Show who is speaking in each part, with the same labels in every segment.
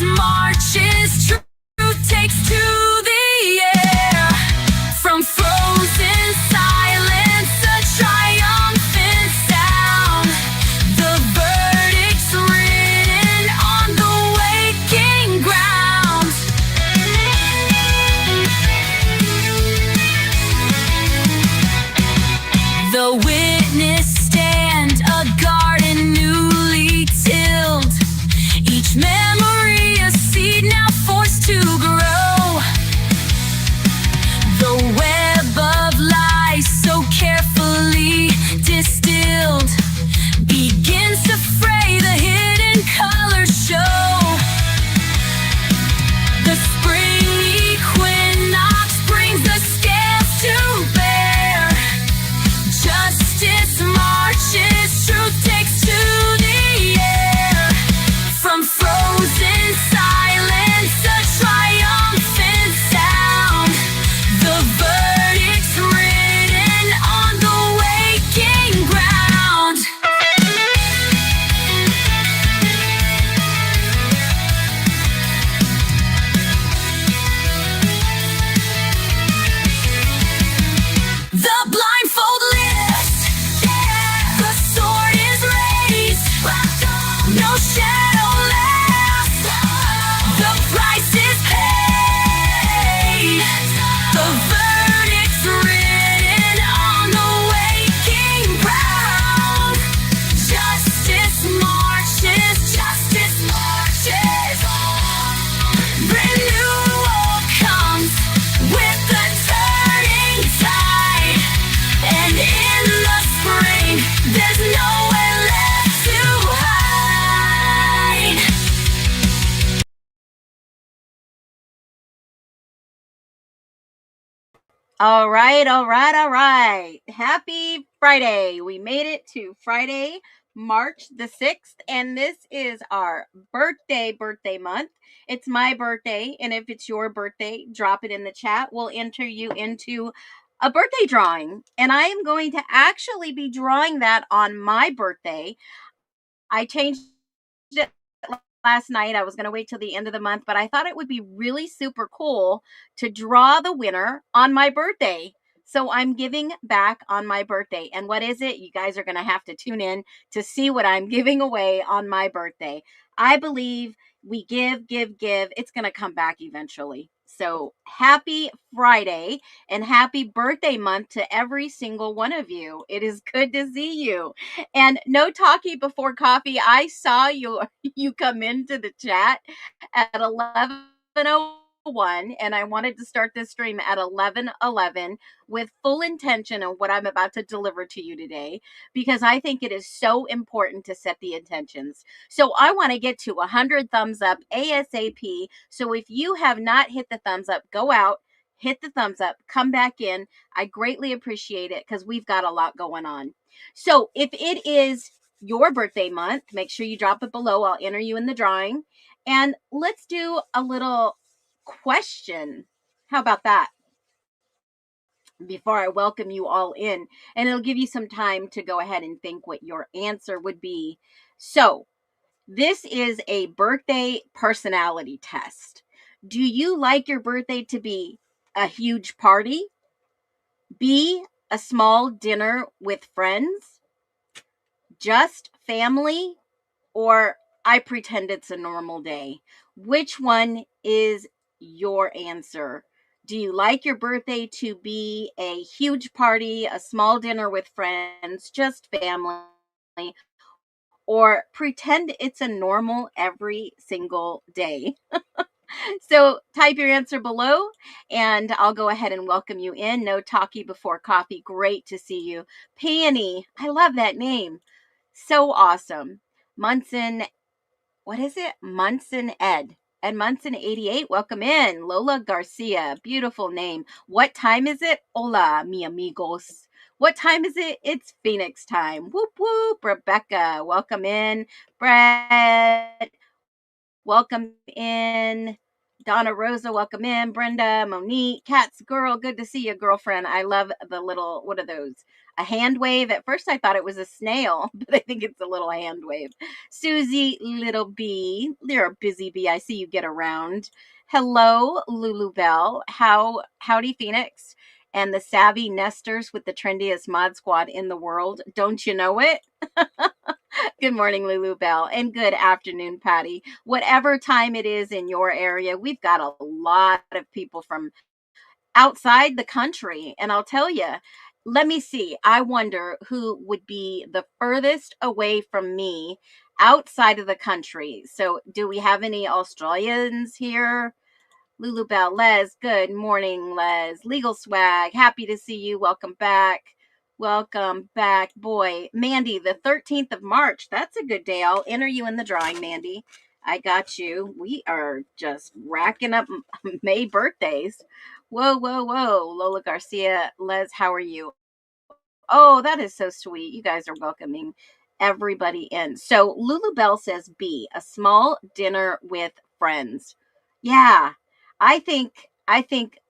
Speaker 1: marches, truth takes to the air. From frozen silence, a triumphant sound. The verdict's written on the waking ground. The witness stand, a garden newly tilled. Each memory a seed now forced to grow. The web of lies so carefully distilled begins to fray, the hidden colors show. The spring equinox brings the scales to bear. Justice marches, truth takes to the air. From frozen silence, a triumphant sound. The verdict's written on the waking ground. The blindfold lifts, the sword is raised, no shadow left, the price is paid. The verdict's written on the waking ground. Justice marches, justice marches. Renewal comes with the turning tide. And in the spring, there's nowhere left to hide.
Speaker 2: All right. Happy Friday. We made it to Friday, March the 6th, and this is our birthday month. It's my birthday, and if it's your birthday, drop it in the chat. We'll enter you into a birthday drawing, and I am going to actually be drawing that on my birthday. I changed it last night. I was going to wait till the end of the month, but I thought it would be really super cool to draw the winner on my birthday. So I'm giving back on my birthday. And what is it? You guys are going to have to tune in to see what I'm giving away on my birthday. I believe we give. It's going to come back eventually. So happy Friday and happy birthday month to every single one of you. It is good to see you. And no talkie before coffee. I saw you come into the chat at 11:01, and I wanted to start this stream at 11:11 with full intention of what I'm about to deliver to you today, because I think it is so important to set the intentions. So I want to get to 100 thumbs up ASAP. So if you have not hit the thumbs up, go out, hit the thumbs up, come back in. I greatly appreciate it because we've got a lot going on. So if it is your birthday month, make sure you drop it below. I'll enter you in the drawing. And let's do a little question. How about that? Before I welcome you all in, and it'll give you some time to go ahead and think what your answer would be. So this is a birthday personality test. Do you like your birthday to be a huge party? B, a small dinner with friends? Just family? Or I pretend it's a normal day? Which one is your answer? Do you like your birthday to be a huge party, a small dinner with friends, just family, or pretend it's a normal every single day? So type your answer below and I'll go ahead and welcome you in. No talkie before coffee. Great to see you. Peony. I love that name. So awesome. Munson. What is it? Munson Ed. Ed Munson 88. Welcome in. Lola Garcia. Beautiful name. What time is it? Hola, mi amigos. What time is it? It's Phoenix time. Whoop, whoop. Rebecca. Welcome in. Brett. Welcome in. Donna Rosa, welcome in. Brenda, Monique, Cat's girl, good to see you, girlfriend. I love the little, what are those? A hand wave. At first I thought it was a snail, but I think it's a little hand wave. Susie, little bee, you're a busy bee. I see you get around. Hello, Lulu Bell. Howdy, Phoenix. And the savvy nesters with the trendiest mod squad in the world. Don't you know it? Good morning, Lulu Bell, and good afternoon, Patty. Whatever time it is in your area, we've got a lot of people from outside the country. And I'll tell you, let me see. I wonder who would be the furthest away from me outside of the country. So, do we have any Australians here? Lulu Bell, Les, good morning, Les. Legal Swag, happy to see you. Welcome back. Welcome back. Boy, Mandy, the 13th of March. That's a good day. I'll enter you in the drawing, Mandy. I got you. We are just racking up May birthdays. Whoa, whoa, whoa. Lola Garcia, Les, how are you? Oh, that is so sweet. You guys are welcoming everybody in. So Lulu Bell says B, a small dinner with friends. Yeah, I think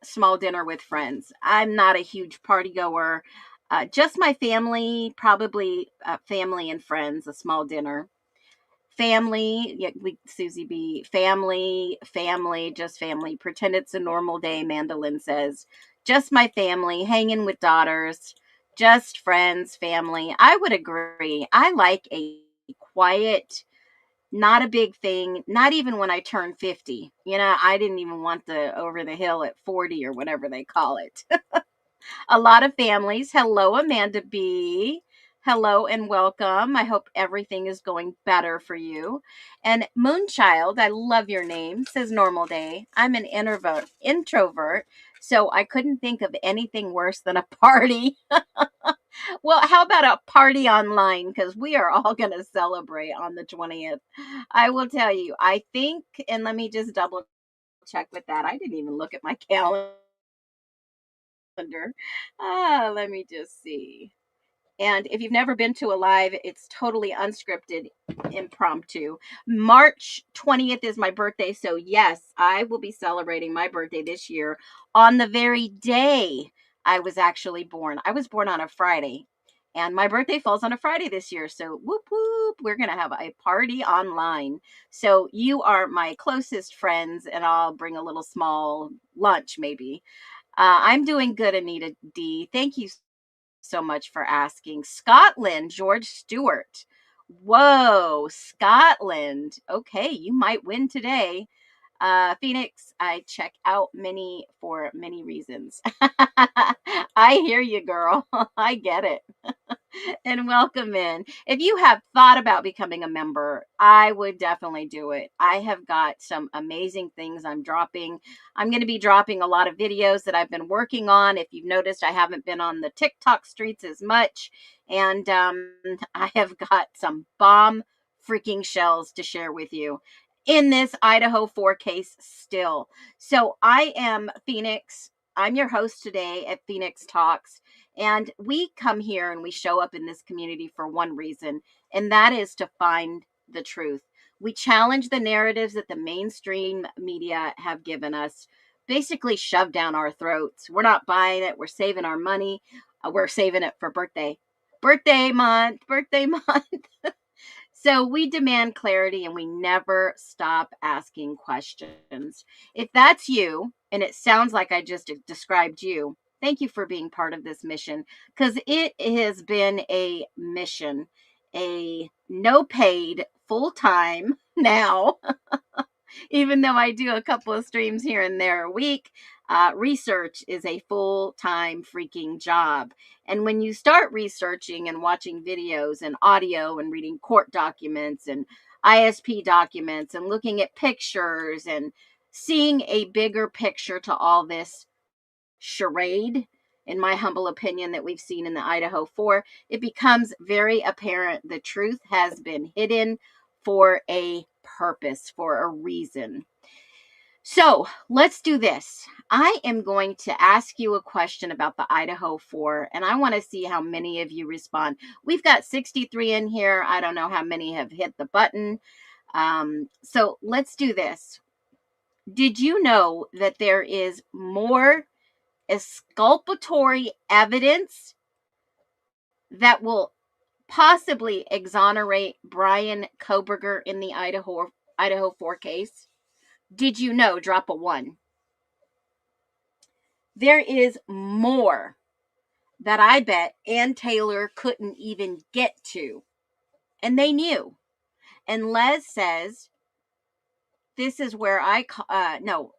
Speaker 2: small dinner with friends. I'm not a huge party goer. Just my family, probably family and friends, a small dinner. Family, yeah, Susie B. Family, just family. Pretend it's a normal day, Mandolin says. Just my family, hanging with daughters, just friends, family. I would agree. I like a quiet, not a big thing, not even when I turn 50. I didn't even want the over the hill at 40 or whatever they call it. A lot of families. Hello, Amanda B. Hello and welcome. I hope everything is going better for you. And Moonchild, I love your name, says normal day. I'm an introvert, so I couldn't think of anything worse than a party. Well, how about a party online? Because we are all going to celebrate on the 20th. I will tell you, I think, and let me just double check with that. I didn't even look at my calendar. Let me just see. And if you've never been to a live, it's totally unscripted, impromptu. March 20th is my birthday. So, yes, I will be celebrating my birthday this year on the very day I was actually born. I was born on a Friday, and my birthday falls on a Friday this year. So, whoop, whoop, we're going to have a party online. So, you are my closest friends, and I'll bring a little small lunch maybe. I'm doing good, Anita D. Thank you so much for asking. Scotland, George Stewart. Whoa, Scotland. Okay, you might win today. Phoenix, I check out many for many reasons. I hear you, girl. I get it. And welcome in. If you have thought about becoming a member, I would definitely do it. I have got some amazing things I'm dropping. I'm going to be dropping a lot of videos that I've been working on. If you've noticed, I haven't been on the TikTok streets as much. And I have got some bomb freaking shells to share with you in this Idaho 4 case still. So I am Phoenix. I'm your host today at Phoenix Talks. And we come here and we show up in this community for one reason, and that is to find the truth. We challenge the narratives that the mainstream media have given us, basically shoved down our throats. We're not buying it. We're saving our money. We're saving it for birthday month. So we demand clarity and we never stop asking questions. If that's you, and it sounds like I just described you, thank you for being part of this mission, because it has been a mission, a no paid full time now. Even though I do a couple of streams here and there a week, research is a full-time freaking job. And when you start researching and watching videos and audio and reading court documents and ISP documents and looking at pictures and seeing a bigger picture to all this charade, in my humble opinion, that we've seen in the Idaho 4, it becomes very apparent the truth has been hidden for a purpose, for a reason. So let's do this. I am going to ask you a question about the Idaho 4, and I want to see how many of you respond. We've got 63 in here. I don't know how many have hit the button. So let's do this. Did you know that there is more exculpatory evidence that will possibly exonerate Brian Koberger in the Idaho 4 case? Did you know? Drop a 1. There is more that I bet Ann Taylor couldn't even get to. And they knew. And Les says, this is where I call,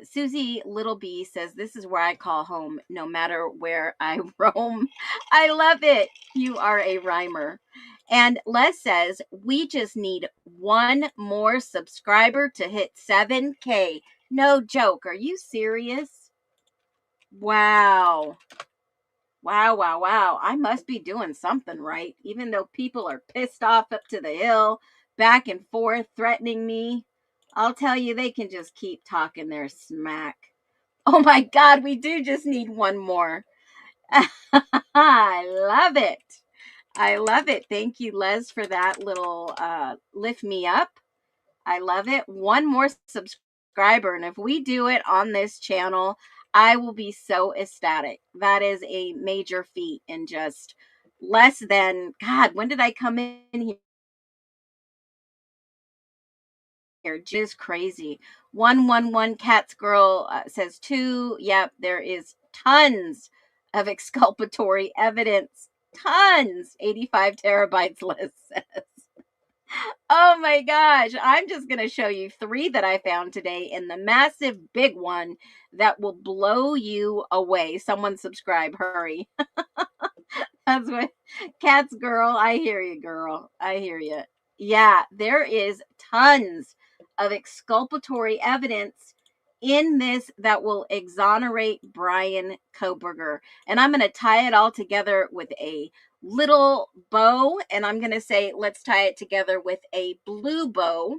Speaker 2: Susie Little B says, this is where I call home no matter where I roam. I love it. You are a rhymer. And Les says, we just need one more subscriber to hit 7K. No joke. Are you serious? Wow. Wow. I must be doing something right, even though people are pissed off up to the hill, back and forth, threatening me. I'll tell you, they can just keep talking their smack. Oh my God, we do just need one more. I love it. I love it. Thank you, Les, for that little lift me up. I love it. One more subscriber. And if we do it on this channel, I will be so ecstatic. That is a major feat in just less than, God, when did I come in here? Just crazy. 111 Cats Girl says 2. Yep, there is tons of exculpatory evidence. Tons. 85 terabytes, Liz says. Oh my gosh. I'm just going to show you 3 that I found today and the massive big one that will blow you away. Someone subscribe. Hurry. That's what Cats Girl. I hear you, girl. I hear you. Yeah, there is tons of exculpatory evidence in this that will exonerate Brian Koberger. And I'm going to tie it all together with a little bow. And I'm going to say, let's tie it together with a blue bow.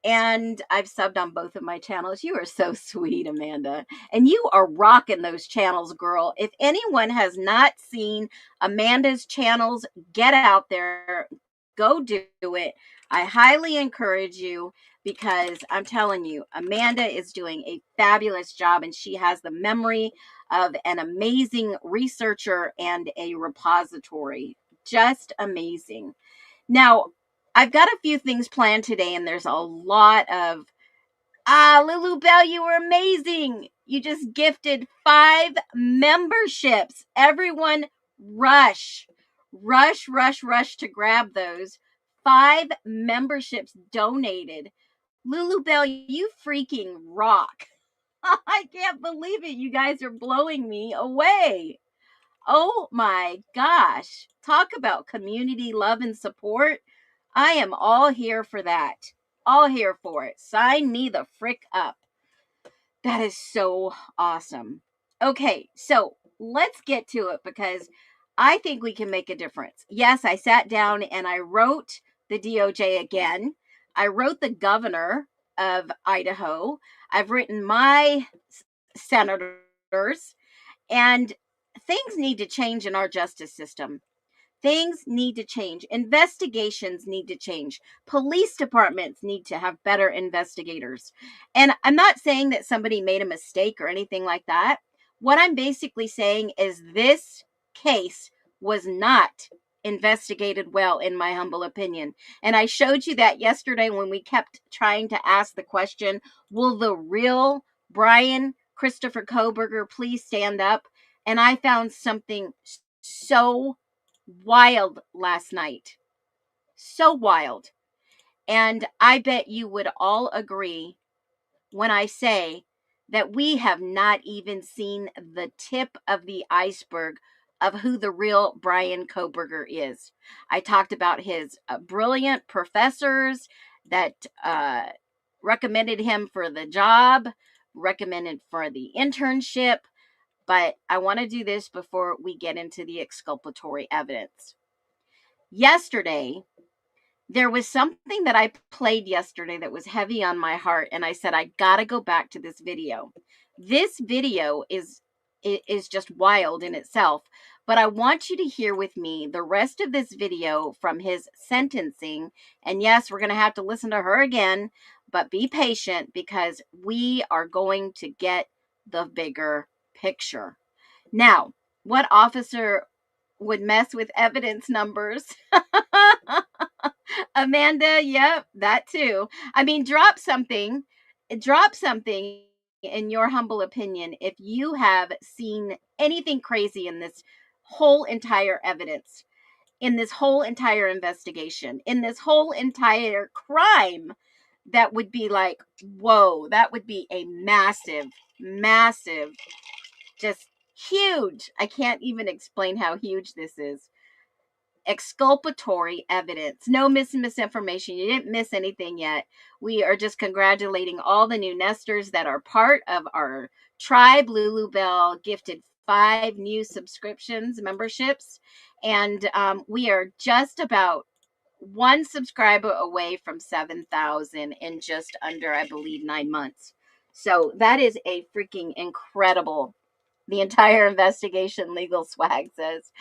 Speaker 2: And I've subbed on both of my channels. You are so sweet, Amanda. And you are rocking those channels, girl. If anyone has not seen Amanda's channels, get out there. Go do it. I highly encourage you because I'm telling you, Amanda is doing a fabulous job and she has the memory of an amazing researcher and a repository. Just amazing. Now, I've got a few things planned today, and there's a lot of, Lulu Bell, you were amazing. You just gifted 5 memberships. Everyone rush to grab those. 5 memberships donated. Lulu Bell, you freaking rock. I can't believe it. You guys are blowing me away. Oh my gosh. Talk about community love and support. I am all here for that. All here for it. Sign me the frick up. That is so awesome. Okay, so let's get to it because I think we can make a difference. Yes, I sat down and I wrote the DOJ again. I wrote the governor of Idaho. I've written my senators, and things need to change in our justice system. Things need to change. Investigations need to change. Police departments need to have better investigators. And I'm not saying that somebody made a mistake or anything like that. What I'm basically saying is this case was not investigated well, in my humble opinion. And I showed you that yesterday when we kept trying to ask the question, will the real Brian Christopher Koberger please stand up? And I found something so wild last night. So wild. And I bet you would all agree when I say that we have not even seen the tip of the iceberg of who the real Brian Koberger is. I talked about his brilliant professors that recommended him for the job, recommended for the internship, but I want to do this before we get into the exculpatory evidence. Yesterday, there was something that I played yesterday that was heavy on my heart, and I said, I gotta go back to this video. This video is just wild in itself, but I want you to hear with me the rest of this video from his sentencing. And yes, we're gonna have to listen to her again, but be patient because we are going to get the bigger picture. Now, what officer would mess with evidence numbers? Amanda, yep, that too. I mean, drop something in your humble opinion if you have seen anything crazy in this whole entire evidence, in this whole entire investigation, in this whole entire crime that would be like, whoa, that would be a massive, massive, just huge. I can't even explain how huge this is. Exculpatory evidence. No misinformation. You didn't miss anything yet. We are just congratulating all the new nesters that are part of our tribe. Lulu Bell gifted 5 new subscriptions, memberships, and we are just about one subscriber away from 7,000 in just under, I believe, 9 months. So that is a freaking incredible. The entire investigation, legal swag says.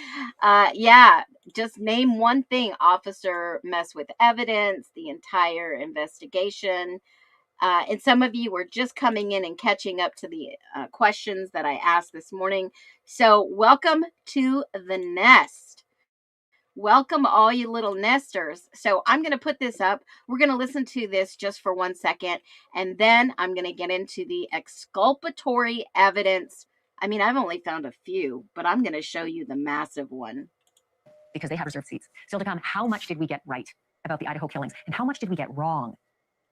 Speaker 2: Yeah, just name one thing. Officer mess with evidence, the entire investigation. And some of you were just coming in and catching up to the questions that I asked this morning. So welcome to the nest. Welcome, all you little nesters. So I'm going to put this up. We're going to listen to this just for 1 second, and then I'm going to get into the exculpatory evidence. I mean, I've only found a few, but I'm going to show you the massive one.
Speaker 3: Because they have reserved seats. Still to come, how much did we get right about the Idaho killings? And how much did we get wrong?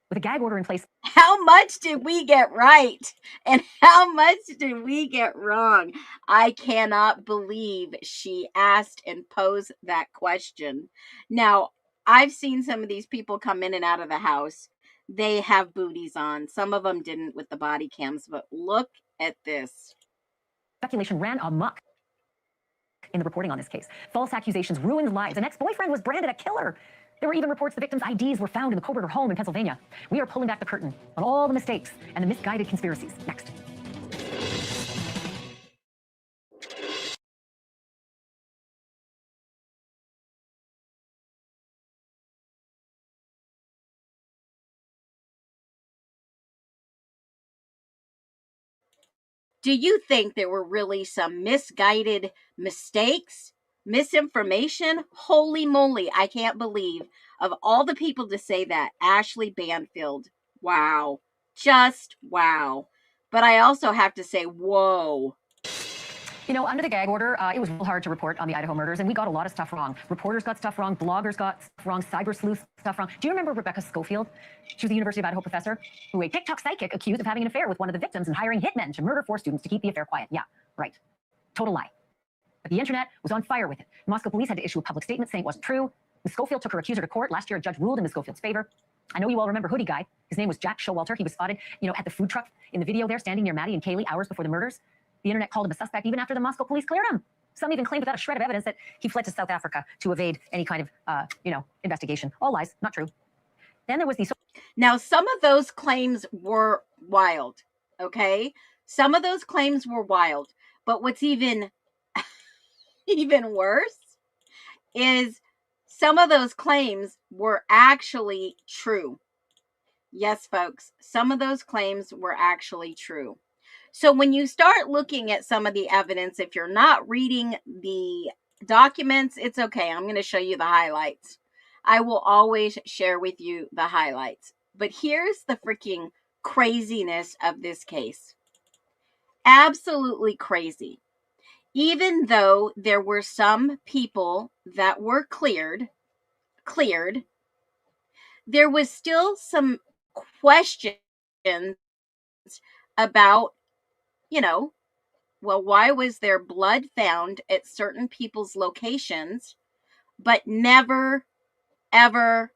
Speaker 3: With a gag order in place.
Speaker 2: How much did we get right? And how much did we get wrong? I cannot believe she asked and posed that question. Now, I've seen some of these people come in and out of the house. They have booties on. Some of them didn't with the body cams, but look at this.
Speaker 3: Speculation ran amok in the reporting on this case. False accusations ruined lives. An ex-boyfriend was branded a killer. There were even reports the victim's IDs were found in the Coburger home in Pennsylvania. We are pulling back the curtain on all the mistakes and the misguided conspiracies. Next.
Speaker 2: Do you think there were really some misguided mistakes, misinformation? Holy moly, I can't believe of all the people to say that, Ashley Banfield. Wow. Just wow. But I also have to say, whoa.
Speaker 3: You know, under the gag order, it was real hard to report on the Idaho murders, and we got a lot of stuff wrong. Reporters got stuff wrong, bloggers got stuff wrong, cyber sleuths stuff wrong. Do you remember Rebecca Schofield? She was the University of Idaho professor who a TikTok psychic accused of having an affair with one of the victims and hiring hitmen to murder 4 students to keep the affair quiet. Yeah, right. Total lie. But the internet was on fire with it. Moscow police had to issue a public statement saying it wasn't true. Ms. Schofield took her accuser to court. Last year, a judge ruled in Ms. Schofield's favor. I know you all remember Hoodie Guy. His name was Jack Showalter. He was spotted, at the food truck in the video there, standing near Maddie and Kaylee hours before the murders. The internet called him a suspect even after the Moscow police cleared him. Some even claimed without a shred of evidence that he fled to South Africa to evade any kind of, investigation. All lies, not true. Then there was the...
Speaker 2: Now, some of those claims were wild, okay? Some of those claims were wild. But what's even worse is some of those claims were actually true. Yes, folks, some of those claims were actually true. So when you start looking at some of the evidence, if you're not reading the documents, it's okay. I'm going to show you the highlights. I will always share with you the highlights. But here's the freaking craziness of this case. Absolutely crazy. Even though there were some people that were cleared, there was still some questions about, well, why was there blood found at certain people's locations, but never, ever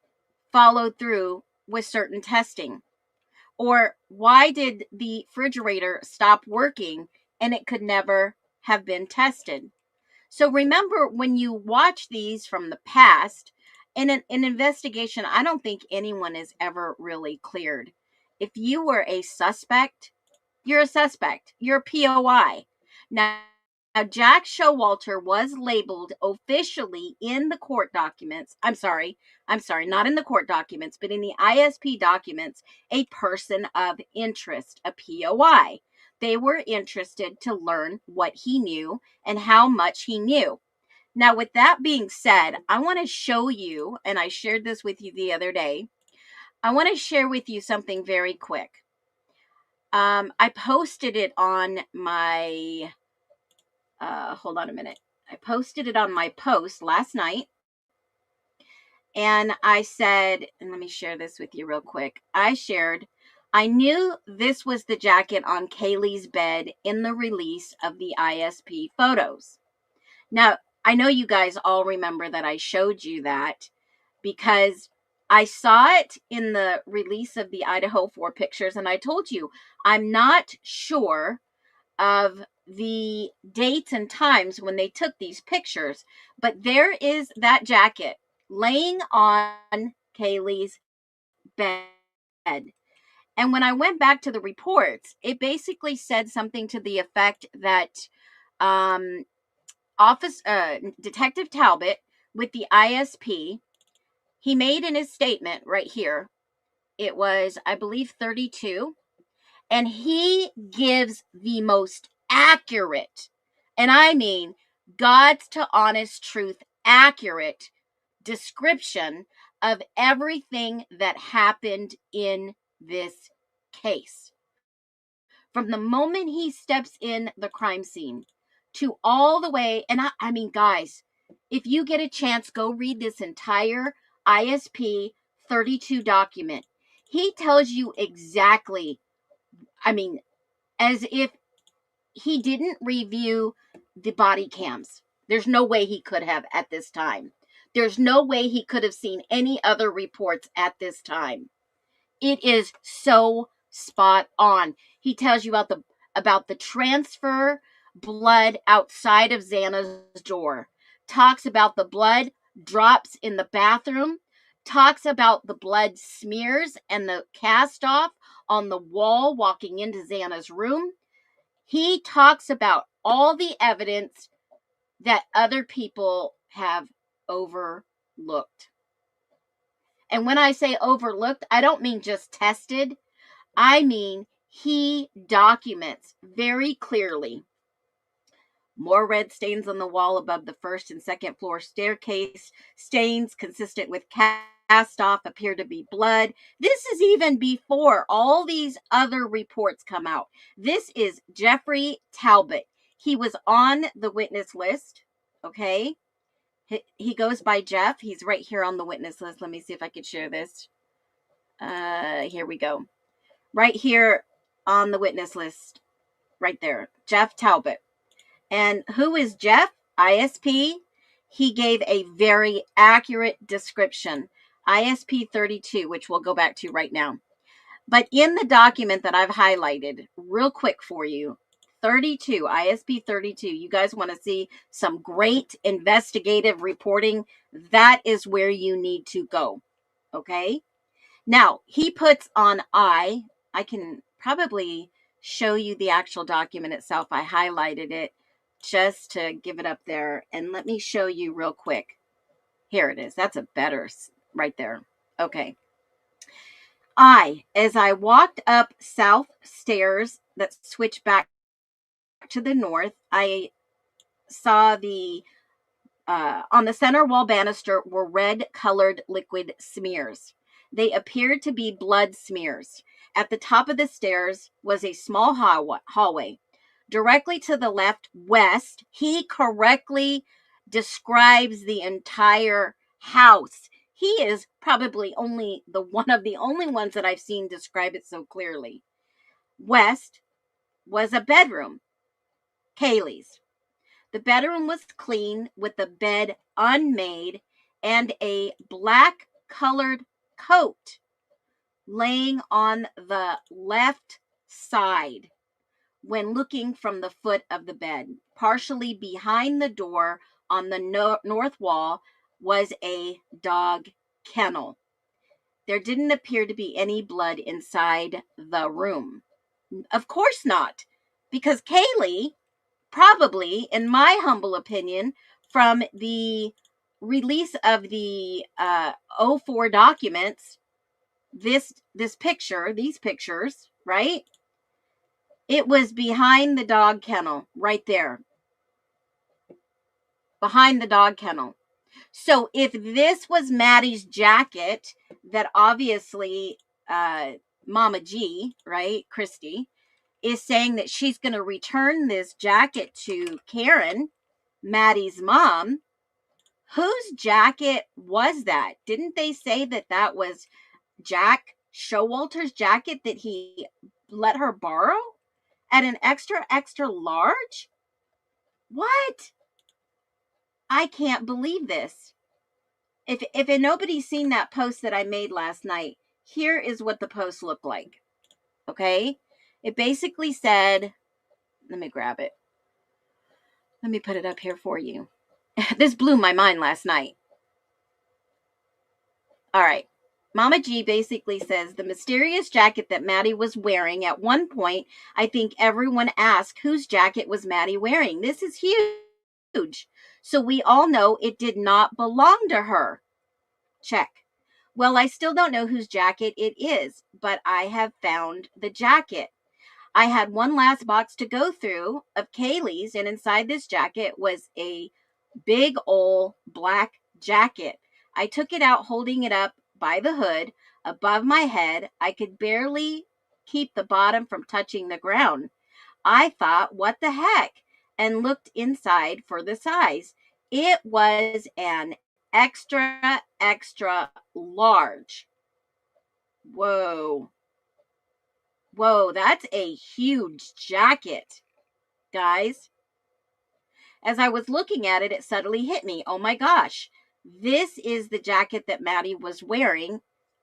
Speaker 2: followed through with certain testing? Or why did the refrigerator stop working and it could never have been tested? So remember, when you watch these from the past, in an investigation, I don't think anyone is ever really cleared. If you were a suspect, you're a suspect. You're a POI. Now, Jack Showalter was labeled officially in the court documents. I'm sorry, not in the court documents, but in the ISP documents, a person of interest, a POI. They were interested to learn what he knew and how much he knew. Now, with that being said, I want to show you, and I shared this with you the other day, I want to share with you something very quick. I posted it on my hold on a minute. I posted it on my post last night. And I said, and let me share this with you real quick. I shared, I knew this was the jacket on Kaylee's bed in the release of the ISP photos. Now, I know you guys all remember that I showed you that because I saw it in the release of the Idaho 4 pictures. And I told you, I'm not sure of the dates and times when they took these pictures, but there is that jacket laying on Kaylee's bed. And when I went back to the reports, it basically said something to the effect that Detective Talbot with the ISP, he made in his statement right here, it was, I believe, 32, and he gives the most accurate, and I mean God's to honest truth, accurate description of everything that happened in this case. From the moment he steps in the crime scene to all the way, and I mean, guys, if you get a chance, go read this entire ISP 32 document. He tells you exactly, I mean, as if he didn't review the body cams. There's no way he could have at this time. There's no way he could have seen any other reports at this time. It is so spot on. He tells you about the transfer blood outside of Xana's door. Talks about the blood drops in the bathroom. Talks about the blood smears and the cast off on the wall walking into Xana's room. He talks about all the evidence that other people have overlooked. And when I say overlooked, I don't mean just tested. I mean he documents very clearly. More red stains on the wall above the first and second floor staircase. Stains consistent with cast off appear to be blood. This is even before all these other reports come out. This is Jeffrey Talbot. He was on the witness list. Okay. He goes by Jeff. He's right here on the witness list. Let me see if I can share this. Here we go. Right here on the witness list. Right there. Jeff Talbot. And who is Jeff? ISP. He gave a very accurate description. ISP 32, which we'll go back to right now. But in the document that I've highlighted real quick for you, 32, ISP 32, you guys want to see some great investigative reporting, that is where you need to go. Okay? Now, he puts on I can probably show you the actual document itself. I highlighted it just to give it up there. And let me show you real quick. Here it is. That's a better right there. Okay. As I walked up south stairs that switch back to the north, I saw on the center wall banister were red colored liquid smears. They appeared to be blood smears. At the top of the stairs was a small hallway. Directly to the left, west, he correctly describes the entire house. He is probably one of the only ones that I've seen describe it so clearly. West was a bedroom, Kaylee's. The bedroom was clean with the bed unmade and a black colored coat laying on the left side when looking from the foot of the bed. Partially behind the door on the north wall was a dog kennel. There didn't appear to be any blood inside the room. Of course not, because Kaylee probably, in my humble opinion, from the release of the 04 documents, these pictures, right? It was behind the dog kennel, right there. Behind the dog kennel. So if this was Maddie's jacket, that obviously Mama G, right, Christy, is saying that she's going to return this jacket to Karen, Maddie's mom, whose jacket was that? Didn't they say that that was Jack Showalter's jacket that he let her borrow at an extra large? What? I can't believe this. If nobody's seen that post that I made last night, here is what the post looked like. Okay? It basically said, let me grab it. Let me put it up here for you. This blew my mind last night. All right. Mama G basically says the mysterious jacket that Maddie was wearing, at one point, I think everyone asked whose jacket was Maddie wearing. This is huge. So we all know it did not belong to her. Check. Well, I still don't know whose jacket it is, but I have found the jacket. I had one last box to go through of Kaylee's, and inside this jacket was a big old black jacket. I took it out holding it up by the hood above my head. I could barely keep the bottom from touching the ground. I thought, what the heck? And looked inside for the size. It was an extra large. Whoa. Whoa, that's a huge jacket, guys. As I was looking at it, it suddenly hit me. Oh my gosh, this is the jacket that Maddie was wearing.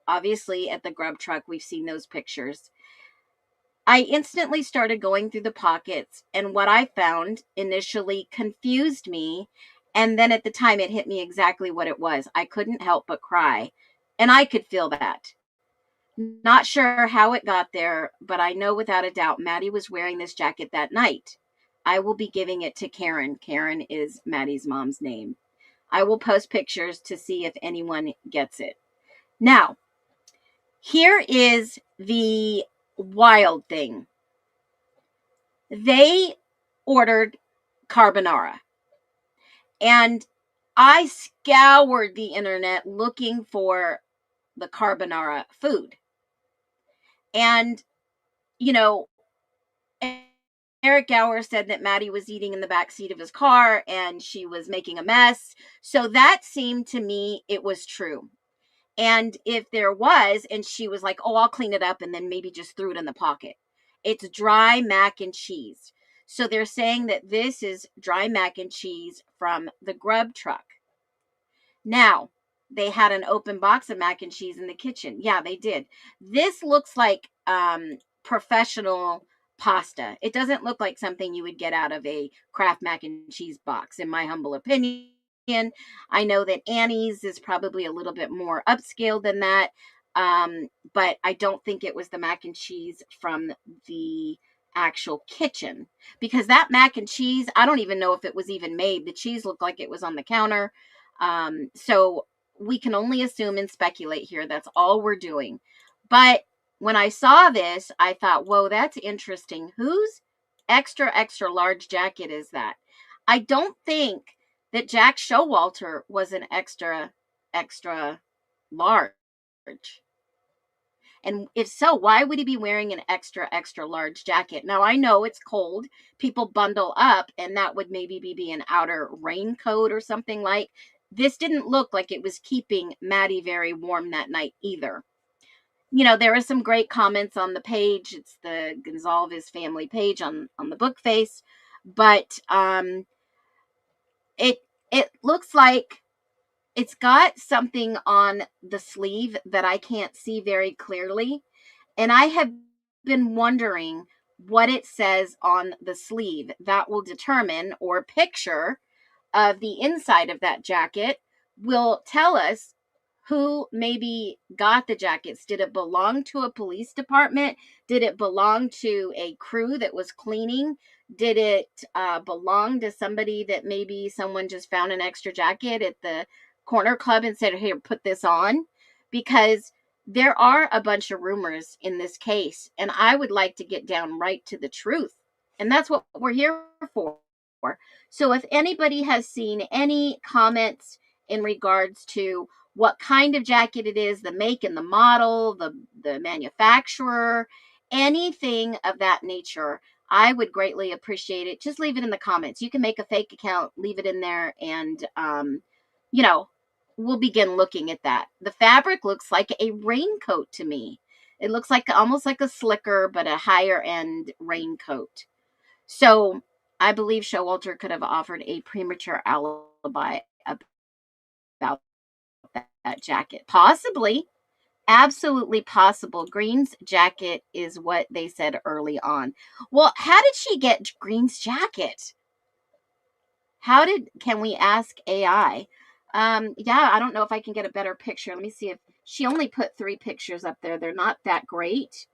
Speaker 2: Obviously, at the Grub truck, we've seen those pictures. I instantly started going through the pockets, and what I found initially confused me. And then at the time, it hit me exactly what it was. I couldn't help but cry. And I could feel that. Not sure how it got there, but I know without a doubt Maddie was wearing this jacket that night. I will be giving it to Karen. Karen is Maddie's mom's name. I will post pictures to see if anyone gets it. Now, here is the wild thing. They ordered carbonara. And I scoured the internet looking for the carbonara food. And, you know, Eric Gower said that Maddie was eating in the back seat of his car and she was making a mess. So that seemed to me it was true. And if there was, and she was like, oh, I'll clean it up and then maybe just threw it in the pocket. It's dry mac and cheese. So they're saying that this is dry mac and cheese from the Grub truck. Now, they had an open box of mac and cheese in the kitchen. Yeah, they did. This looks like professional pasta. It doesn't look like something you would get out of a Kraft mac and cheese box, in my humble opinion. I know that Annie's is probably a little bit more upscale than that, but I don't think it was the mac and cheese from the actual kitchen, because that mac and cheese, I don't even know if it was even made. The cheese looked like it was on the counter. So we can only assume and speculate here. That's all we're doing. But when I saw this, I thought, whoa, that's interesting. Whose extra large jacket is that? I don't think that Jack Showalter was an extra large. And if so, why would he be wearing an extra large jacket? Now, I know it's cold. People bundle up, and that would maybe be an outer raincoat or something like. This didn't look like it was keeping Maddie very warm that night either. You know, there are some great comments on the page. It's the Gonzalez family page on the book face. But it looks like it's got something on the sleeve that I can't see very clearly. And I have been wondering what it says on the sleeve. That will determine, or a picture of the inside of that jacket will tell us who maybe got the jackets. Did it belong to a police department? Did it belong to a crew that was cleaning? Did it belong to somebody that maybe someone just found an extra jacket at the corner club and said, here, put this on? Because there are a bunch of rumors in this case, and I would like to get down right to the truth. And that's what we're here for. So if anybody has seen any comments in regards to what kind of jacket it is, the make and the model, the manufacturer, anything of that nature, I would greatly appreciate it. Just leave it in the comments. You can make a fake account, leave it in there, and you know, we'll begin looking at that. The fabric looks like a raincoat to me. It looks like almost like a slicker, but a higher end raincoat. So I believe Showalter could have offered a premature alibi about that jacket. Possibly. Absolutely possible. Green's jacket is what they said early on. Well, how did she get Green's jacket? Can we ask AI? Yeah, I don't know if I can get a better picture. Let me see if she only put 3 pictures up there. They're not that great,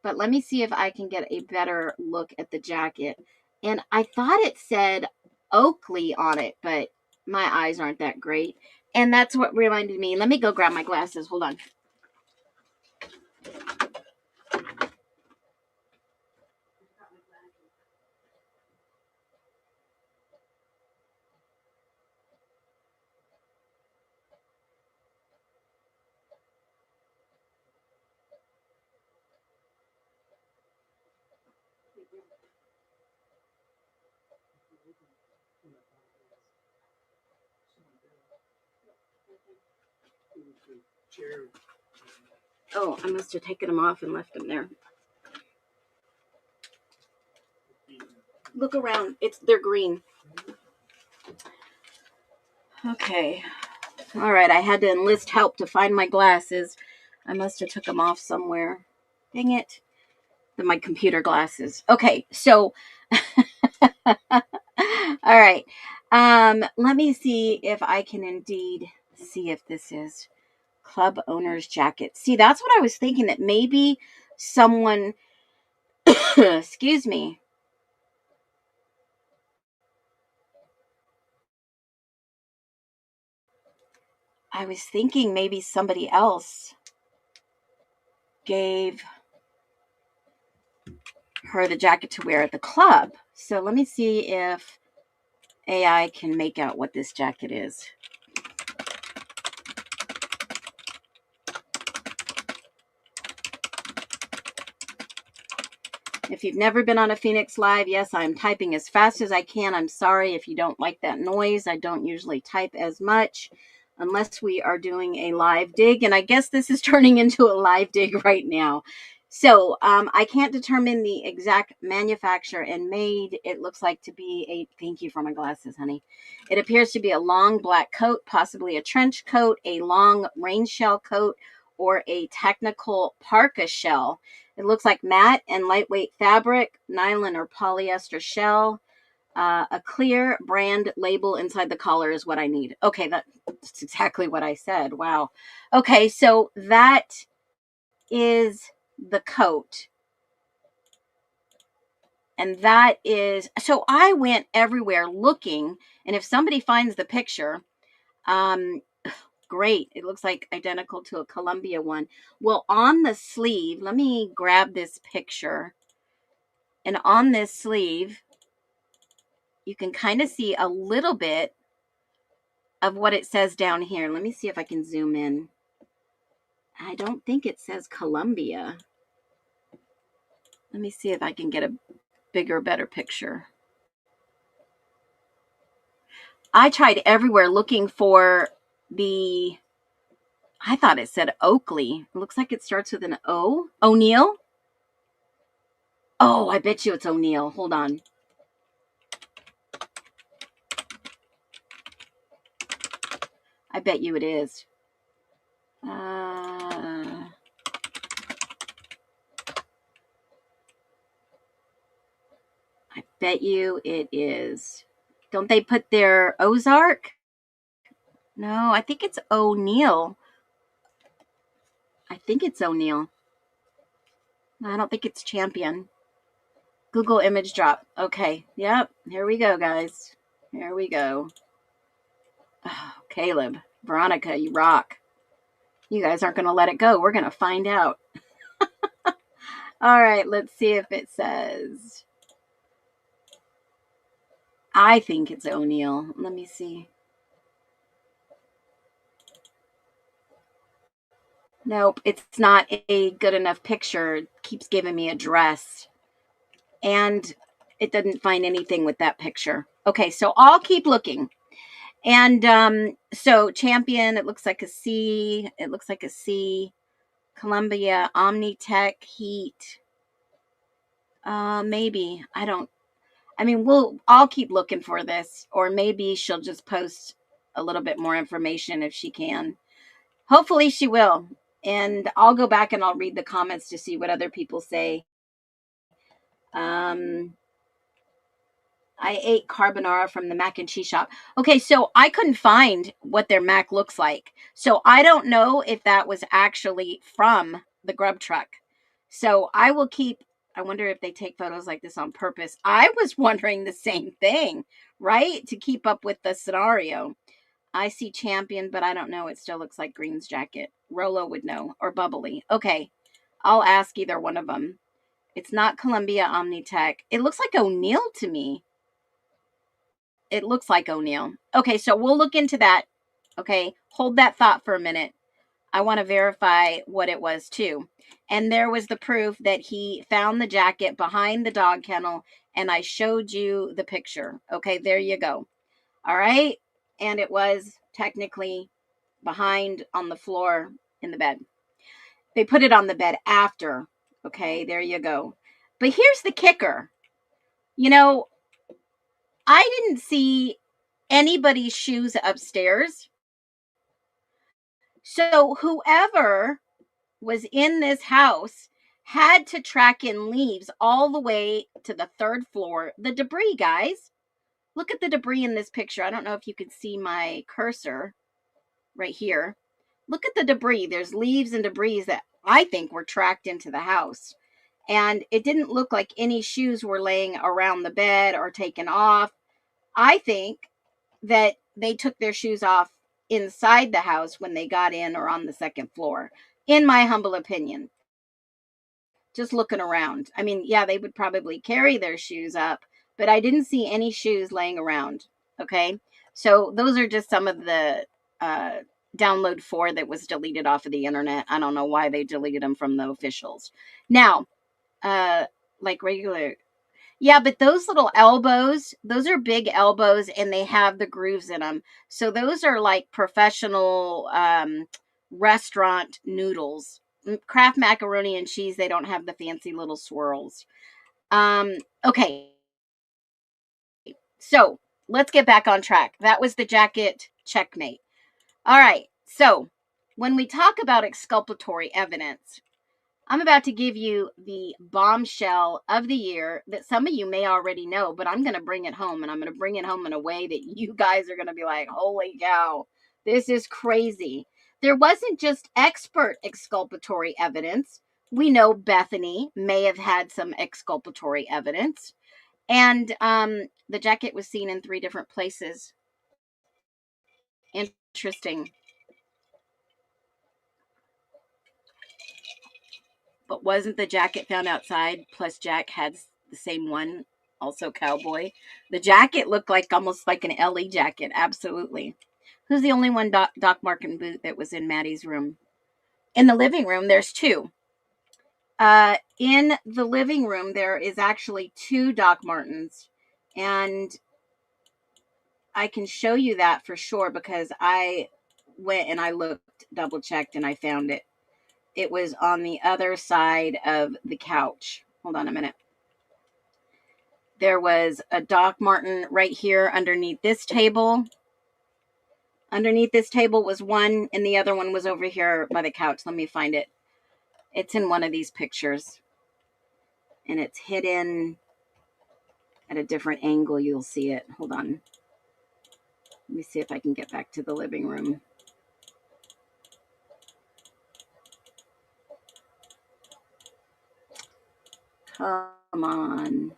Speaker 2: but let me see if I can get a better look at the jacket. And I thought it said Oakley on it, but my eyes aren't that great. And that's what reminded me. Let me go grab my glasses. Hold on. Oh, I must have taken them off and left them there. Look around. They're green. Okay. All right. I had to enlist help to find my glasses. I must have took them off somewhere. Dang it. My computer glasses. Okay. So, all right. Let me see if I can indeed see if this is club owner's jacket. See, that's what I was thinking, that maybe someone, excuse me. I was thinking maybe somebody else gave her the jacket to wear at the club. So let me see if AI can make out what this jacket is. If you've never been on a Phoenix Live, yes, I'm typing as fast as I can. I'm sorry if you don't like that noise. I don't usually type as much unless we are doing a live dig. And I guess this is turning into a live dig right now. So I can't determine the exact manufacturer and made. It looks like to be thank you for my glasses, honey. It appears to be a long black coat, possibly a trench coat, a long rain shell coat, or a technical parka shell. It looks like matte and lightweight fabric, nylon or polyester shell. A clear brand label inside the collar is what I need. Okay, that's exactly what I said. Wow. Okay, so that is the coat. And that is, so I went everywhere looking, and if somebody finds the picture, great. It looks like identical to a Columbia one. Well, on the sleeve, let me grab this picture. And on this sleeve, you can kind of see a little bit of what it says down here. Let me see if I can zoom in. I don't think it says Columbia. Let me see if I can get a bigger, better picture. I tried everywhere looking for I thought it said Oakley. It looks like it starts with an O. O'Neill? Oh, I bet you it's O'Neill. Hold on. I bet you it is. I bet you it is. Don't they put their Ozark? No, I think it's O'Neill. I think it's O'Neill. I don't think it's Champion. Google image drop. Okay. Yep. Here we go, guys. Here we go. Oh, Caleb, Veronica, you rock. You guys aren't going to let it go. We're going to find out. All right. Let's see if it says. I think it's O'Neill. Let me see. Nope. It's not a good enough picture. It keeps giving me a dress. And it doesn't find anything with that picture. Okay. So I'll keep looking. And so Champion, it looks like a C. It looks like a C. Columbia, Omnitech, Heat. Maybe. I'll keep looking for this. Or maybe she'll just post a little bit more information if she can. Hopefully she will. And I'll go back and I'll read the comments to see what other people say. I ate carbonara from the mac and cheese shop. Okay, so I couldn't find what their mac looks like. So I don't know if that was actually from the Grub truck. So I wonder if they take photos like this on purpose. I was wondering the same thing, right? To keep up with the scenario. I see Champion, but I don't know. It still looks like Green's jacket. Rolo would know. Or Bubbly. Okay, I'll ask either one of them. It's not Columbia Omnitech. It looks like O'Neill to me. It looks like O'Neill. Okay, so we'll look into that. Okay, hold that thought for a minute. I want to verify what it was too. And there was the proof that he found the jacket behind the dog kennel, and I showed you the picture. Okay, there you go. All right, and it was technically behind on the floor in the bed. They put it on the bed after. Okay, there you go. But here's the kicker. You know, I didn't see anybody's shoes upstairs. So whoever was in this house had to track in leaves all the way to the third floor. The debris, guys. Look at the debris in this picture. I don't know if you can see my cursor right here. Look at the debris. There's leaves and debris that I think were tracked into the house. And it didn't look like any shoes were laying around the bed or taken off. I think that they took their shoes off inside the house when they got in or on the second floor, in my humble opinion. Just looking around. I mean, yeah, they would probably carry their shoes up, but I didn't see any shoes laying around. Okay. So those are just some of the download 4 that was deleted off of the internet. I don't know why they deleted them from the officials. Now, like regular. Yeah, but those little elbows, those are big elbows and they have the grooves in them. So those are like professional restaurant noodles. Kraft macaroni and cheese, they don't have the fancy little swirls. Okay. So let's get back on track. That was the jacket checkmate. All right. So when we talk about exculpatory evidence, I'm about to give you the bombshell of the year that some of you may already know, but I'm going to bring it home, and I'm going to bring it home in a way that you guys are going to be like, holy cow, this is crazy. There wasn't just expert exculpatory evidence. We know Bethany may have had some exculpatory evidence. And the jacket was seen in 3 different places. Interesting. But wasn't the jacket found outside? Plus, Jack had the same one, also cowboy. The jacket looked like almost like an LE jacket. Absolutely. Who's the only one Doc Martin boot that was in Maddie's room? In the living room, there's 2. In the living room, there is actually 2 Doc Martens. And I can show you that for sure because I went and I looked, double checked, and I found it. It was on the other side of the couch. Hold on a minute. There was a Doc Martin right here underneath this table. Underneath this table was one, and the other one was over here by the couch. Let me find it. It's in one of these pictures. And it's hidden at a different angle. You'll see it. Hold on. Let me see if I can get back to the living room. Come on.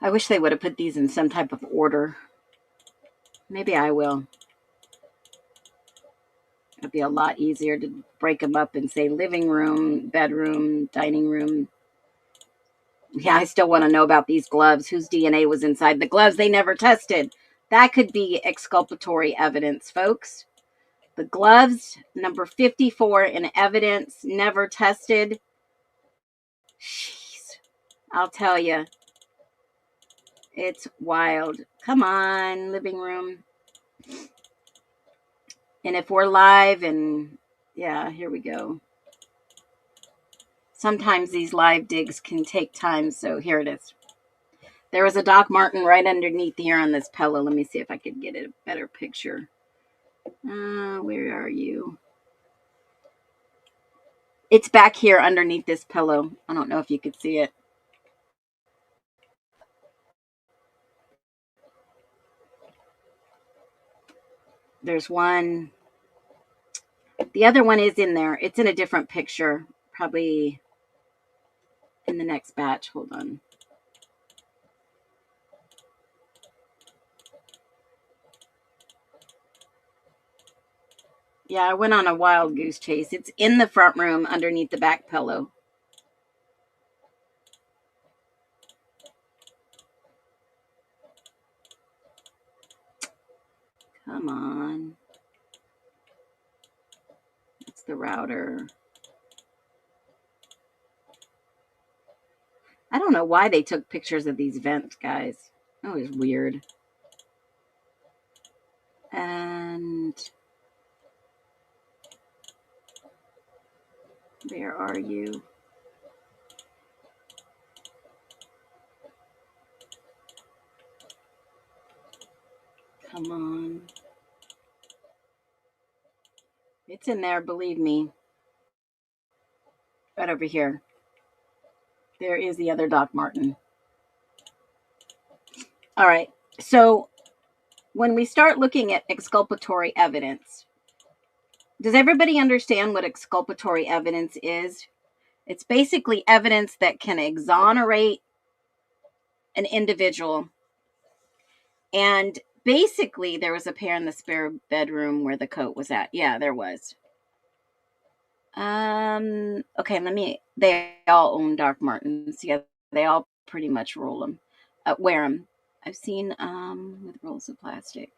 Speaker 2: I wish they would have put these in some type of order. Maybe I will. It'd be a lot easier to break them up and say living room, bedroom, dining room. Yeah, I still want to know about these gloves. Whose DNA was inside the gloves they never tested? That could be exculpatory evidence, folks. The gloves, number 54 in evidence, never tested. Jeez, I'll tell you. It's wild. Come on, living room. And if we're live and, yeah, here we go. Sometimes these live digs can take time, so here it is. There was a Doc Martin right underneath here on this pillow. Let me see if I could get a better picture. Where are you? It's back here underneath this pillow. I don't know if you could see it. There's one. The other one is in there. It's in a different picture. Probably in the next batch. Hold on. Yeah, I went on a wild goose chase. It's in the front room underneath the back pillow. Come on. That's the router. I don't know why they took pictures of these vents, guys. That was weird. And where are you? Come on. It's in there, believe me. Right over here. There is the other Doc Martin. All right. So when we start looking at exculpatory evidence, does everybody understand what exculpatory evidence is? It's basically evidence that can exonerate an individual. And basically, there was a pair in the spare bedroom where the coat was at. Yeah, there was. Okay, they all own Doc Martens. Yeah, they all pretty much wear them. I've seen, with rolls of plastic.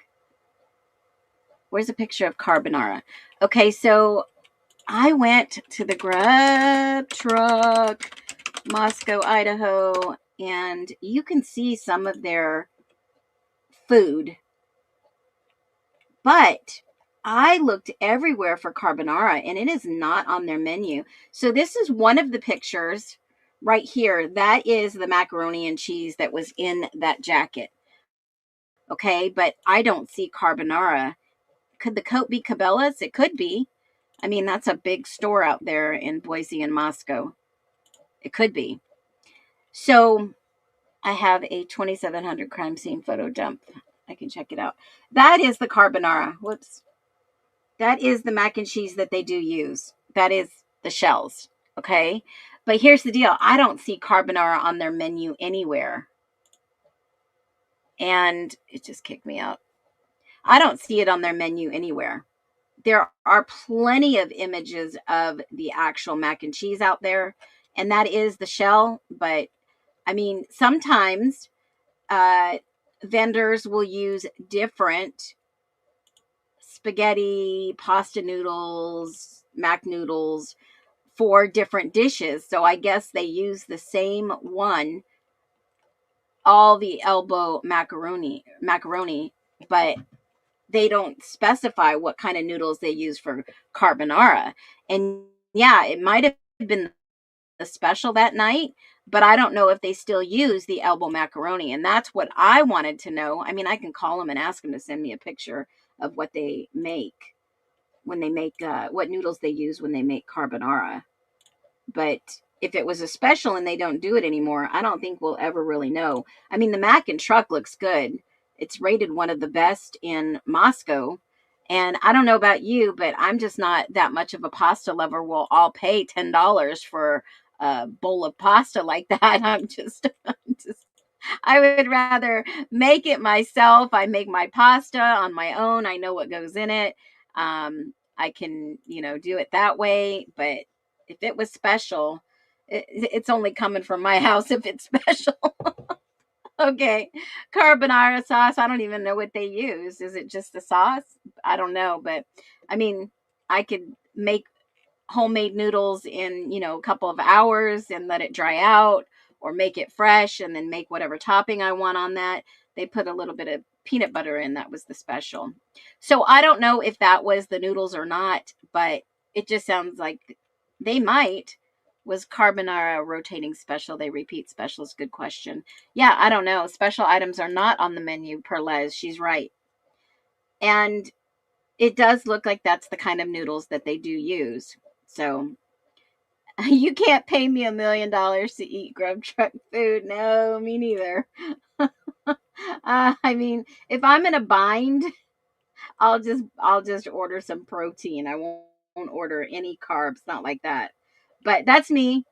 Speaker 2: Where's a picture of Carbonara? Okay, so I went to the Grub truck, Moscow, Idaho, and you can see some of their food. But I looked everywhere for carbonara, and it is not on their menu. So this is one of the pictures right here. That is the macaroni and cheese that was in that jacket. Okay, but I don't see carbonara. Could the coat be Cabela's? It could be. I mean, that's a big store out there in Boise and Moscow. It could be. So I have a 2700 crime scene photo dump. I can check it out. That is the carbonara. Whoops. That is the mac and cheese that they do use. That is the shells. Okay. But here's the deal. I don't see carbonara on their menu anywhere. And it just kicked me out. I don't see it on their menu anywhere. There are plenty of images of the actual mac and cheese out there, and that is the shell. But I mean, sometimes vendors will use different spaghetti, pasta noodles, mac noodles for different dishes. So I guess they use the same one, all the elbow macaroni, but they don't specify what kind of noodles they use for carbonara. And yeah, it might have been the special that night, but I don't know if they still use the elbow macaroni. And that's what I wanted to know. I mean, I can call them and ask them to send me a picture of what they make when they make, what noodles they use when they make carbonara. But if it was a special and they don't do it anymore, I don't think we'll ever really know. I mean, the mac and truck looks good. It's rated one of the best in Moscow. And I don't know about you, but I'm just not that much of a pasta lover. We'll all pay $10 for a bowl of pasta like that. I would rather make it myself. I make my pasta on my own. I know what goes in it. I can, do it that way. But if it was special, it's only coming from my house if it's special. Okay. Carbonara sauce. I don't even know what they use. Is it just the sauce? I don't know. But I mean, I could make homemade noodles in, a couple of hours and let it dry out, or make it fresh and then make whatever topping I want on that. They put a little bit of peanut butter in. That was the special. So I don't know if that was the noodles or not, but it just sounds like they might. Was carbonara rotating special? They repeat specials. Good question. Yeah, I don't know. Special items are not on the menu, Perlez. She's right. And it does look like that's the kind of noodles that they do use. So you can't pay me $1 million to eat Grub truck food. No, me neither. I mean, if I'm in a bind, I'll just order some protein. I won't order any carbs, not like that. But that's me.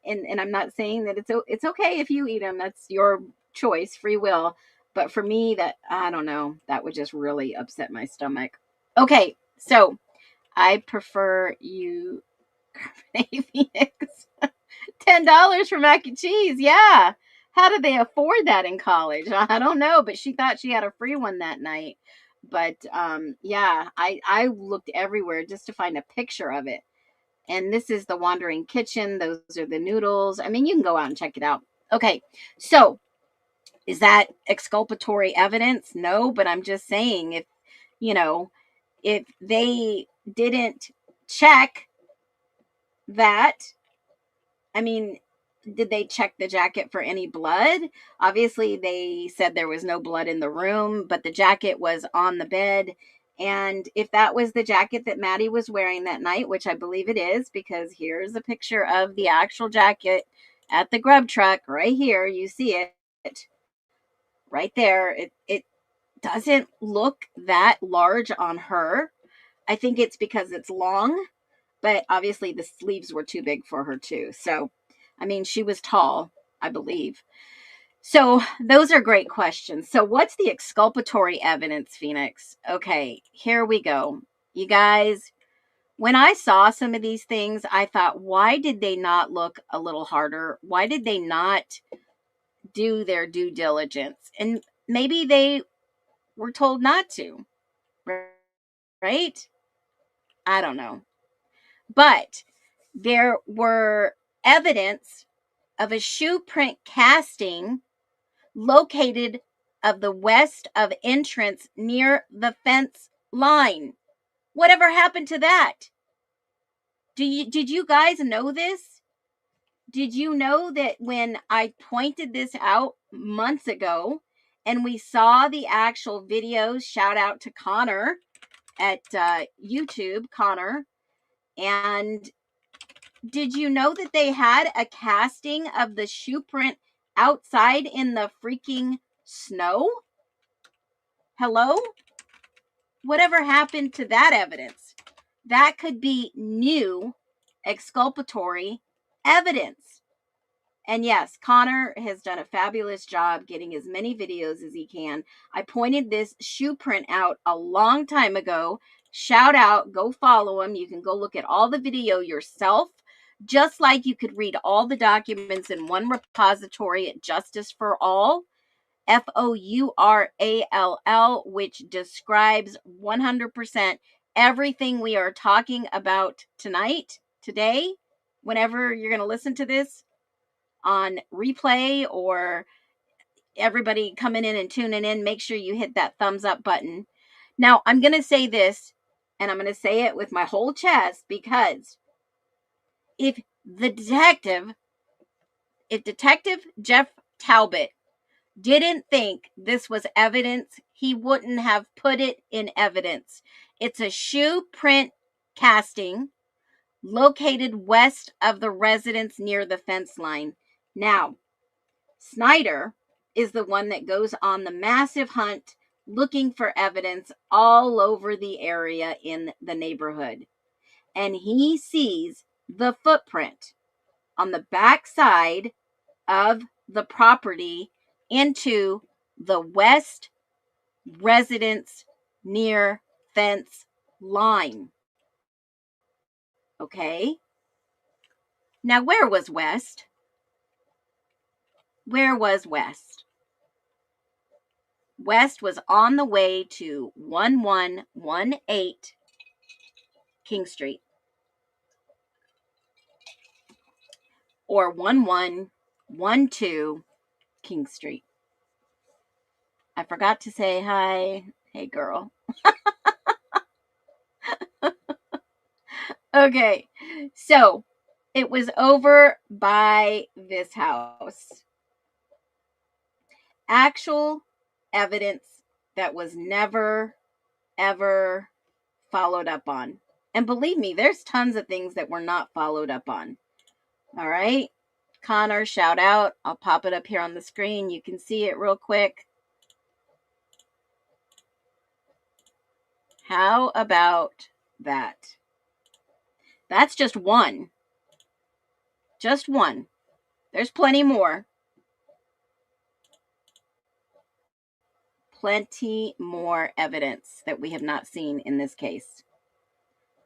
Speaker 2: And I'm not saying that it's okay if you eat them. That's your choice, free will. But for me, that I don't know, that would just really upset my stomach. Okay, so I prefer you, Phoenix. $10 for mac and cheese. Yeah. How did they afford that in college? I don't know, but she thought she had a free one that night. But yeah, I looked everywhere just to find a picture of it. And this is the Wandering Kitchen. Those are the noodles. I mean, you can go out and check it out. Okay, so is that exculpatory evidence? No, but I'm just saying if they didn't check that, I mean, did they check the jacket for any blood? Obviously, they said there was no blood in the room, but the jacket was on the bed. And if that was the jacket that Maddie was wearing that night, which I believe it is, because here's a picture of the actual jacket at the Grub truck right here. You see it right there. It doesn't look that large on her. I think it's because it's long, but obviously the sleeves were too big for her too. So, I mean, she was tall, I believe. So those are great questions. So what's the exculpatory evidence, Phoenix? Okay, here we go. You guys, when I saw some of these things, I thought, why did they not look a little harder? Why did they not do their due diligence? And maybe they were told not to, right? I don't know. But there were evidence of a shoe print casting located of the west of entrance near the fence line. Whatever happened to that? Did you guys know this? Did you know that when I pointed this out months ago and we saw the actual videos, shout out to Connor at YouTube, Connor, and did you know that they had a casting of the shoe print outside in the freaking snow? Hello? Whatever happened to that evidence? That could be new exculpatory evidence. And yes, Connor has done a fabulous job getting as many videos as he can. I pointed this shoe print out a long time ago. Shout out, go follow him. You can go look at all the video yourself, just like you could read all the documents in one repository at Justice for All, FOURALL, which describes 100% everything we are talking about today, whenever you're going to listen to this on replay, or everybody coming in and tuning in, make sure you hit that thumbs up button. Now, I'm going to say this, and I'm going to say it with my whole chest, because if Detective Jeff Talbot didn't think this was evidence, he wouldn't have put it in evidence. It's a shoe print casting located west of the residence near the fence line. Now, Snyder is the one that goes on the massive hunt looking for evidence all over the area in the neighborhood. And he sees the footprint on the back side of the property into the west residence near fence line. Okay. Now, where was West? Where was West? West was on the way to 1118 King Street or 1112 King Street. I forgot to say hi. Hey, girl. Okay, so it was over by this house. Actual evidence that was never, ever followed up on. And believe me, there's tons of things that were not followed up on. All right. Connor, shout out. I'll pop it up here on the screen. You can see it real quick. How about that? That's just one. Just one. There's plenty more. Plenty more evidence that we have not seen in this case.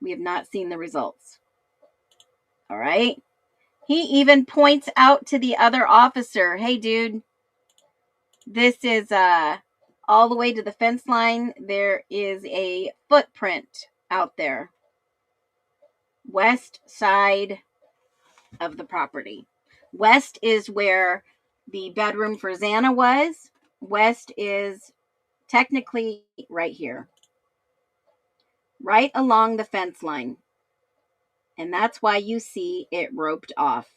Speaker 2: We have not seen the results. All right. He even points out to the other officer, hey, dude, this is all the way to the fence line. There is a footprint out there. West side of the property. West is where the bedroom for Xana was. West is technically right here. Right along the fence line. And that's why you see it roped off.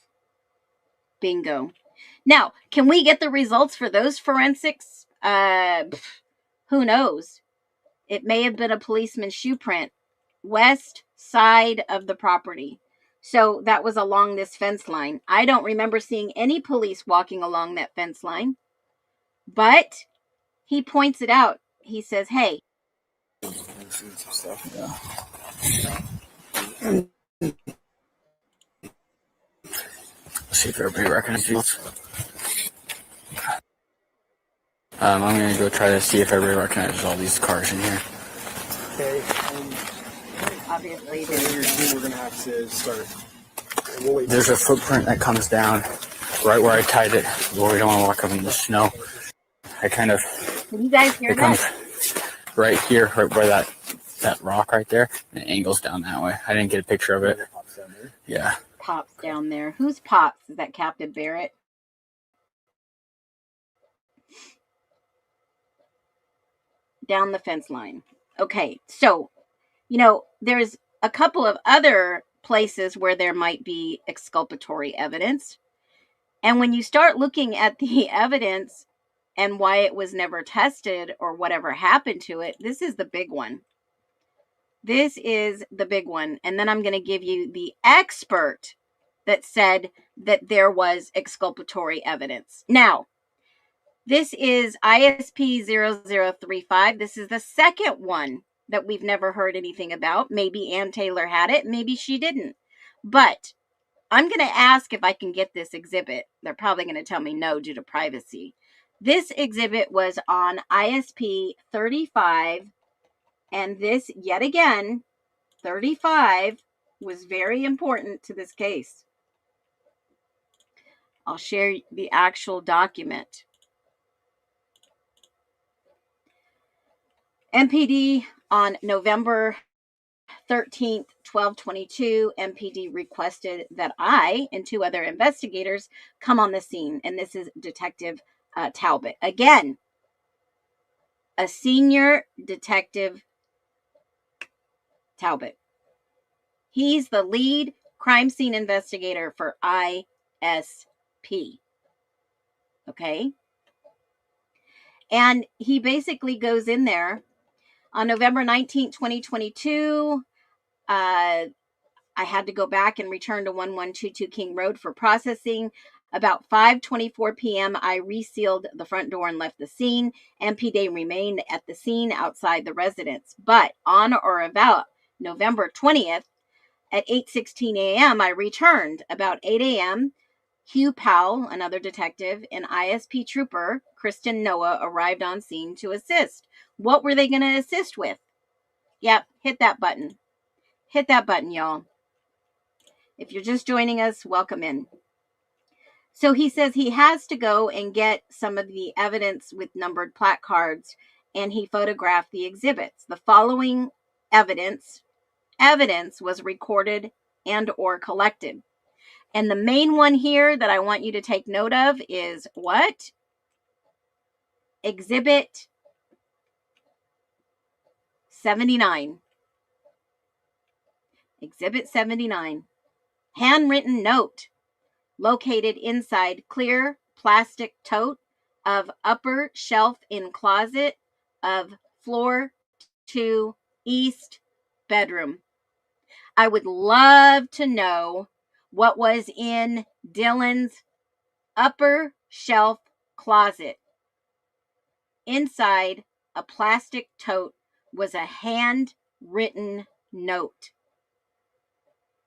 Speaker 2: Bingo. Now, can we get the results for those forensics? Who knows? It may have been a policeman's shoe print. West side of the property. So that was along this fence line. I don't remember seeing any police walking along that fence line. But he points it out. He says, hey.
Speaker 4: Let's see if everybody recognizes. I'm going to go try to see if everybody recognizes all these cars in here.
Speaker 5: Okay.
Speaker 2: Obviously,
Speaker 5: We're going to have to start. We'll wait.
Speaker 4: There's a footprint that comes down right where I tied it. Well, we don't want to walk up in the snow. I kind of.
Speaker 2: Can you guys hear
Speaker 4: it
Speaker 2: that?
Speaker 4: comes right here, right where that rock right there, and it angles down that way. I didn't get a picture of it. Yeah.
Speaker 2: Pops down there. Who's Pops? Is that Captain Barrett? Down the fence line. Okay, so, there's a couple of other places where there might be exculpatory evidence. And when you start looking at the evidence and why it was never tested or whatever happened to it, this is the big one. This is the big one. And then I'm going to give you the expert that said that there was exculpatory evidence. Now, this is ISP 0035. This is the second one that we've never heard anything about. Maybe Ann Taylor had it. Maybe she didn't. But I'm going to ask if I can get this exhibit. They're probably going to tell me no due to privacy. This exhibit was on ISP 35. And this, yet again, 35 was very important to this case. I'll share the actual document. MPD on November 13th, 12/22, MPD requested that I and two other investigators come on the scene. And this is Detective Talbot. Again, a senior detective Talbot. He's the lead crime scene investigator for ISP. Okay? And he basically goes in there on November 19th, 2022. I had to go back and return to 1122 King Road for processing. About 5:24 p.m., I resealed the front door and left the scene. MPD remained at the scene outside the residence. But on or about November 20th, at 8:16 a.m., I returned. About 8 a.m., Hugh Powell, another detective, and ISP trooper Kristen Noah arrived on scene to assist. What were they going to assist with? Yep, hit that button. Hit that button, y'all. If you're just joining us, welcome in. So he says he has to go and get some of the evidence with numbered placards, and he photographed the exhibits. The following evidence was recorded and or collected. And the main one here that I want you to take note of is what? Exhibit 79. Exhibit 79. Handwritten note located inside clear plastic tote of upper shelf in closet of floor 2 east bedroom. I would love to know what was in Dylan's upper shelf closet. Inside a plastic tote was a handwritten note.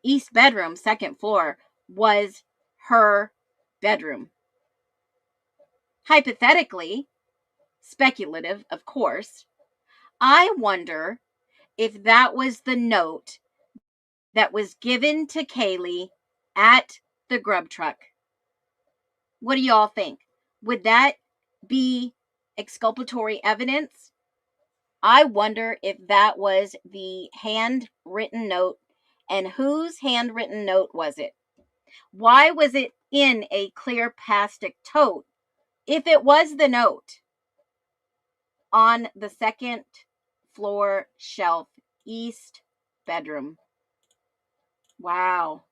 Speaker 2: East bedroom, second floor, was her bedroom. Hypothetically, speculative, of course, I wonder if that was the note that was given to Kaylee at the Grub truck. What do y'all think? Would that be exculpatory evidence? I wonder if that was the handwritten note, and whose handwritten note was it? Why was it in a clear plastic tote if it was the note on the second floor shelf, east bedroom? Wow.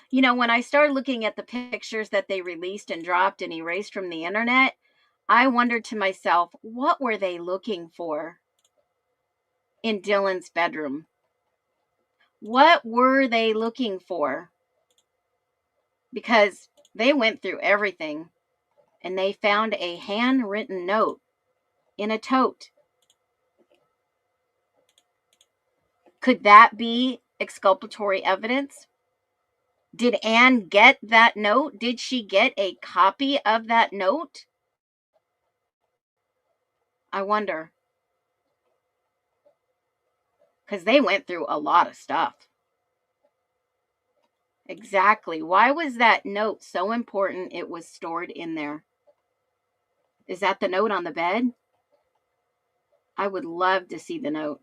Speaker 2: You know, when I started looking at the pictures that they released and dropped and erased from the internet, I wondered to myself, what were they looking for in Dylan's bedroom? What were they looking for? Because they went through everything and they found a handwritten note in a tote. Could that be exculpatory evidence? Did Anne get that note? Did she get a copy of that note? I wonder. Because they went through a lot of stuff. Exactly. Why was that note so important it was stored in there? Is that the note on the bed? I would love to see the note.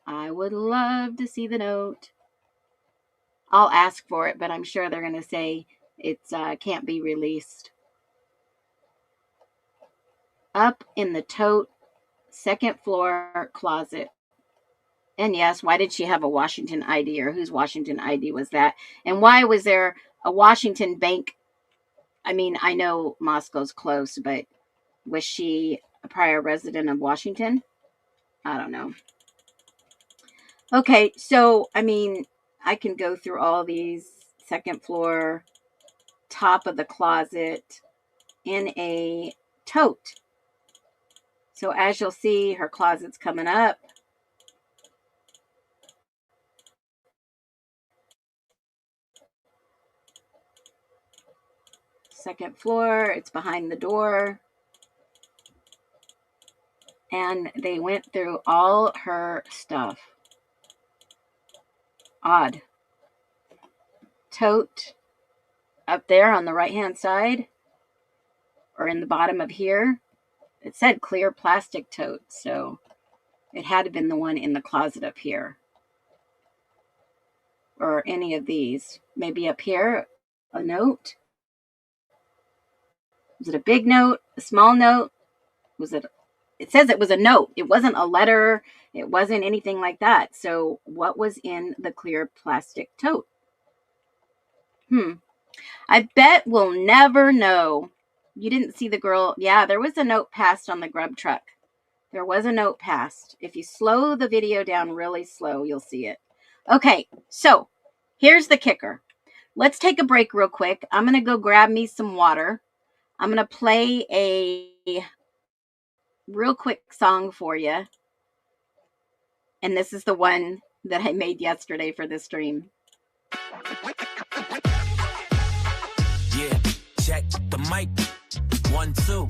Speaker 2: I would love to see the note. I'll ask for it, but I'm sure they're going to say it can't be released. Up in the tote, second floor closet. And yes, why did she have a Washington ID, or whose Washington ID was that? And why was there a Washington bank? I mean, I know Moscow's close, but was she a prior resident of Washington? I don't know. Okay, so, I mean, I can go through all these. Second floor, top of the closet, in a tote. So as you'll see, her closet's coming up. Second floor, it's behind the door. And they went through all her stuff. Odd. Tote up there on the right-hand side, or in the bottom of here. It said clear plastic tote, so it had to have been the one in the closet up here. Or any of these. Maybe up here, a note. Was it a big note? A small note? Was it? It says it was a note. It wasn't a letter. It wasn't anything like that. So what was in the clear plastic tote? I bet we'll never know. You didn't see the girl. Yeah, there was a note passed on the Grub truck. There was a note passed. If you slow the video down really slow, you'll see it. Okay, so here's the kicker. let's take a break real quick. I'm going to go grab me some water. I'm going to play a real quick song for you. And this is the one that I made yesterday for this stream.
Speaker 6: Yeah, check the mic. 1, 2.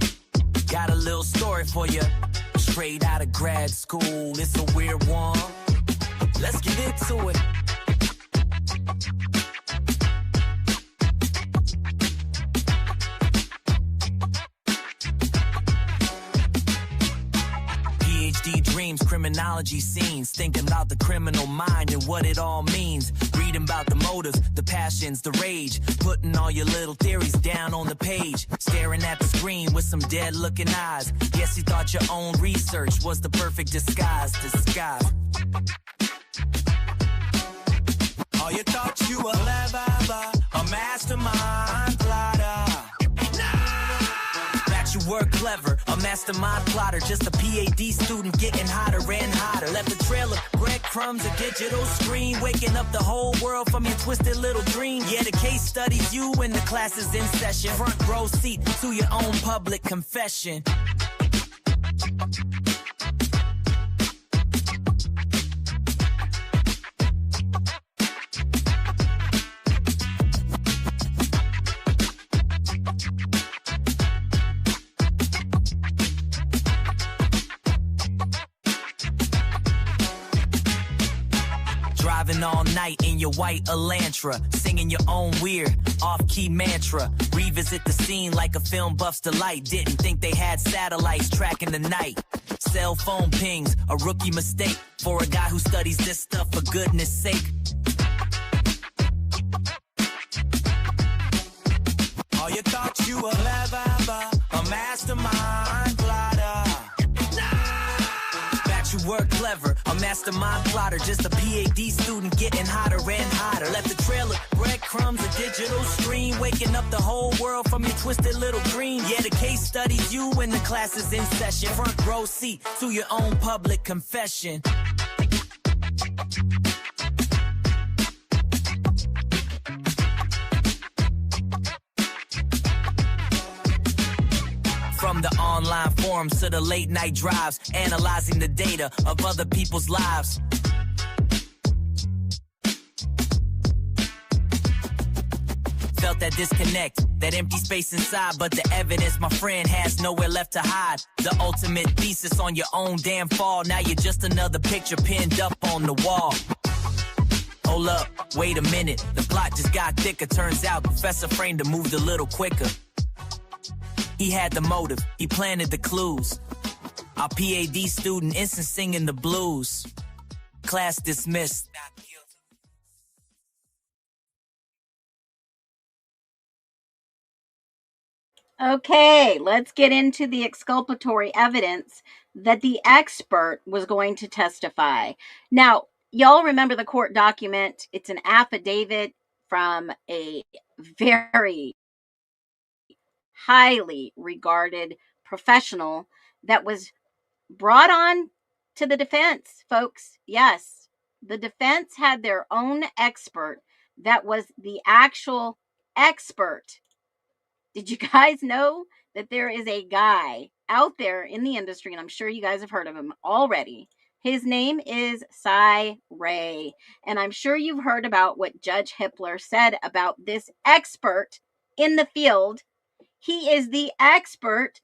Speaker 6: Got a little story for you. Straight out of grad school, it's a weird one. Let's get into it. PhD dreams, criminology scenes, thinking about the criminal mind and what it all means. Reading about the motives, the passions, the rage, putting all your little theories down on the page. Staring at the screen with some dead looking eyes. Guess you thought your own research was the perfect disguise. Oh, you thought you were clever, a mastermind plotter. That you were clever, a mastermind plotter. Just a PhD student getting hotter and hotter. Left a trail of breadcrumbs, a digital screen, waking up the whole world from your twisted little dream. Yeah, the case studies you when the class is in session. Front row seat to your own public confession. Driving all night in your white Elantra, singing your own weird, off-key mantra. Revisit the scene like a film buff's delight. Didn't think they had satellites tracking the night. Cell phone pings, a rookie mistake for a guy who studies this stuff for goodness sake. Oh, you thought you were clever, a mastermind plotter. You were clever, a mastermind plotter. Just a PhD student getting hotter and hotter. Left a trail of breadcrumbs, a digital stream, waking up the whole world from your twisted little dream. Yeah, the case studies you when the class is in session. Front row seat to your own public confession. From the online forums to the late night drives, analyzing the data of other people's lives. Felt that disconnect, that empty space inside, but the evidence, my friend, has nowhere left to hide. The ultimate thesis on your own damn fall. Now you're just another picture pinned up on the wall. Hold up, wait a minute, the plot just got thicker. Turns out Professor Fraying moved a little quicker. He had the motive, he planted the clues. Our PhD student instant singing the blues. Class dismissed.
Speaker 2: Okay, let's get into the exculpatory evidence that the expert was going to testify. Now, y'all remember the court document. It's an affidavit from a very highly regarded professional that was brought on to the defense, folks. Yes, the defense had their own expert that was the actual expert. Did you guys know that there is a guy out there in the industry, and I'm sure you guys have heard of him already. His name is Cy Ray, and I'm sure you've heard about what Judge Hippler said about this expert in the field. He is the expert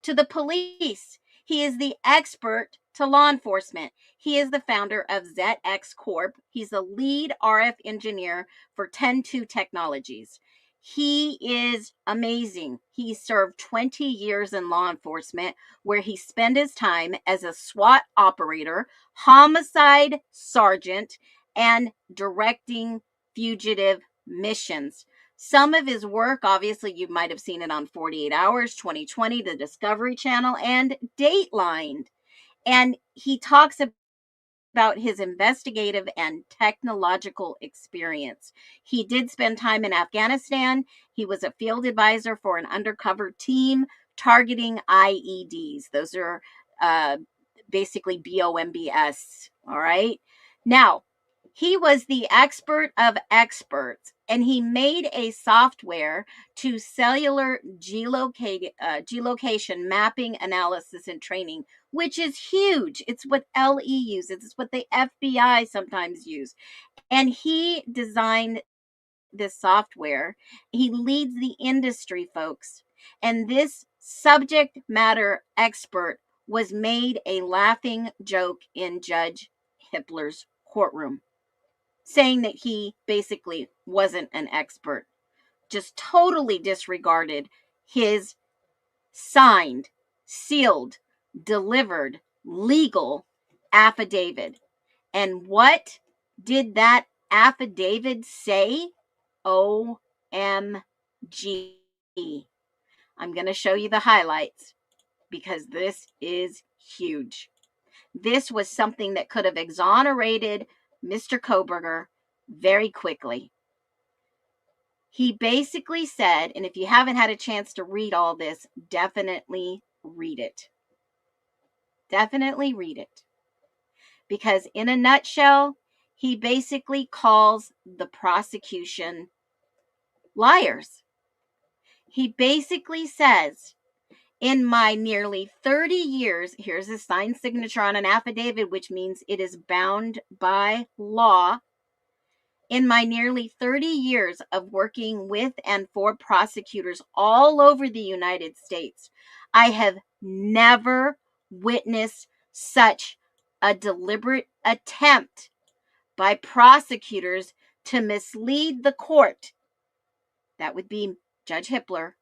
Speaker 2: to the police. He is the expert to law enforcement. He is the founder of ZX Corp. He's the lead RF engineer for 102 Technologies. He is amazing. He served 20 years in law enforcement, where he spent his time as a SWAT operator, homicide sergeant, and directing fugitive missions. Some of his work, obviously, you might have seen it on 48 Hours, 2020, the Discovery Channel, and Dateline. And he talks about his investigative and technological experience. He did spend time in Afghanistan. He was a field advisor for an undercover team targeting IEDs. Those are basically BOMBS. All right. Now, He was the expert of experts, and he made a software to cellular geolocation mapping, analysis, and training, which is huge. It's what LE uses. It's what the FBI sometimes use. And he designed this software. He leads the industry, folks. And this subject matter expert was made a laughing joke in Judge Hippler's courtroom, saying that he basically wasn't an expert, just totally disregarded his signed, sealed, delivered, legal affidavit. And what did that affidavit say? OMG. I'm going to show you the highlights because this is huge. This was something that could have exonerated Mr. Kohberger very quickly. He basically said, and if you haven't had a chance to read all this, definitely read it. Definitely read it. Because in a nutshell, he basically calls the prosecution liars. He basically says, in my nearly 30 years, here's a signed signature on an affidavit, which means it is bound by law. In my nearly 30 years of working with and for prosecutors all over the United States, I have never witnessed such a deliberate attempt by prosecutors to mislead the court, that would be Judge Hippler,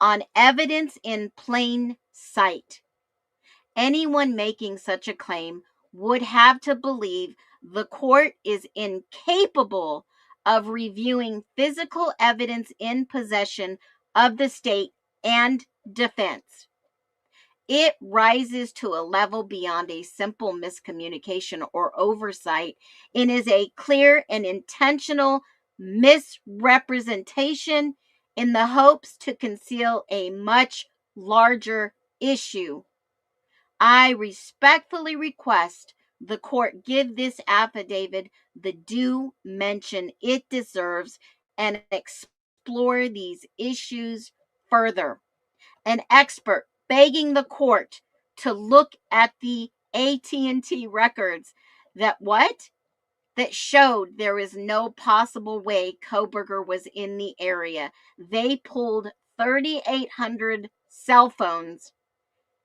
Speaker 2: on evidence in plain sight. Anyone making such a claim would have to believe the court is incapable of reviewing physical evidence in possession of the state and defense. It rises to a level beyond a simple miscommunication or oversight and is a clear and intentional misrepresentation in the hopes to conceal a much larger issue. I respectfully request the court give this affidavit the due mention it deserves and explore these issues further. An expert begging the court to look at the AT&T records that showed there is no possible way Kohberger was in the area. They pulled 3,800 cell phones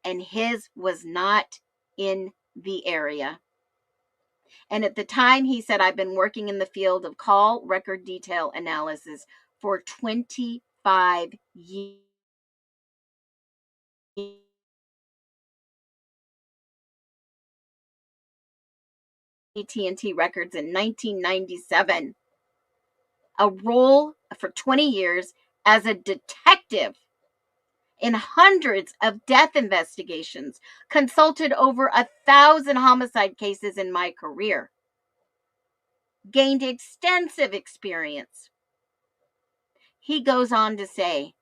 Speaker 2: and his was not in the area. And at the time, he said, I've been working in the field of call record detail analysis for 25 years. AT&T records in 1997. A role for 20 years as a detective in hundreds of death investigations, consulted over 1,000 homicide cases in my career, gained extensive experience. He goes on to say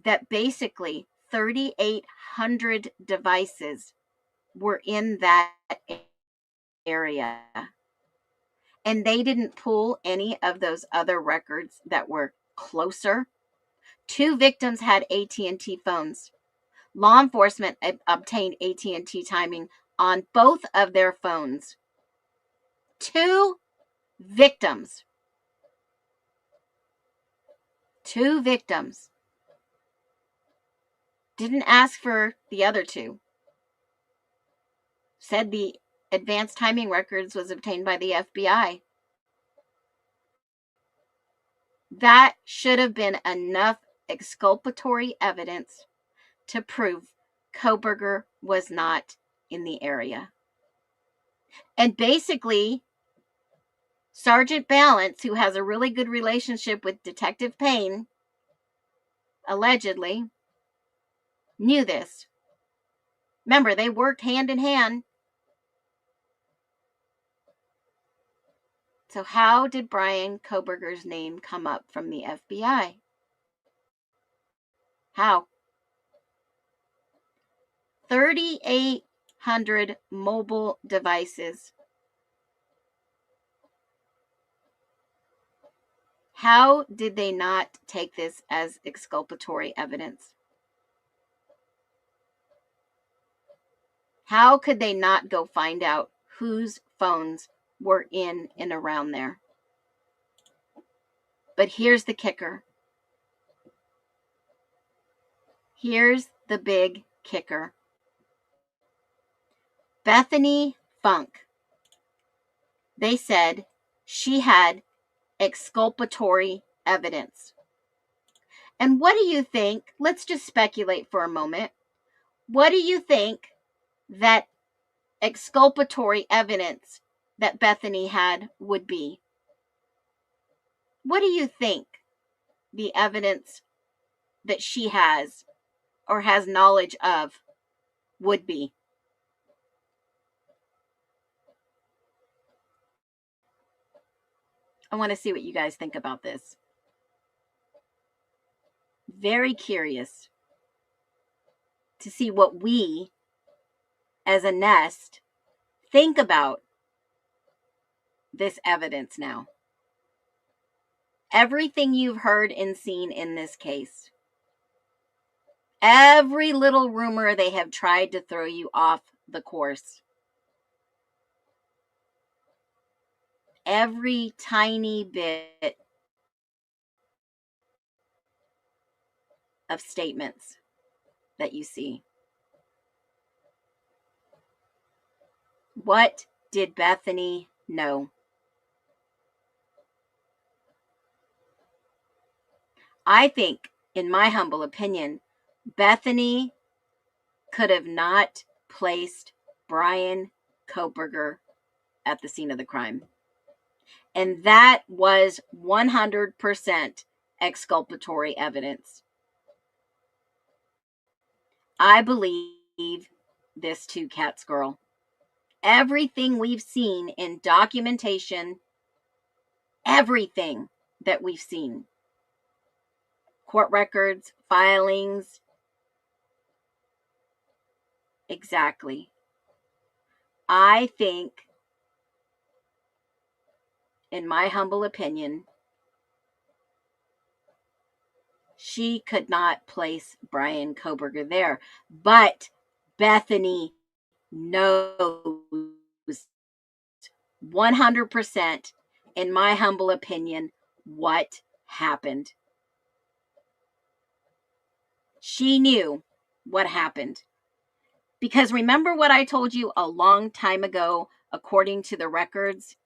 Speaker 2: that basically 3,800 devices were in that area. And they didn't pull any of those other records that were closer. 2 victims had AT&T phones. Law enforcement obtained AT&T timing on both of their phones. 2 victims. 2 victims. Didn't ask for the other 2. Said the advanced timing records was obtained by the FBI. That should have been enough exculpatory evidence to prove Kohberger was not in the area. And basically, Sergeant Balance, who has a really good relationship with Detective Payne, allegedly, knew this. Remember, they worked hand in hand. So how did Brian Kohberger's name come up from the FBI? How? 3,800 mobile devices How did they not take this as exculpatory evidence? How could they not go find out whose phones were in and around there? But here's the kicker. Here's the big kicker. Bethany Funk, they said she had exculpatory evidence. And what do you think? Let's just speculate for a moment. What do you think that exculpatory evidence that Bethany had would be? What do you think the evidence that she has or has knowledge of would be? I want to see what you guys think about this. Very curious to see what we as a nest think about this evidence now. Everything you've heard and seen in this case, every little rumor they have tried to throw you off the course, every tiny bit of statements that you see. What did Bethany know? I think, in my humble opinion, Bethany could have not placed Brian Koberger at the scene of the crime. And that was 100% exculpatory evidence. I believe this too, Cat's girl. Everything we've seen in documentation, everything that we've seen, court records, filings, exactly. I think, in my humble opinion, she could not place Brian Koberger there. But Bethany knows 100%, in my humble opinion, what happened. She knew what happened. Because remember what I told you a long time ago, according to the records?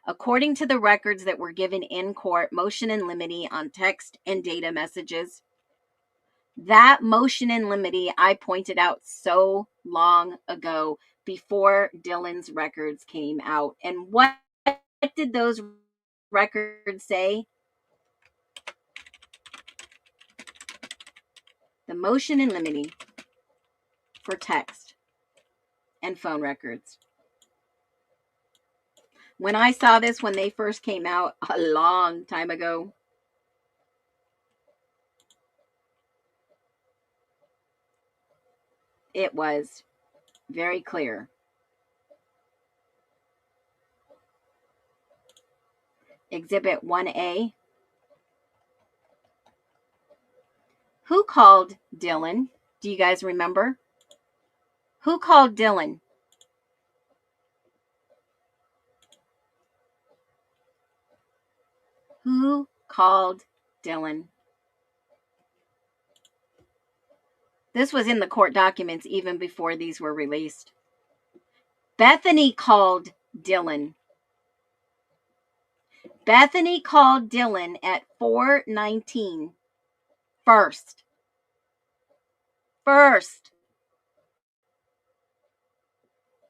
Speaker 2: According to the records that were given in court, motion in limine on text and data messages, that motion in limine I pointed out so long ago before Dylan's records came out. And what did those records say? The motion in limine for text and phone records. When I saw this, when they first came out a long time ago, it was very clear. Exhibit 1A. Who called Dylan? Do you guys remember? Who called Dylan? Who called Dylan? This was in the court documents even before these were released. Bethany called Dylan. Bethany called Dylan at 4:19 first.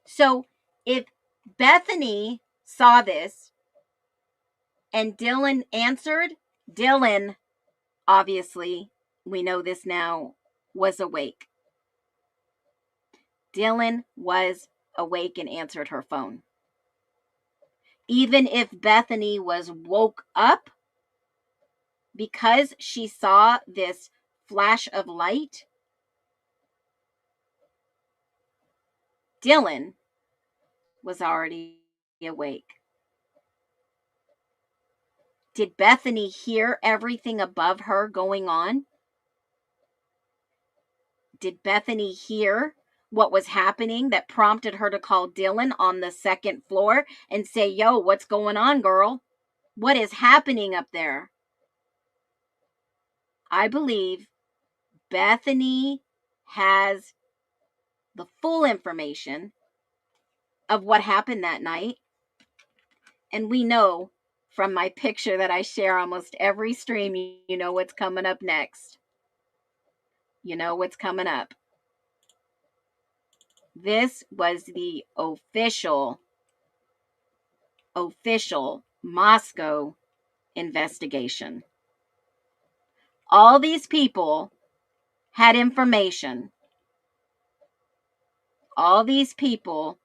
Speaker 2: So if Bethany saw this and Dylan answered, Dylan, obviously, we know this now, was awake. Dylan was awake and answered her phone. Even if Bethany was woke up because she saw this flash of light, Dylan was already awake. Did Bethany hear everything above her going on? Did Bethany hear what was happening that prompted her to call Dylan on the second floor and say, yo, what's going on, girl? What is happening up there? I believe Bethany has the full information of what happened that night. And we know from my picture that I share almost every stream, you know what's coming up next. You know what's coming up. This was the official Moscow investigation. All these people had information. All these people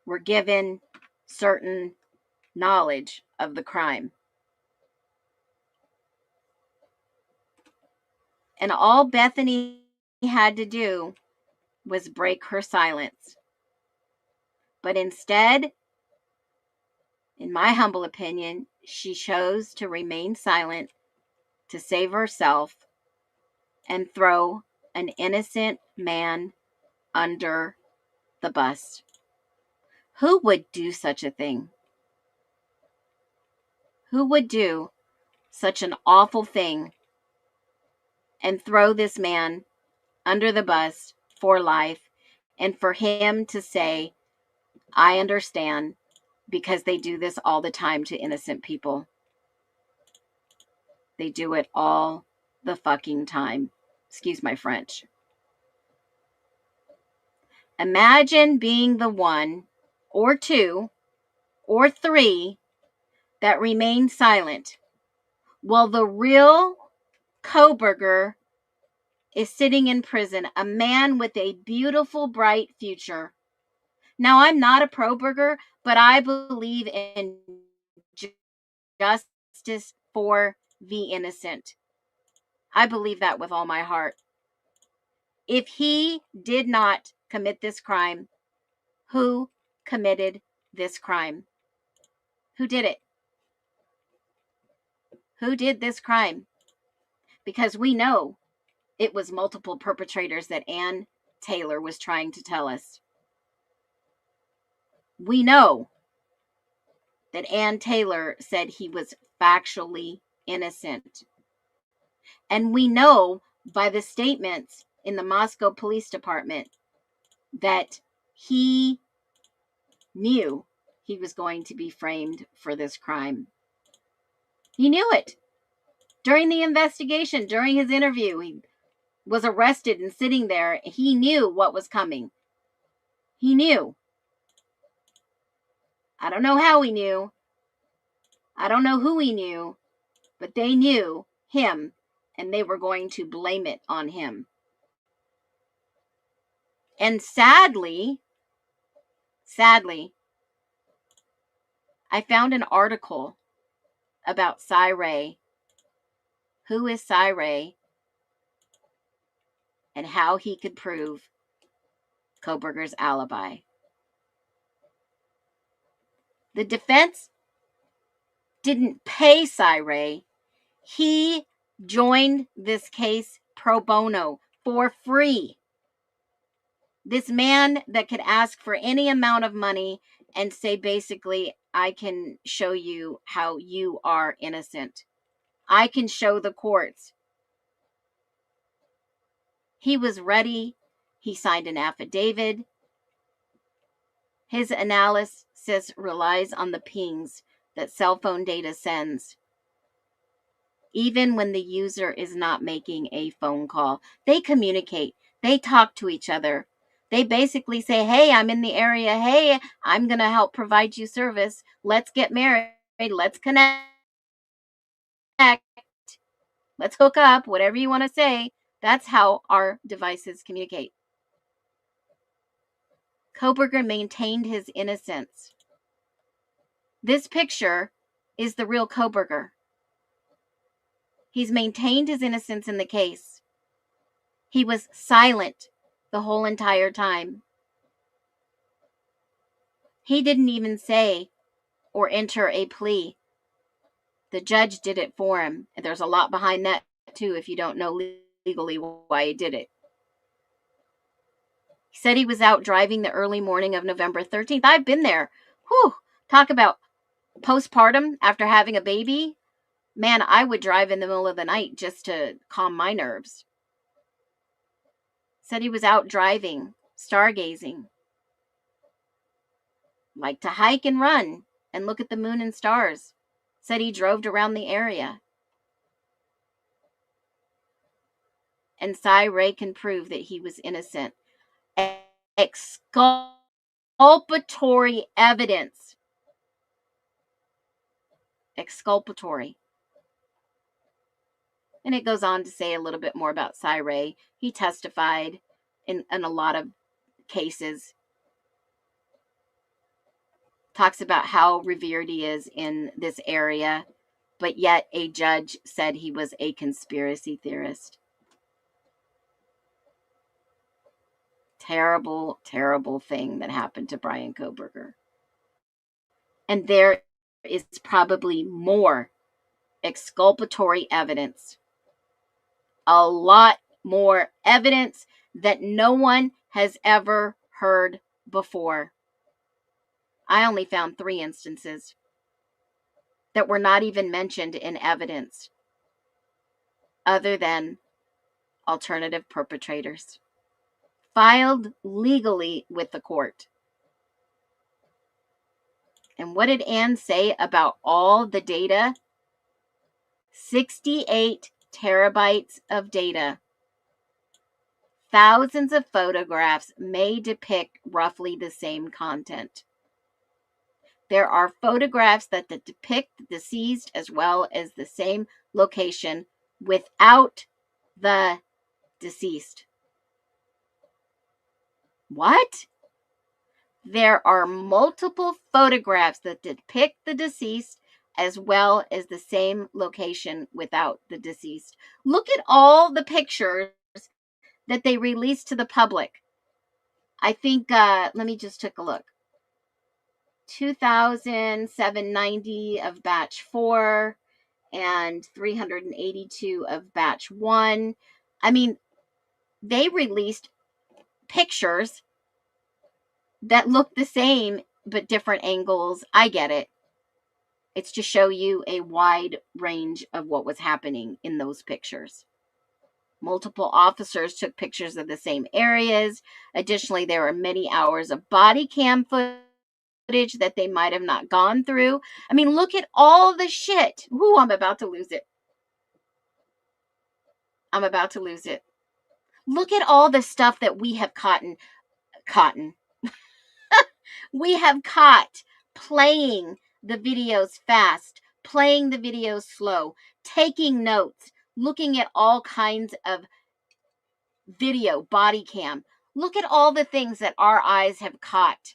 Speaker 2: were given certain knowledge of the crime. And all Bethany had to do was break her silence. But instead, in my humble opinion, she chose to remain silent to save herself and throw an innocent man under the bus. Who would do such a thing? Who would do such an awful thing and throw this man under the bus for life, and for him to say, I understand, because they do this all the time to innocent people. They do it all the fucking time. Excuse my French. Imagine being the one or two or three that remain silent while the real Kohberger is sitting in prison, a man with a beautiful, bright future. Now, I'm not a pro-burger, but I believe in justice for the innocent. I believe that with all my heart. If he did not commit this crime, who committed this crime? Who did it? Who did this crime? Because we know it was multiple perpetrators that Ann Taylor was trying to tell us. We know that Ann Taylor said he was factually innocent. And we know by the statements in the Moscow Police Department that he knew he was going to be framed for this crime. He knew it. During the investigation, during his interview, he was arrested and sitting there. He knew what was coming. He knew. I don't know how he knew. I don't know who he knew, but they knew him, and they were going to blame it on him. And sadly, I found an article about Cy Ray. Who is Cy Ray? And how he could prove Kohberger's alibi. The defense didn't pay Cy Ray. He joined this case pro bono for free. This man that could ask for any amount of money and say, basically, I can show you how you are innocent. I can show the courts. He was ready. He signed an affidavit. His analysis relies on the pings that cell phone data sends. Even when the user is not making a phone call, they communicate. They talk to each other. They basically say, hey, I'm in the area. Hey, I'm going to help provide you service. Let's get married. Let's connect. Let's hook up, whatever you want to say. That's how our devices communicate. Kohberger maintained his innocence. This picture is the real Kohberger. He's maintained his innocence in the case. He was silent the whole entire time. He didn't even say or enter a plea. The judge did it for him. And there's a lot behind that, too, if you don't know legally why he did it. He said he was out driving the early morning of November 13th. I've been there. Whew. Talk about postpartum after having a baby. Man, I would drive in the middle of the night just to calm my nerves. Said he was out driving, stargazing. Liked to hike and run and look at the moon and stars. Said he drove around the area. And Cy Ray can prove that he was innocent. Exculpatory evidence. Exculpatory. And it goes on to say a little bit more about Cy Ray. He testified in a lot of cases. Talks about how revered he is in this area, but yet a judge said he was a conspiracy theorist. Terrible, terrible thing that happened to Bryan Kohberger. And there is probably more exculpatory evidence. A lot more evidence that no one has ever heard before. I only found 3 instances that were not even mentioned in evidence other than alternative perpetrators. Filed legally with the court. And what did Anne say about all the data? 68 terabytes of data. Thousands of photographs may depict roughly the same content. There are photographs that depict the deceased as well as the same location without the deceased. What? There are multiple photographs that depict the deceased as well as the same location without the deceased. Look at all the pictures that they released to the public. I think, let me just take a look. 2,790 of batch 4 and 382 of batch 1. I mean, they released pictures that look the same but different angles. I get it. It's to show you a wide range of what was happening in those pictures. Multiple officers took pictures of the same areas. Additionally, there are many hours of body cam footage that they might have not gone through. I mean, look at all the shit. Ooh, I'm about to lose it. I'm about to lose it. Look at all the stuff that we have caught. We have caught playing the videos fast, playing the videos slow, taking notes, looking at all kinds of video, body cam. Look at all the things that our eyes have caught.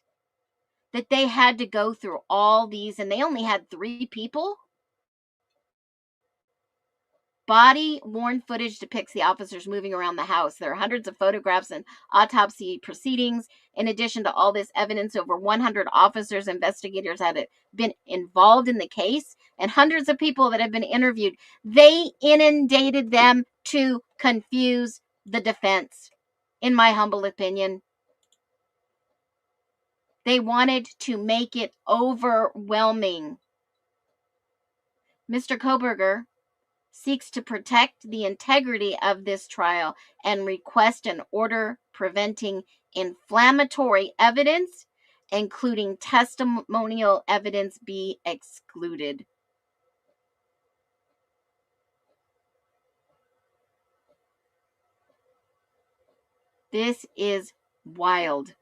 Speaker 2: That they had to go through all these, and they only had 3 people. Body-worn footage depicts the officers moving around the house. There are hundreds of photographs and autopsy proceedings. In addition to all this evidence, over 100 officers, investigators had been involved in the case, and hundreds of people that have been interviewed. They inundated them to confuse the defense, in my humble opinion. They wanted to make it overwhelming. Mr. Kohberger seeks to protect the integrity of this trial and request an order preventing inflammatory evidence, including testimonial evidence, be excluded. This is wild.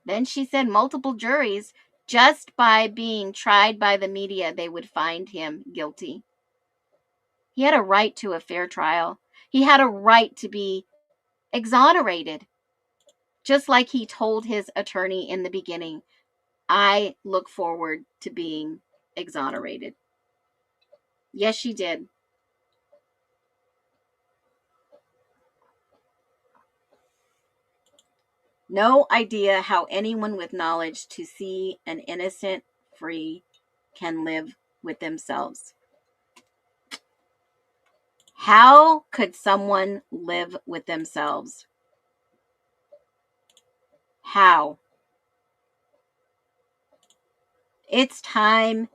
Speaker 2: Then she said multiple juries, just by being tried by the media, they would find him guilty. He had a right to a fair trial. He had a right to be exonerated. Just like he told his attorney in the beginning, I look forward to being exonerated. Yes, she did. No idea how anyone with knowledge to see an innocent free can live with themselves. How could someone live with themselves? How? It's time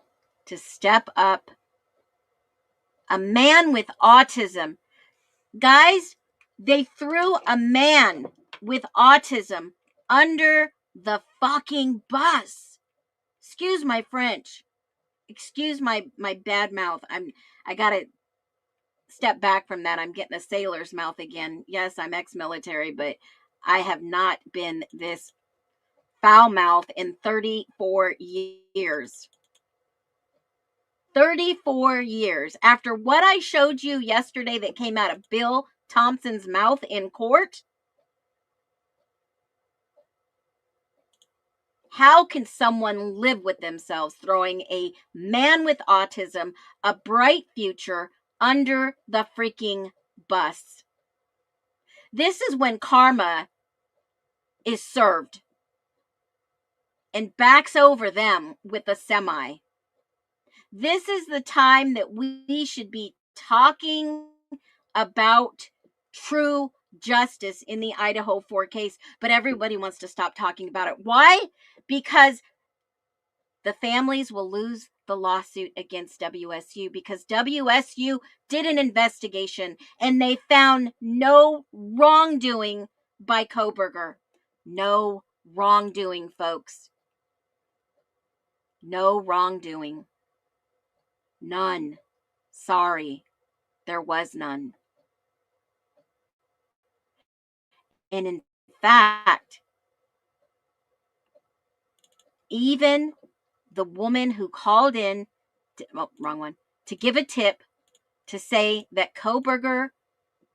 Speaker 2: to step up. A man with autism. Guys, they threw a man with autism under the fucking bus. Excuse my French. Excuse my bad mouth. I gotta step back from that. I'm getting a sailor's mouth again. Yes, I'm ex-military, but I have not been this foul mouth in 34 years. 34 years. After what I showed you yesterday that came out of Bill Thompson's mouth in court, how can someone live with themselves throwing a man with autism, a bright future, under the freaking bus? This is when karma is served and backs over them with a semi. This is the time that we should be talking about true justice in the Idaho 4 case, but everybody wants to stop talking about it. Why? Because the families will lose the lawsuit against WSU, because WSU did an investigation and they found no wrongdoing by Kohberger. No wrongdoing, folks. No wrongdoing. None. Sorry, there was none. And in fact, even the woman who called in, to give a tip, to say that Kohberger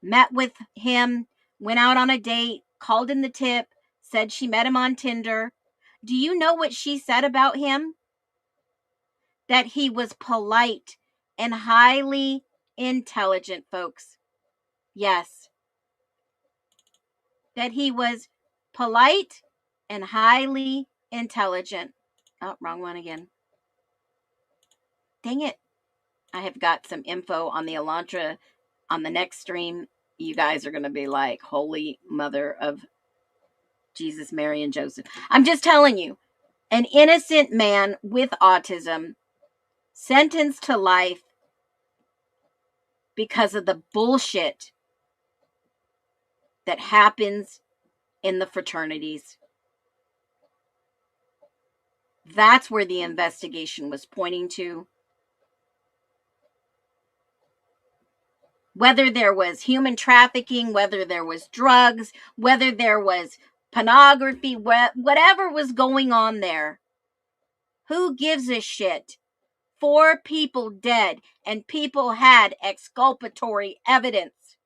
Speaker 2: met with him, went out on a date, called in the tip, said she met him on Tinder. Do you know what she said about him? That he was polite and highly intelligent, folks. Yes. That he was polite and highly intelligent. Oh, wrong one again. Dang it. I have got some info on the Elantra on the next stream. You guys are going to be like, holy mother of Jesus, Mary, and Joseph. I'm just telling you, an innocent man with autism sentenced to life because of the bullshit that happens in the fraternities. That's where the investigation was pointing to. Whether there was human trafficking, whether there was drugs, whether there was pornography, whatever was going on there. Who gives a shit? 4 people dead, and people had exculpatory evidence.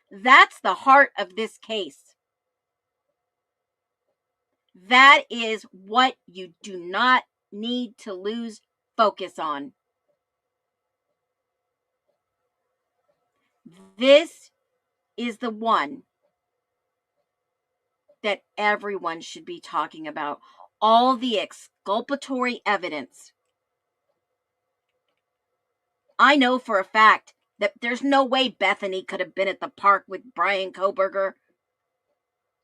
Speaker 2: That's the heart of this case. That is what you do not need to lose focus on. This is the one that everyone should be talking about. All the exculpatory evidence. I know for a fact that there's no way Bethany could have been at the park with Brian Kohberger.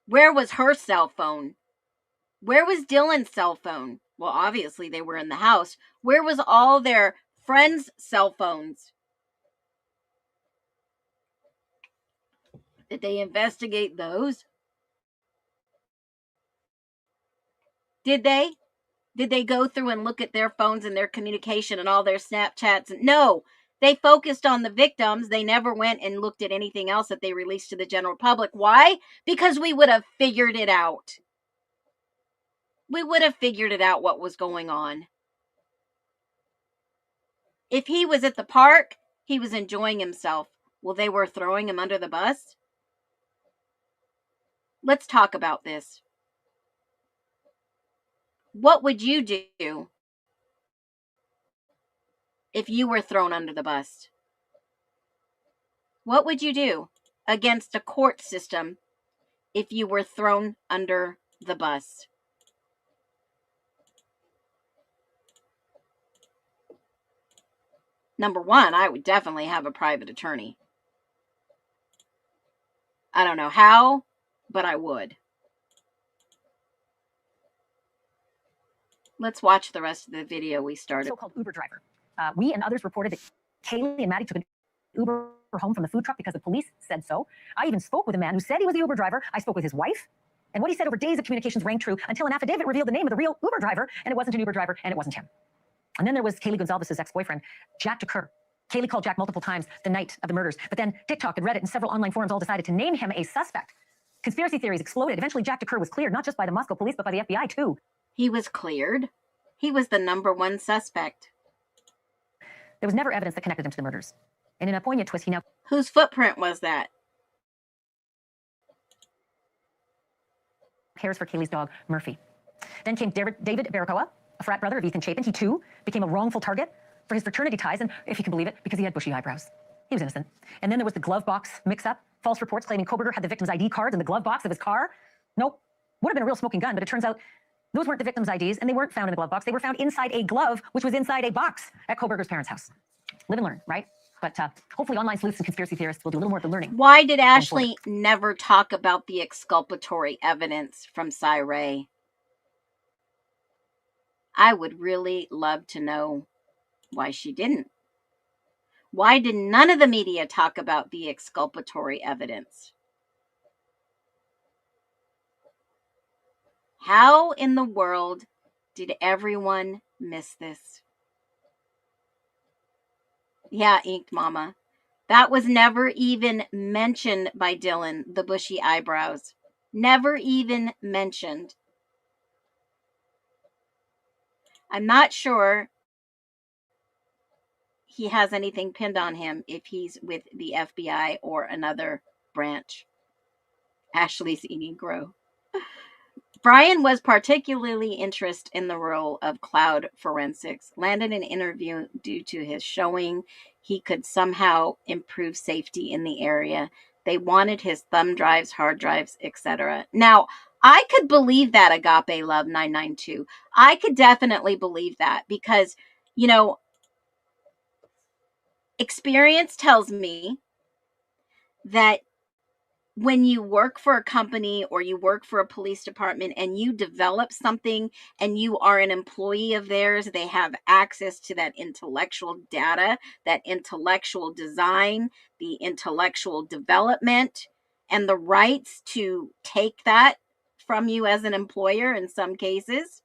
Speaker 2: Where was her cell phone? Where was Dylan's cell phone? Well, obviously they were in the house. Where was all their friends' cell phones? Did they investigate those? Did they? Did they go through and look at their phones and their communication and all their Snapchats? No, they focused on the victims. They never went and looked at anything else that they released to the general public. Why? Because we would have figured it out. We would have figured it out what was going on. If he was at the park, he was enjoying himself. Well, they were throwing him under the bus. Let's talk about this. What would you do if you were thrown under the bus? What would you do against a court system if you were thrown under the bus? Number one, I would definitely have a private attorney. I don't know how, but I would. Let's watch the rest of the video we started.
Speaker 3: So-called Uber driver. We and others reported that Kaylee and Maddie took an Uber home from the food truck because the police said so. I even spoke with a man who said he was the Uber driver. I spoke with his wife. And what he said over days of communications rang true until an affidavit revealed the name of the real Uber driver, and it wasn't an Uber driver, and it wasn't him. And then there was Kaylee Gonzalez's ex-boyfriend, Jack DeCur. Kaylee called Jack multiple times the night of the murders, but then TikTok and Reddit and several online forums all decided to name him a suspect. Conspiracy theories exploded. Eventually, Jack DeCur was cleared, not just by the Moscow police, but by the FBI, too.
Speaker 2: He was cleared. He was the number one suspect.
Speaker 3: There was never evidence that connected him to the murders. And in a poignant twist, he now...
Speaker 2: Whose footprint was that?
Speaker 3: cares for Kaylee's dog, Murphy. Then came David Barakoa, a frat brother of Ethan Chapin. He, too, became a wrongful target for his fraternity ties, and if you can believe it, because he had bushy eyebrows. He was innocent. And then there was the glove box mix-up. False reports claiming Koberger had the victim's ID cards in the glove box of his car. Nope. Would have been a real smoking gun, but it turns out those weren't the victim's IDs, and they weren't found in the glove box. They were found inside a glove, which was inside a box at Koberger's parents' house. Live and learn, right? But hopefully online sleuths and conspiracy theorists will do a little more of the learning.
Speaker 2: Why did Ashley never talk about the exculpatory evidence from Cy Ray? I would really love to know why she didn't. Why did none of the media talk about the exculpatory evidence? How in the world did everyone miss this? Yeah, Inked Mama. That was never even mentioned by Dylan, the bushy eyebrows. Never even mentioned. I'm not sure he has anything pinned on him if he's with the FBI or another branch. Ashley's eating Grow. Brian was particularly interested in the role of cloud forensics, landed an interview due to his showing he could somehow improve safety in the area. They wanted his thumb drives, hard drives, etc. Now, I could believe that, Agape Love 992. I could definitely believe that because, you know, experience tells me that when you work for a company or you work for a police department and you develop something and you are an employee of theirs, they have access to that intellectual data, that intellectual design, the intellectual development, and the rights to take that from you as an employer in some cases.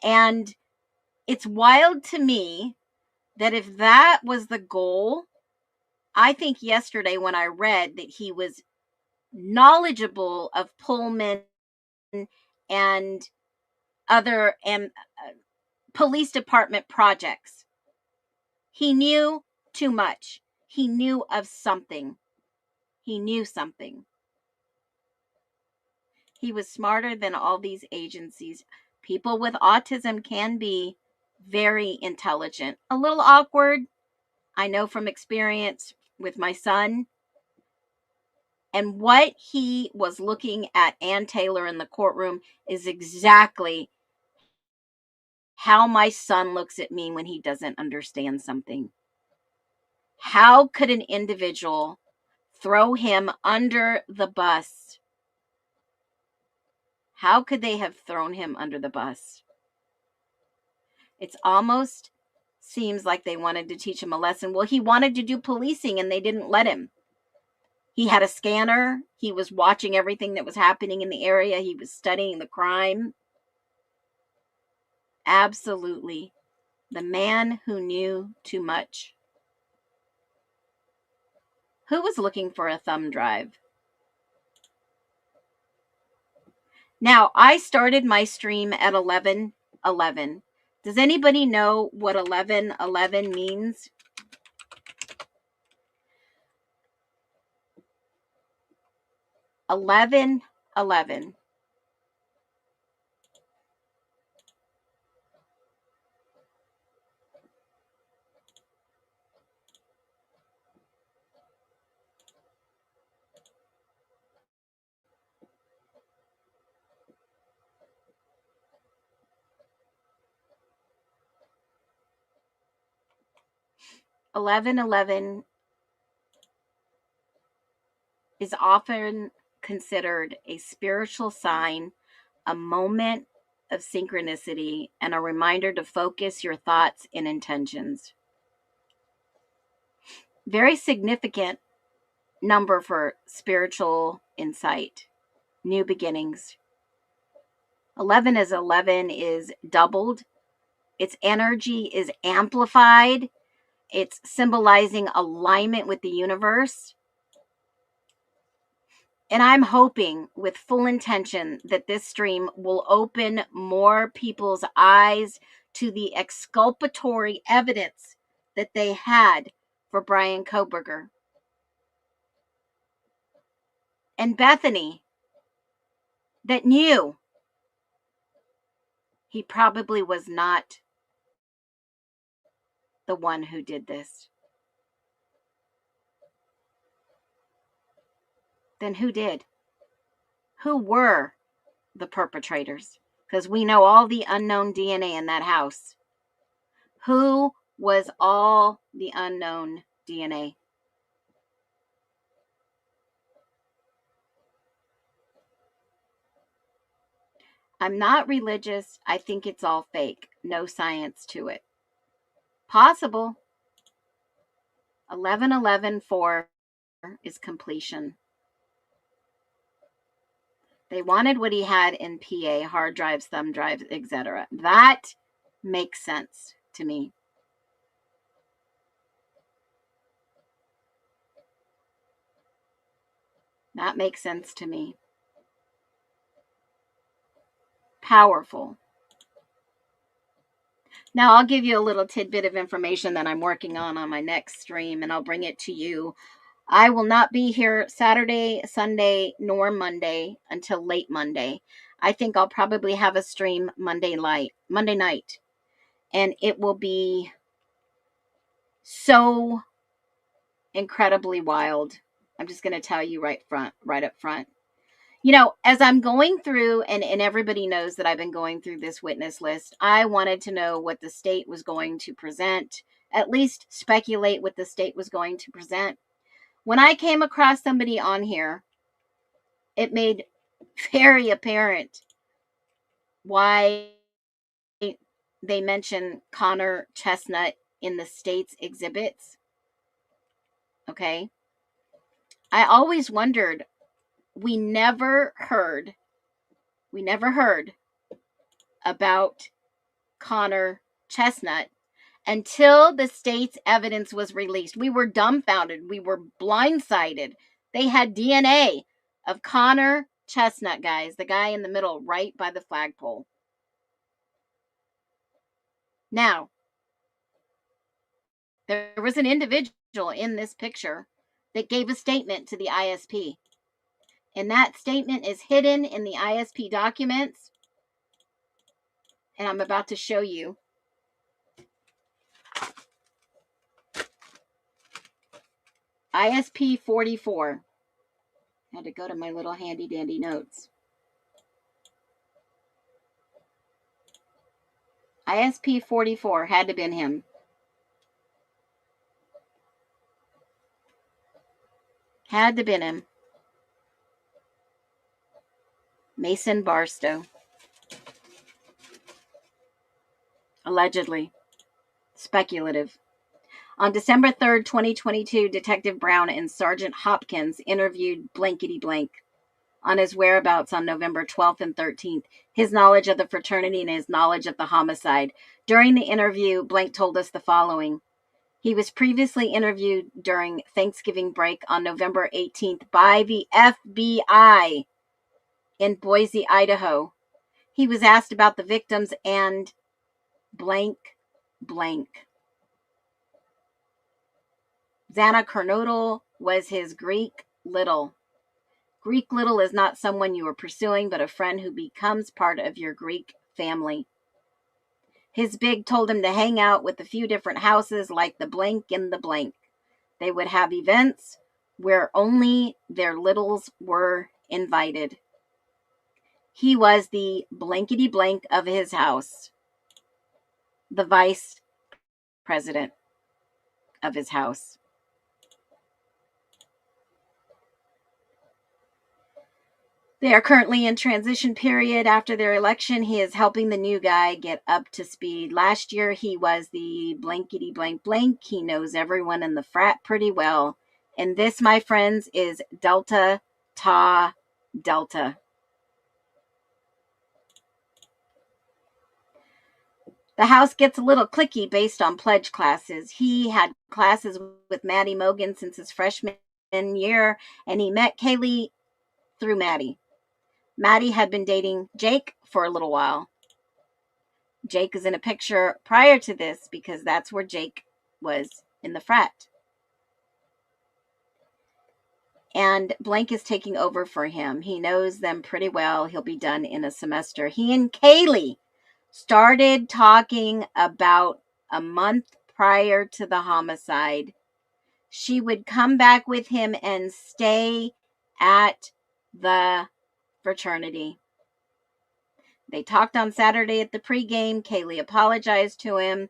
Speaker 2: And it's wild to me that if that was the goal, I think yesterday when I read that he was knowledgeable of Pullman and other police department projects. He knew too much. He knew of something. He knew something. He was smarter than all these agencies. People with autism can be very intelligent. A little awkward, I know from experience with my son. And what he was looking at Ann Taylor in the courtroom is exactly how my son looks at me when he doesn't understand something. How could an individual throw him under the bus? How could they have thrown him under the bus? It's almost seems like they wanted to teach him a lesson. Well, he wanted to do policing and they didn't let him. He had a scanner. He was watching everything that was happening in the area. He was studying the crime. Absolutely. The man who knew too much. Who was looking for a thumb drive? Now, I started my stream at 11:11. Does anybody know what 11:11 means? $11:11. 1111 is often considered a spiritual sign, a moment of synchronicity, and a reminder to focus your thoughts and intentions. Very significant number for spiritual insight, new beginnings. 11 is doubled. Its energy is amplified. It's symbolizing alignment with the universe. And I'm hoping with full intention that this stream will open more people's eyes to the exculpatory evidence that they had for Brian Kohberger. And Bethany, that knew he probably was not the one who did this. Then who did? Who were the perpetrators? Because we know all the unknown DNA in that house. Who was all the unknown DNA? I'm not religious. I think it's all fake. No science to it. Possible. 1111-4 is completion. They wanted what he had in PA, hard drives, thumb drives, etc. That makes sense to me. That makes sense to me. Powerful. Now, I'll give you a little tidbit of information that I'm working on my next stream, and I'll bring it to you. I will not be here Saturday, Sunday, nor Monday until late Monday. I think I'll probably have a stream Monday night, and it will be so incredibly wild. I'm just going to tell you right up front. You know, as I'm going through, and everybody knows that I've been going through this witness list, I wanted to know what the state was going to present, at least speculate what the state was going to present. When I came across somebody on here, it made very apparent why they mention Connor Chestnut in the state's exhibits. Okay. I always wondered, we never heard about Connor Chestnut until the state's evidence was released. We were dumbfounded. We were blindsided. They had DNA of Connor Chestnut, guys, the guy in the middle right by the flagpole. Now, there was an individual in this picture that gave a statement to the ISP. And that statement is hidden in the ISP documents. And I'm about to show you. ISP 44. I had to go to my little handy dandy notes. ISP 44 had to have been him. Had to have been him. Mason Barstow. Allegedly. Speculative. On December 3rd, 2022, Detective Brown and Sergeant Hopkins interviewed blankety blank on his whereabouts on November 12th and 13th, his knowledge of the fraternity and his knowledge of the homicide. During the interview, Blank told us the following. He was previously interviewed during Thanksgiving break on November 18th by the FBI in Boise, Idaho. He was asked about the victims and blank. Xana Kernodle was his Greek little. Greek little is not someone you are pursuing, but a friend who becomes part of your Greek family. His big told him to hang out with a few different houses like the blank and the blank. They would have events where only their littles were invited. He was the blankety blank of his house, the vice president of his house. They are currently in transition period after their election. He is helping the new guy get up to speed. Last year, he was the blankety blank blank. He knows everyone in the frat pretty well. And this, my friends, is Delta Ta Delta. The house gets a little cliquey based on pledge classes. He had classes with Maddie Mogan since his freshman year, and he met Kaylee through Maddie. Maddie had been dating Jake for a little while. Jake is in a picture prior to this because that's where Jake was in the frat. And Blank is taking over for him. He knows them pretty well. He'll be done in a semester. He and Kaylee started talking about a month prior to the homicide. She would come back with him and stay at the fraternity. They talked on Saturday at the pregame. Kaylee apologized to him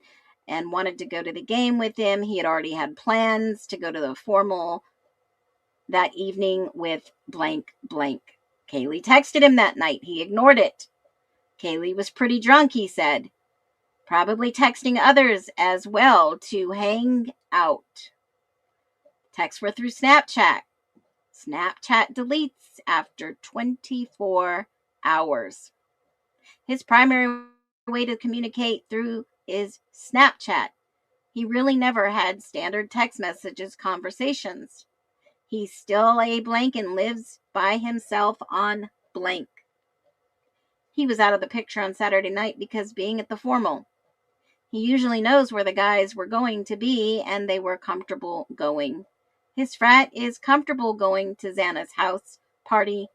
Speaker 2: and wanted to go to the game with him. He had already had plans to go to the formal that evening with blank blank. Kaylee texted him that night. He ignored it. Kaylee was pretty drunk, he said. Probably texting others as well to hang out. Texts were through Snapchat. Snapchat deletes after 24 hours. His primary way to communicate through is Snapchat. He really never had standard text messages conversations. He's still a blank and lives by himself on blank. He was out of the picture on Saturday night because being at the formal. He usually knows where the guys were going to be and they were comfortable going. His frat is comfortable going to Xana's house party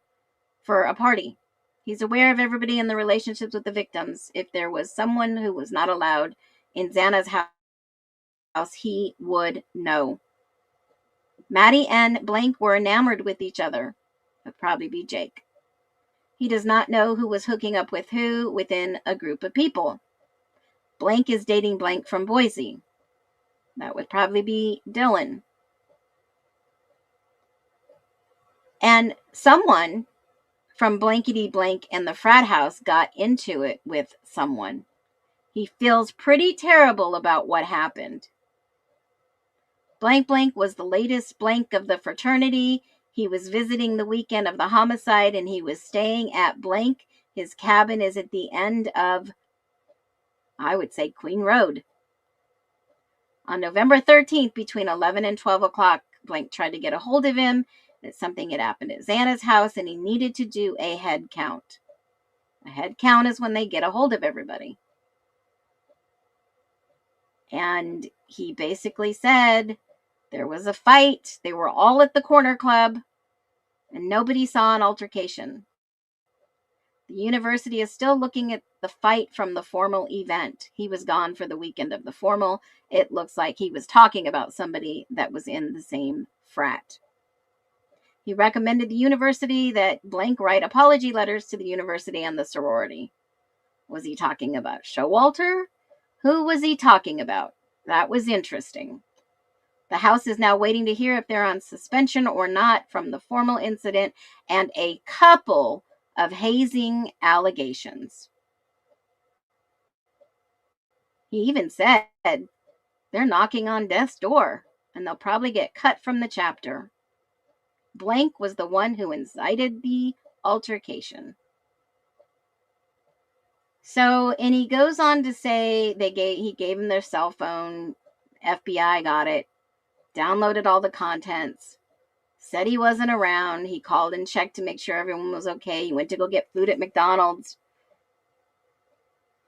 Speaker 2: for a party. He's aware of everybody in the relationships with the victims. If there was someone who was not allowed in Xana's house, he would know. Maddie and Blank were enamored with each other. It would probably be Jake. He does not know who was hooking up with who within a group of people. Blank is dating Blank from Boise. That would probably be Dylan. And someone from blankety blank and the frat house got into it with someone. He feels pretty terrible about what happened. Blank blank was the latest blank of the fraternity. He was visiting the weekend of the homicide and he was staying at blank. His cabin is at the end of, I would say, Queen Road. On November 13th, between 11 and 12 o'clock, Blank tried to get a hold of him, that something had happened at Xana's house and he needed to do a head count. A head count is when they get a hold of everybody. And he basically said there was a fight. They were all at the corner club and nobody saw an altercation. The university is still looking at the fight from the formal event. He was gone for the weekend of the formal. It looks like he was talking about somebody that was in the same frat. He recommended the university that Blank write apology letters to the university and the sorority. Was he talking about Showalter? Who was he talking about? That was interesting. The House is now waiting to hear if they're on suspension or not from the formal incident and a couple of hazing allegations. He even said they're knocking on death's door and they'll probably get cut from the chapter. Blank was the one who incited the altercation. So, and he goes on to say he gave him their cell phone. FBI got it, downloaded all the contents, said he wasn't around. He called and checked to make sure everyone was okay. He went to go get food at McDonald's.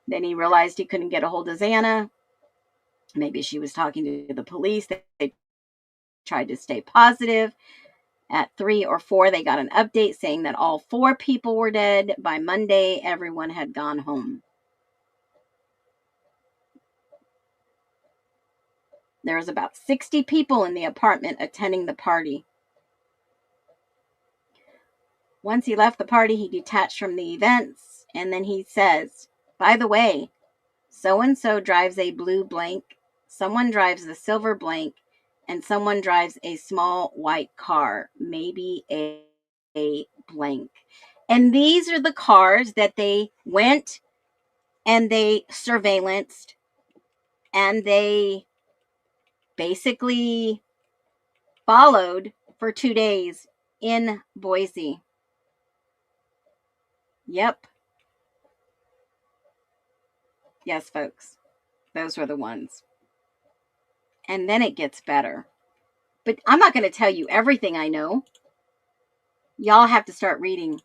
Speaker 2: Then he realized he couldn't get a hold of Xana. Maybe she was talking to the police. They tried to stay positive. At 3 or 4, they got an update saying that all 4 people were dead. By Monday, everyone had gone home. There was about 60 people in the apartment attending the party. Once he left the party, he detached from the events, and then he says, by the way, so-and-so drives a blue blank someone drives the silver blank, and someone drives a small white car, maybe a blank. And these are the cars that they went and they surveillanced and they basically followed for 2 days in Boise. Yep. Yes, folks. Those were the ones. And then it gets better. But I'm not going to tell you everything I know. Y'all have to start reading.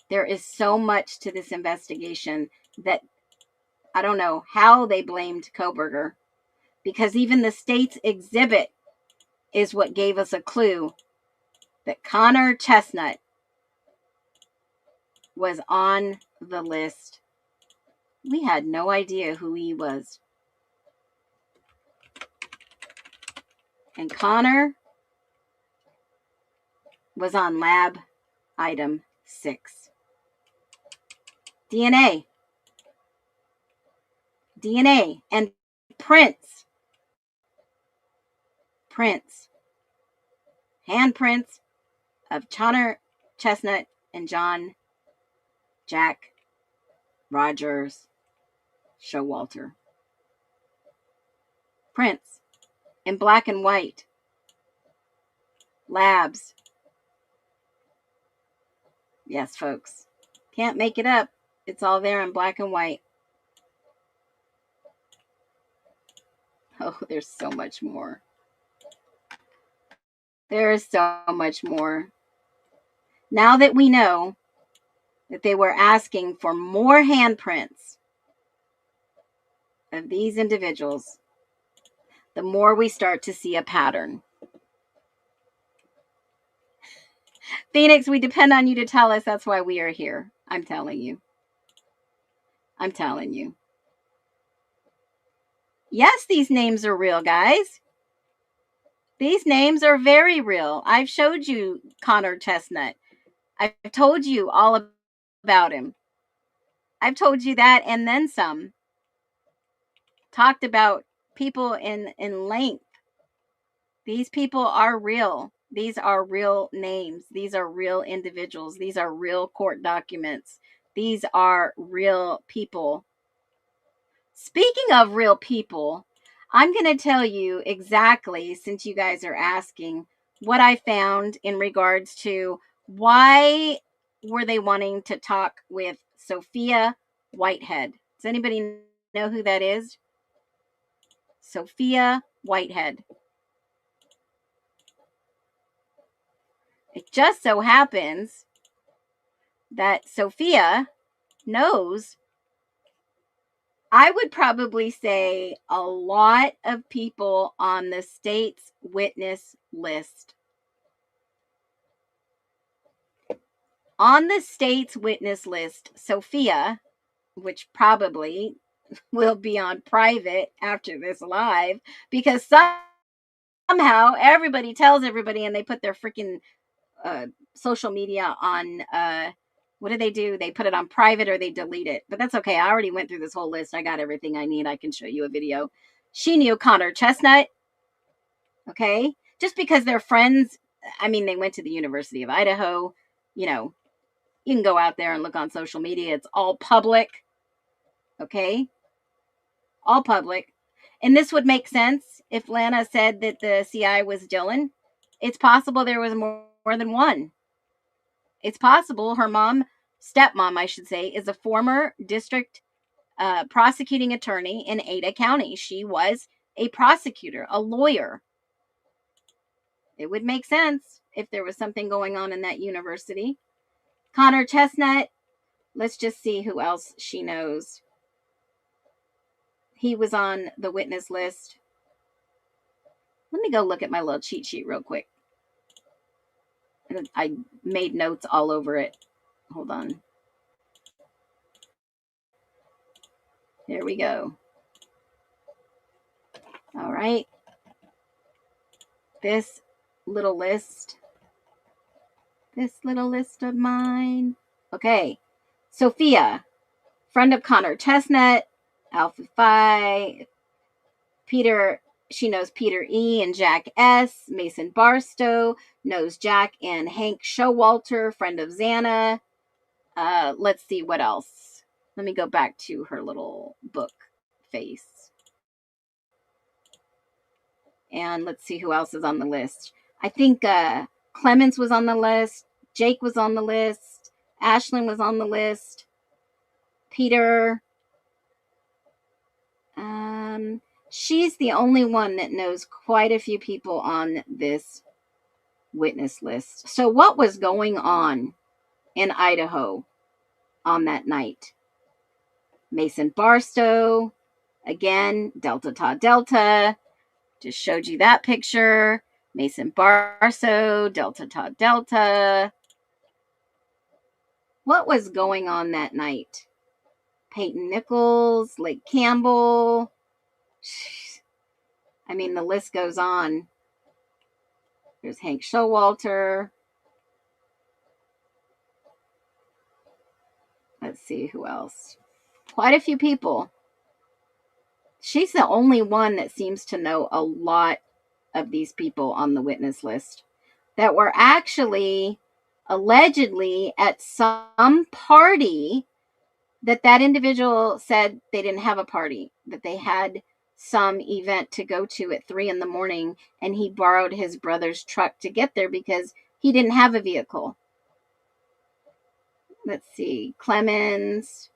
Speaker 2: There is so much to this investigation that I don't know how they blamed Koberger, because even the state's exhibit is what gave us a clue that Connor Chestnut was on the list. We had no idea who he was. And Connor was on lab item 6. DNA. And prints. Handprints of Connor Chestnut and John Jack Rogers Showalter. Prints in black and white. Labs. Yes, folks. Can't make it up. It's all there in black and white. Oh, there's so much more. There is so much more. Now that we know that they were asking for more handprints of these individuals, the more we start to see a pattern. Phoenix, we depend on you to tell us. That's why we are here. I'm telling you. Yes, these names are real, guys. These names are very real. I've showed you Connor Chestnut. I've told you all about him. I've told you that and then some. Talked about people in length. These people are real. These are real names. These are real individuals. These are real court documents. These are real people. Speaking of real people, I'm going to tell you exactly, since you guys are asking, what I found in regards to why were they wanting to talk with Sophia Whitehead. Does anybody know who that is? Sophia Whitehead. It just so happens that Sophia knows, I would probably say, a lot of people on the state's witness list. On the state's witness list, Sophia, which probably will be on private after this live, because somehow everybody tells everybody and they put their freaking social media on, what do? They put it on private or they delete it. But that's okay. I already went through this whole list. I got everything I need. I can show you a video. She knew Connor Chestnut. Okay. Just because they're friends. I mean, they went to the University of Idaho. You know, you can go out there and look on social media. It's all public. Okay. All public. And this would make sense if Lana said that the CI was Dylan. It's possible there was more than one. It's possible her stepmom, I should say, is a former district prosecuting attorney in Ada County. She was a prosecutor, a lawyer. It would make sense if there was something going on in that university. Connor Chestnut, let's just see who else she knows. He was on the witness list. Let me go look at my little cheat sheet real quick. I made notes all over it. Hold on. Here we go. All right. This little list of mine. Okay. Sophia, friend of Connor Chestnut, Alpha Phi, Peter, she knows Peter E. and Jack S. Mason Barstow knows Jack and Hank Showalter, friend of Xana. Let's see what else. Let me go back to her little book face. And let's see who else is on the list. I think Clemens was on the list. Jake was on the list. Ashlyn was on the list. Peter. She's the only one that knows quite a few people on this witness list. So what was going on in Idaho on that night? Mason Barstow, again, Delta Ta Delta. Just showed you that picture. Mason Barstow, Delta Ta Delta. What was going on that night? Peyton Nichols, Lake Campbell. I mean, the list goes on. There's Hank Showalter. Let's see who else. Quite a few people. She's the only one that seems to know a lot of these people on the witness list that were actually allegedly at some party that individual said they didn't have a party, that they had some event to go to at 3 a.m. and he borrowed his brother's truck to get there because he didn't have a vehicle. Let's see. Clemens.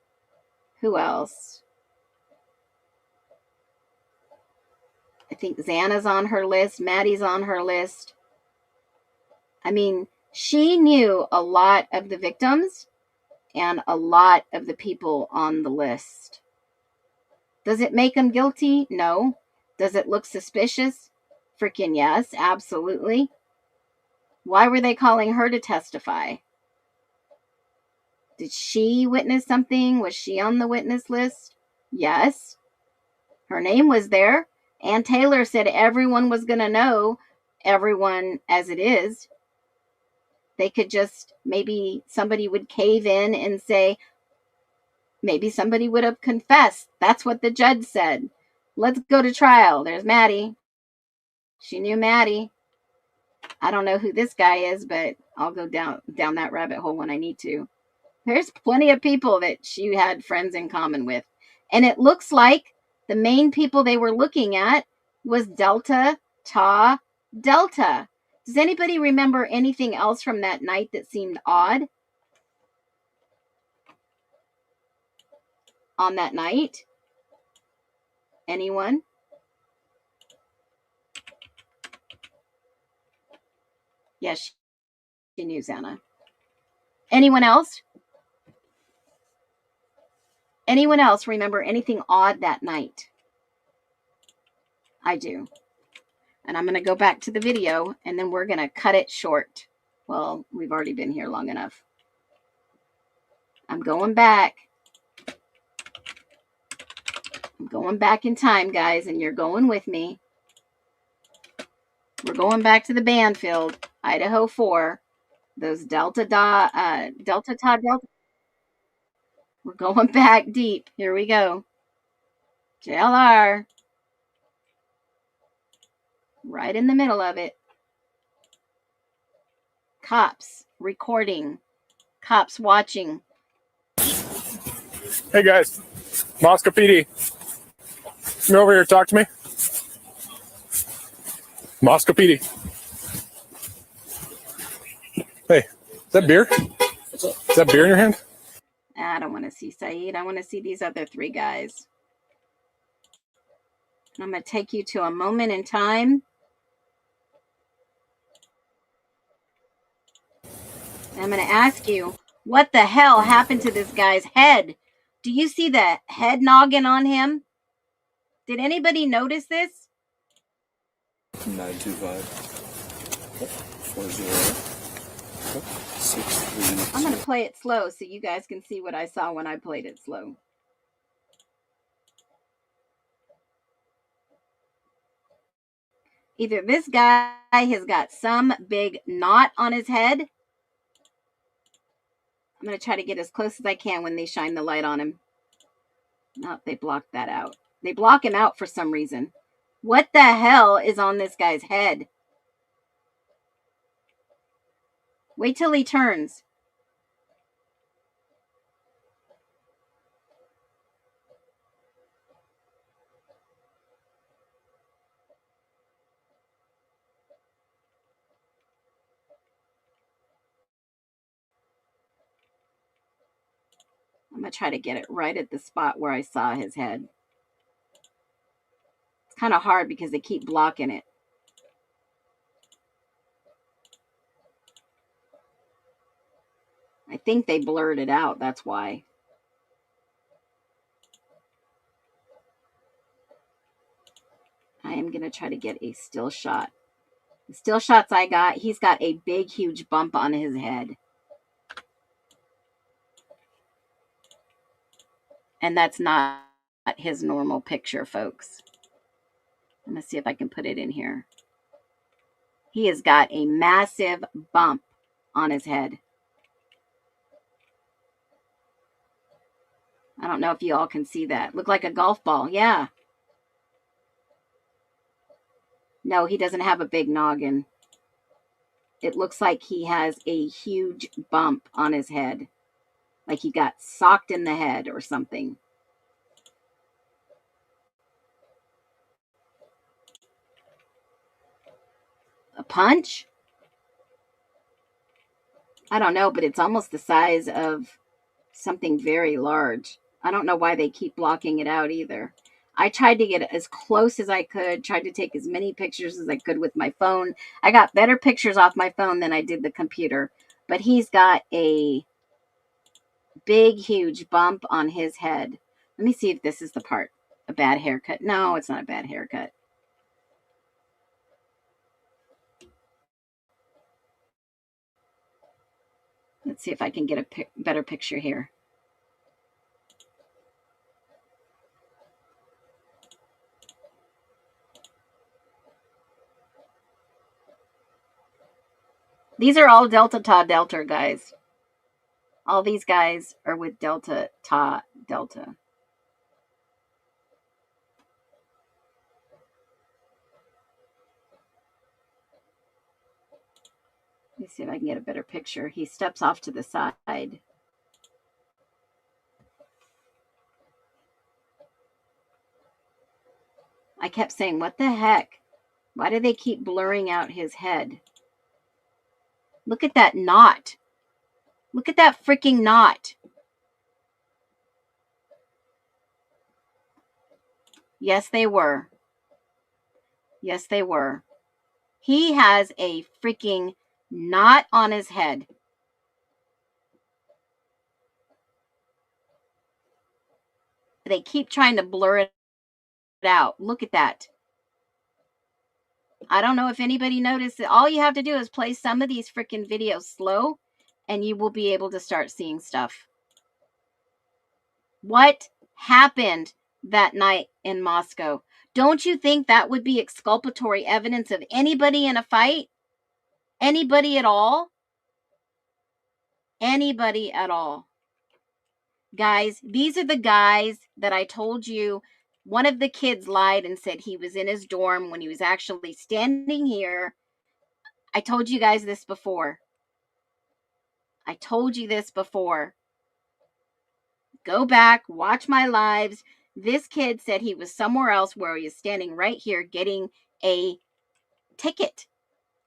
Speaker 2: Who else? I think Xana's on her list. Maddie's on her list. I mean, she knew a lot of the victims and a lot of the people on the list. Does it make them guilty? No. Does it look suspicious? Freaking yes, absolutely. Why were they calling her to testify? Did she witness something? Was she on the witness list? Yes. Her name was there. Ann Taylor said everyone was going to know everyone as it is. They could just, maybe somebody would cave in and say, maybe somebody would have confessed. That's what the judge said. Let's go to trial. There's Maddie. She knew Maddie. I don't know who this guy is, but I'll go down that rabbit hole when I need to. There's plenty of people that she had friends in common with. And it looks like the main people they were looking at was Delta Ta Delta. Does anybody remember anything else from that night that seemed odd on that night? Anyone? Yes, she knew Xana. Anyone else? Anyone else remember anything odd that night? I do. And I'm going to go back to the video and then we're going to cut it short. Well, we've already been here long enough. I'm going back. I'm going back in time, guys, and you're going with me. We're going back to the Banfield, Idaho 4. Those Delta Ta Delta. We're going back deep. Here we go. JLR. Right in the middle of it. Cops recording. Cops watching.
Speaker 5: Hey guys, Moscow PD. Come over here, talk to me. Moscow PD. Hey, is that beer? Is that beer in your hand?
Speaker 2: I don't want to see Saeed. I want to see these other 3 guys. I'm going to take you to a moment in time. I'm going to ask you, what the hell happened to this guy's head? Do you see the head noggin on him? Did anybody notice this?
Speaker 7: 925 40 63.
Speaker 2: I'm going to play it slow so you guys can see what I saw when I played it slow. Either this guy has got some big knot on his head. I'm going to try to get as close as I can when they shine the light on him. No, they blocked that out. They block him out for some reason. What the hell is on this guy's head? Wait till he turns. I'm going to try to get it right at the spot where I saw his head. It's kind of hard because they keep blocking it. I think they blurred it out. That's why. I am going to try to get a still shot. The still shots I got, he's got a big, huge bump on his head. And that's not his normal picture, folks. I'm going to see if I can put it in here. He has got a massive bump on his head. I don't know if you all can see that. Look like a golf ball. Yeah. No, he doesn't have a big noggin. It looks like he has a huge bump on his head. Like he got socked in the head or something. A punch? I don't know, but it's almost the size of something very large. I don't know why they keep blocking it out either. I tried to get as close as I could, tried to take as many pictures as I could with my phone. I got better pictures off my phone than I did the computer. But he's got a big, huge bump on his head. Let me see if this is the part. A bad haircut. No, it's not a bad haircut. Let's see if I can get a better picture here. These are all Delta Ta Delta guys. All these guys are with Delta Ta Delta. Let me see if I can get a better picture. He steps off to the side. I kept saying, what the heck? Why do they keep blurring out his head? Look at that knot. Look at that freaking knot. Yes, they were. Yes, they were. He has a freaking knot on his head. They keep trying to blur it out. Look at that. I don't know if anybody noticed it. All you have to do is play some of these freaking videos slow and you will be able to start seeing stuff. What happened that night in Moscow? Don't you think that would be exculpatory evidence of anybody in a fight? Anybody at all? Anybody at all? Guys, these are the guys that I told you. One of the kids lied and said he was in his dorm when he was actually standing here. I told you guys this before. I told you this before. Go back, watch my lives. This kid said he was somewhere else where he was standing right here getting a ticket.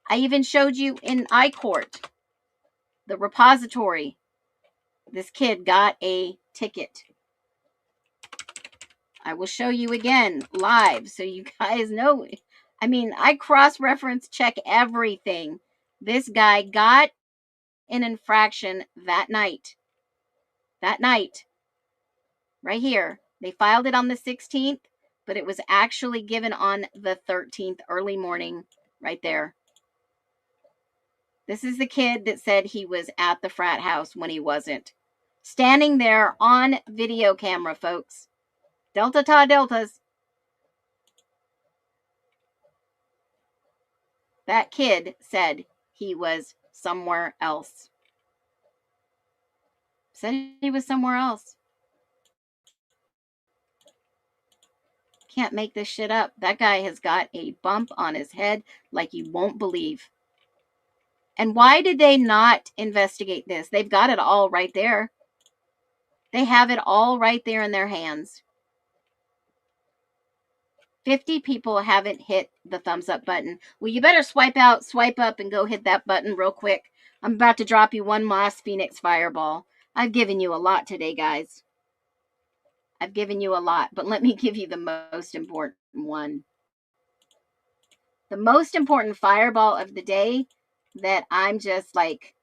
Speaker 2: I even showed you in iCourt, the repository. This kid got a ticket. I will show you again live so you guys know. I mean, I cross-reference check everything. This guy got an infraction that night. That night. Right here. They filed it on the 16th, but it was actually given on the 13th, early morning, right there. This is the kid that said he was at the frat house when he wasn't. Standing there on video camera, folks. Delta Ta Deltas. That kid said he was somewhere else. Said he was somewhere else. Can't make this shit up. That guy has got a bump on his head like you won't believe. And why did they not investigate this? They've got it all right there. They have it all right there in their hands. 50 people haven't hit the thumbs up button. Well, you better swipe up, and go hit that button real quick. I'm about to drop you one last Phoenix Fireball. I've given you a lot today, guys. I've given you a lot, but let me give you the most important one. The most important fireball of the day that I'm just like,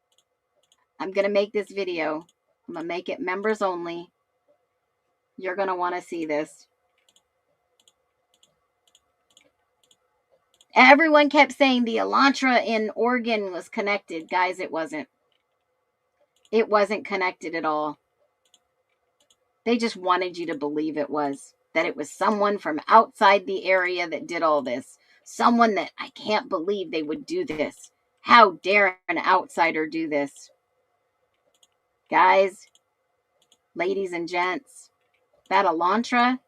Speaker 2: I'm going to make this video. I'm going to make it members only. You're going to want to see this. Everyone kept saying the Elantra in Oregon was connected. Guys, it wasn't. It wasn't connected at all. They just wanted you to believe it was. That it was someone from outside the area that did all this. Someone that I can't believe they would do this. How dare an outsider do this? Guys, ladies and gents, that Elantra,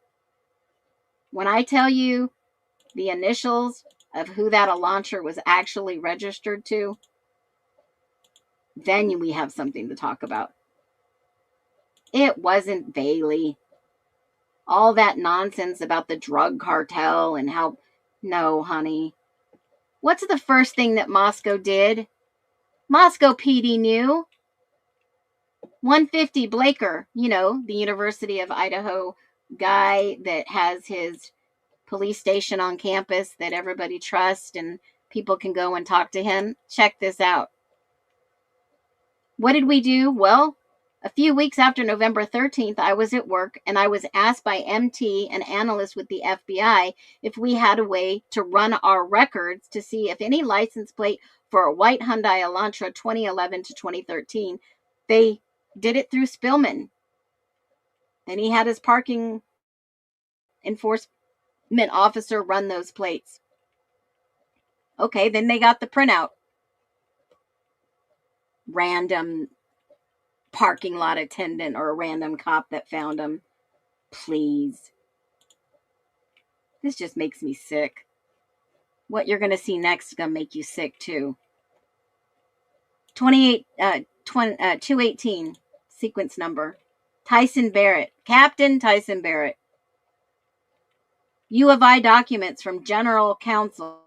Speaker 2: when I tell you the initials of who that Elantra was actually registered to, then we have something to talk about. It wasn't Bailey. All that nonsense about the drug cartel and how, no, honey. What's the first thing that Moscow did? Moscow PD knew. 150 Blaker, the University of Idaho guy that has his police station on campus that everybody trusts and people can go and talk to him. Check this out. What did we do? Well, a few weeks after November 13th, I was at work and I was asked by MT, an analyst with the FBI, if we had a way to run our records to see if any license plate for a white Hyundai Elantra 2011 to 2013, they did it through Spillman. And he had his parking enforcement officer run those plates. Okay, then they got the printout. Random parking lot attendant or a random cop that found them. Please. This just makes me sick. What you're going to see next is going to make you sick too. 218 sequence number. Tyson Barrett. Captain Tyson Barrett. U of I documents from General Counsel.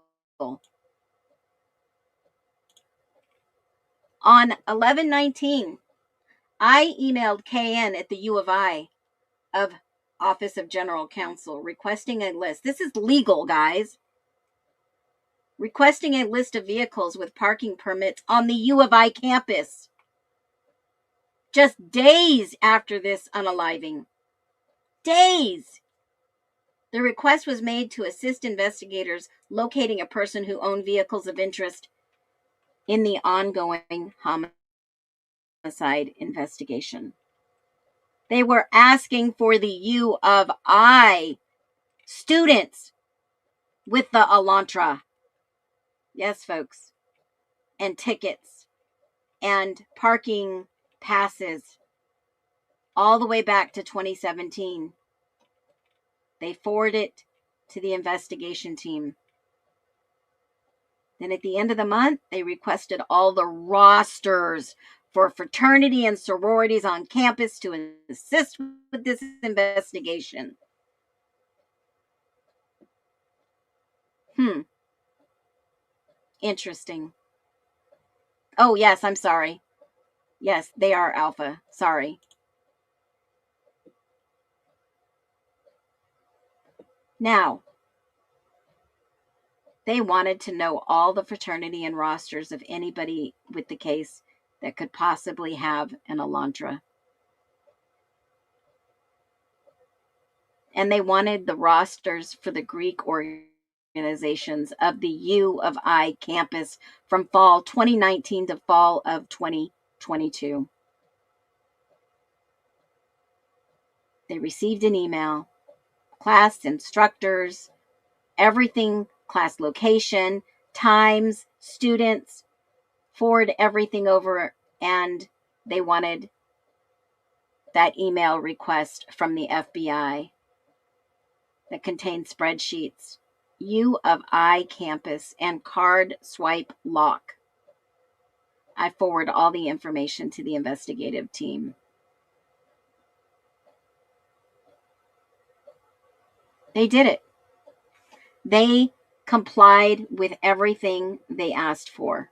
Speaker 2: On 11/19, I emailed KN at the U of I of Office of General Counsel requesting a list. This is legal, guys. Requesting a list of vehicles with parking permits on the U of I campus. Just days after this unaliving. Days. The request was made to assist investigators locating a person who owned vehicles of interest in the ongoing homicide investigation. They were asking for the U of I students with the Elantra. Yes, folks. And tickets and parking passes all the way back to 2017. They forwarded it to the investigation team. Then at the end of the month, they requested all the rosters for fraternity and sororities on campus to assist with this investigation. Interesting. Oh, yes, I'm sorry. Yes, they are Alpha. Sorry. Now, they wanted to know all the fraternity and rosters of anybody with the case that could possibly have an Elantra. And they wanted the rosters for the Greek organizations of the U of I campus from fall 2019 to fall of 2022. They received an email, class instructors, everything, class location, times, students, forward everything over, and they wanted that email request from the FBI. that contained spreadsheets, U of I campus, and card swipe lock. I forward all the information to the investigative team. They did it. They complied with everything they asked for.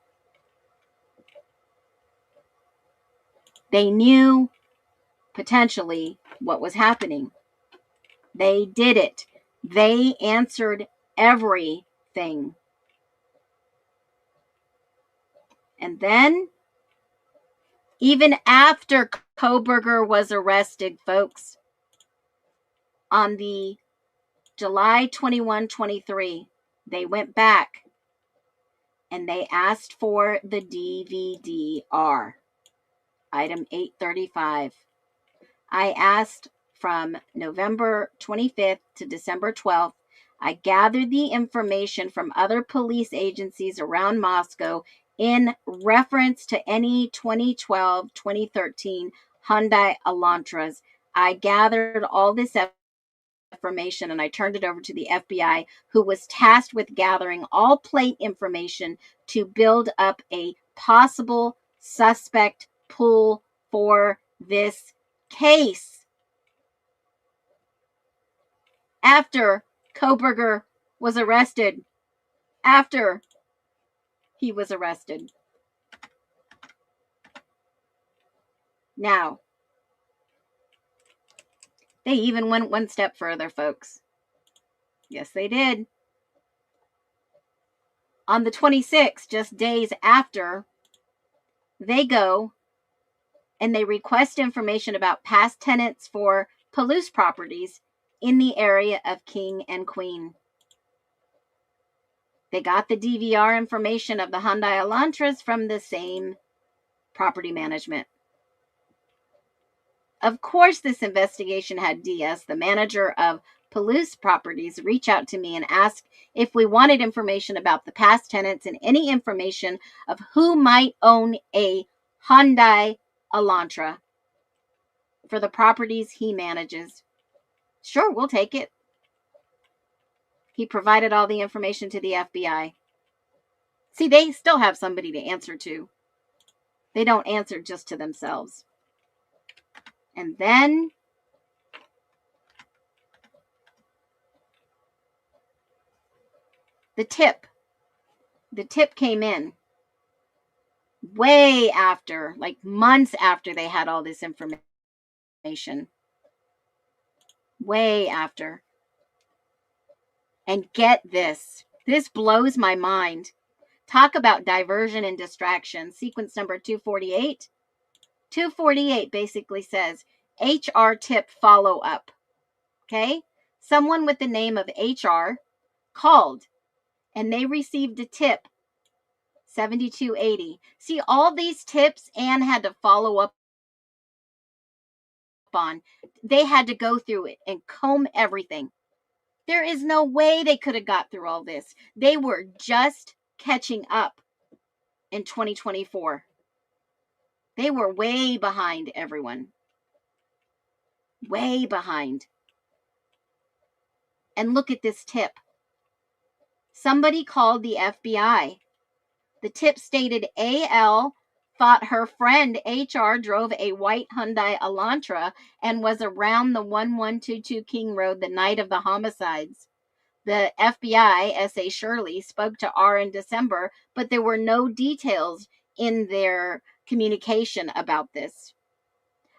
Speaker 2: They knew potentially what was happening. They did it. They answered everything. And then, even after Kohberger was arrested, folks, on the July 21, 23, they went back and they asked for the DVD-R, item 835. I asked from November 25th to December 12th. I gathered the information from other police agencies around Moscow in reference to any 2012, 2013 Hyundai Elantras. I gathered all this information and I turned it over to the FBI, who was tasked with gathering all plate information to build up a possible suspect pool for this case. After Kohberger was arrested, after he was arrested. Now, they even went one step further, folks. Yes, they did. On the 26th, just days after, they go and they request information about past tenants for Palouse properties in the area of King and Queen. They got the DVR information of the Hyundai Elantras from the same property management. Of course, this investigation had DS, the manager of Palouse Properties, reach out to me and ask if we wanted information about the past tenants and any information of who might own a Hyundai Elantra for the properties he manages. Sure, we'll take it. He provided all the information to the FBI. See, they still have somebody to answer to. They don't answer just to themselves. And then the tip came in way after, like months after they had all this information. Way after. And get this blows my mind. Talk about diversion and distraction. Sequence number 248. 248 basically says HR tip follow up. Okay? Someone with the name of HR called and they received a tip 7280. See, all these tips Anne had to follow up on. They had to go through it and comb everything. There is no way they could have got through all this. They were just catching up in 2024. They were way behind everyone. Way behind. And look at this tip. Somebody called the FBI. The tip stated AL thought her friend HR drove a white Hyundai Elantra and was around the 1122 King Road the night of the homicides. The FBI, S.A. Shirley, spoke to R in December, but there were no details in their communication about this.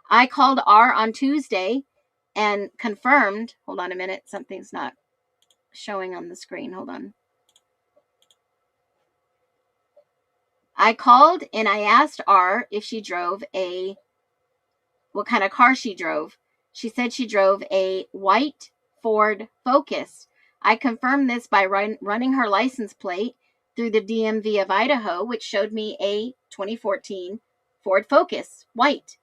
Speaker 2: I called R on Tuesday and confirmed. Hold on a minute. Something's not showing on the screen. Hold on. I called and I asked R if she drove what kind of car she drove. She said she drove a white Ford Focus. I confirmed this by running her license plate through the DMV of Idaho, which showed me a 2014 Ford Focus, white.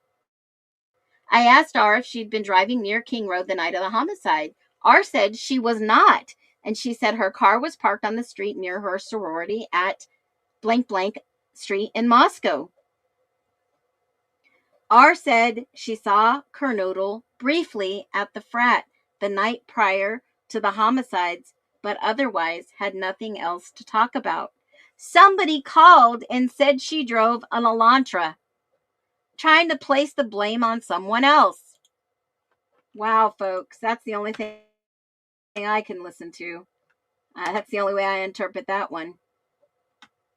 Speaker 2: I asked R if she'd been driving near King Road the night of the homicide. R said she was not, and she said her car was parked on the street near her sorority at blank blank street in Moscow. R said she saw Kernodle briefly at the frat the night prior to the homicides, but otherwise had nothing else to talk about. Somebody called and said she drove an Elantra, trying to place the blame on someone else. Wow, folks, that's the only thing I can listen to. That's the only way I interpret that one.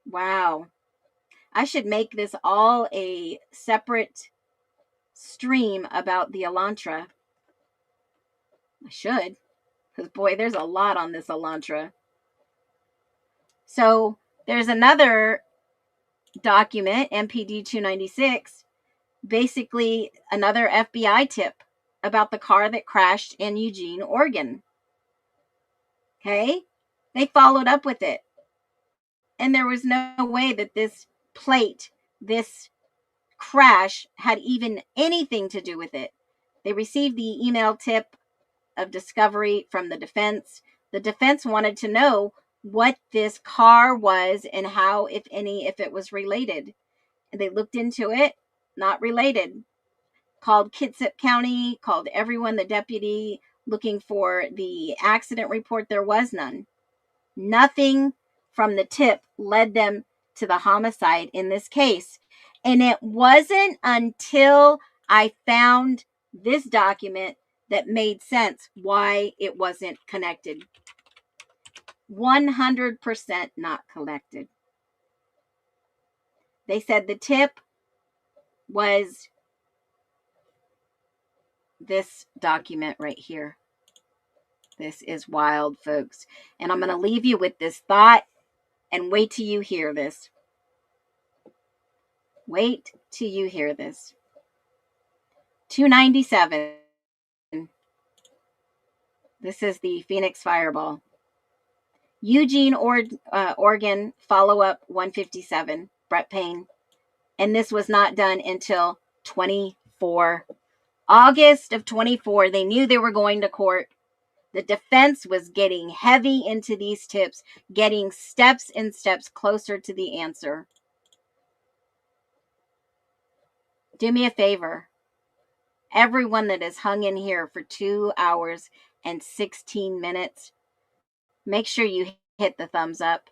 Speaker 2: Wow. I should make this all a separate stream about the Elantra. I should, because boy, there's a lot on this Elantra. So there's another document, MPD 296, basically another FBI tip about the car that crashed in Eugene, Oregon. Okay? They followed up with it. And there was no way that this plate, this crash, had even anything to do with it. They received the email tip of discovery from the defense. The defense wanted to know what this car was and how, if any, if it was related. And they looked into it, not related. Called Kitsap County, called everyone, the deputy, looking for the accident report. There was none. Nothing from the tip led them to the homicide in this case. And it wasn't until I found this document that made sense why it wasn't connected. 100% not connected. They said the tip was this document right here. This is wild, folks. And I'm going to leave you with this thought and wait till you hear this. Wait till you hear this. 297. This is the Phoenix Fireball. Eugene, Oregon, follow-up 157, Brett Payne. And this was not done until 24. August of 24. They knew they were going to court. The defense was getting heavy into these tips, getting steps and steps closer to the answer. Do me a favor. Everyone that has hung in here for 2 hours and 16 minutes, make sure you hit the thumbs up.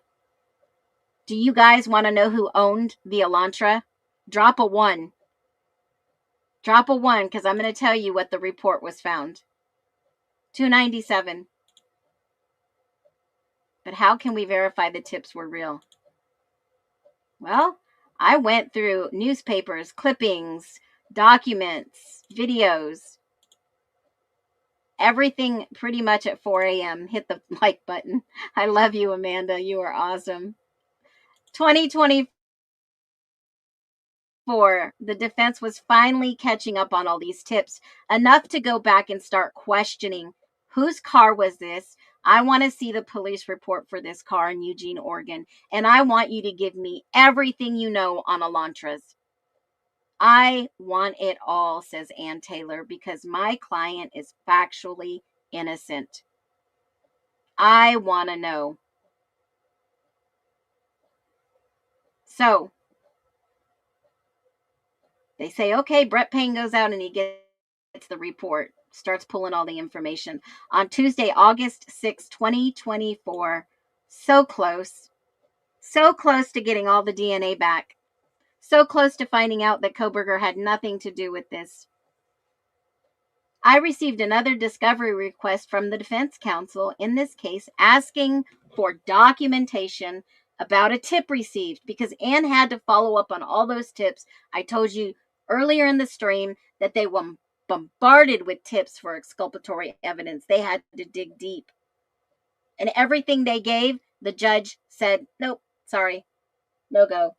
Speaker 2: Do you guys want to know who owned the Elantra? Drop a 1. Drop a 1, because I'm going to tell you what the report was found. 297. But how can we verify the tips were real? Well, I went through newspapers, clippings, documents, videos, everything pretty much at 4 a.m. Hit the like button. I love you, Amanda. You are awesome. 2024, the defense was finally catching up on all these tips, enough to go back and start questioning, whose car was this? I want to see the police report for this car in Eugene, Oregon, and I want you to give me everything you know on Elantras. I want it all, says Ann Taylor, because my client is factually innocent. I want to know. So they say, okay, Brett Payne goes out and he gets the report, starts pulling all the information. On Tuesday, August 6, 2024, so close to getting all the DNA back. So close to finding out that Koberger had nothing to do with this. I received another discovery request from the defense counsel in this case asking for documentation about a tip received because Ann had to follow up on all those tips. I told you earlier in the stream that they were bombarded with tips for exculpatory evidence. They had to dig deep. And everything they gave, the judge said, nope, sorry, no go.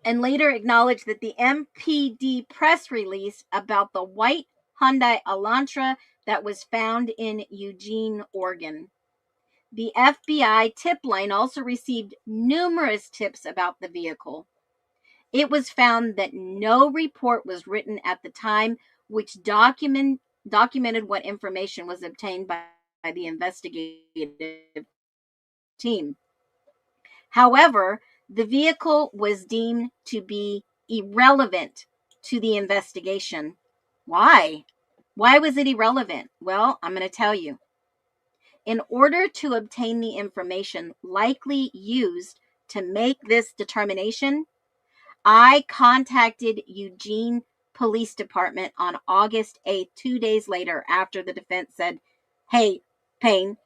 Speaker 2: And later acknowledged that the MPD press release about the white Hyundai Elantra that was found in Eugene, Oregon. The FBI tip line also received numerous tips about the vehicle. It was found that no report was written at the time, which documented what information was obtained by the investigative team. However, the vehicle was deemed to be irrelevant to the investigation. Why? Why was it irrelevant? Well, I'm going to tell you. In order to obtain the information likely used to make this determination, I contacted Eugene Police Department on August 8th, 2 days later, after the defense said, hey, Payne,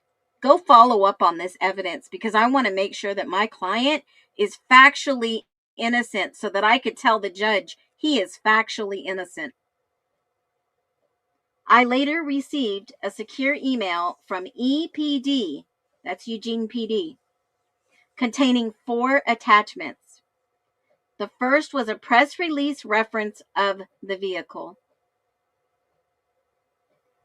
Speaker 2: go follow up on this evidence because I want to make sure that my client is factually innocent so that I could tell the judge he is factually innocent. I later received a secure email from EPD, that's Eugene PD, containing 4 attachments. The first was a press release reference of the vehicle.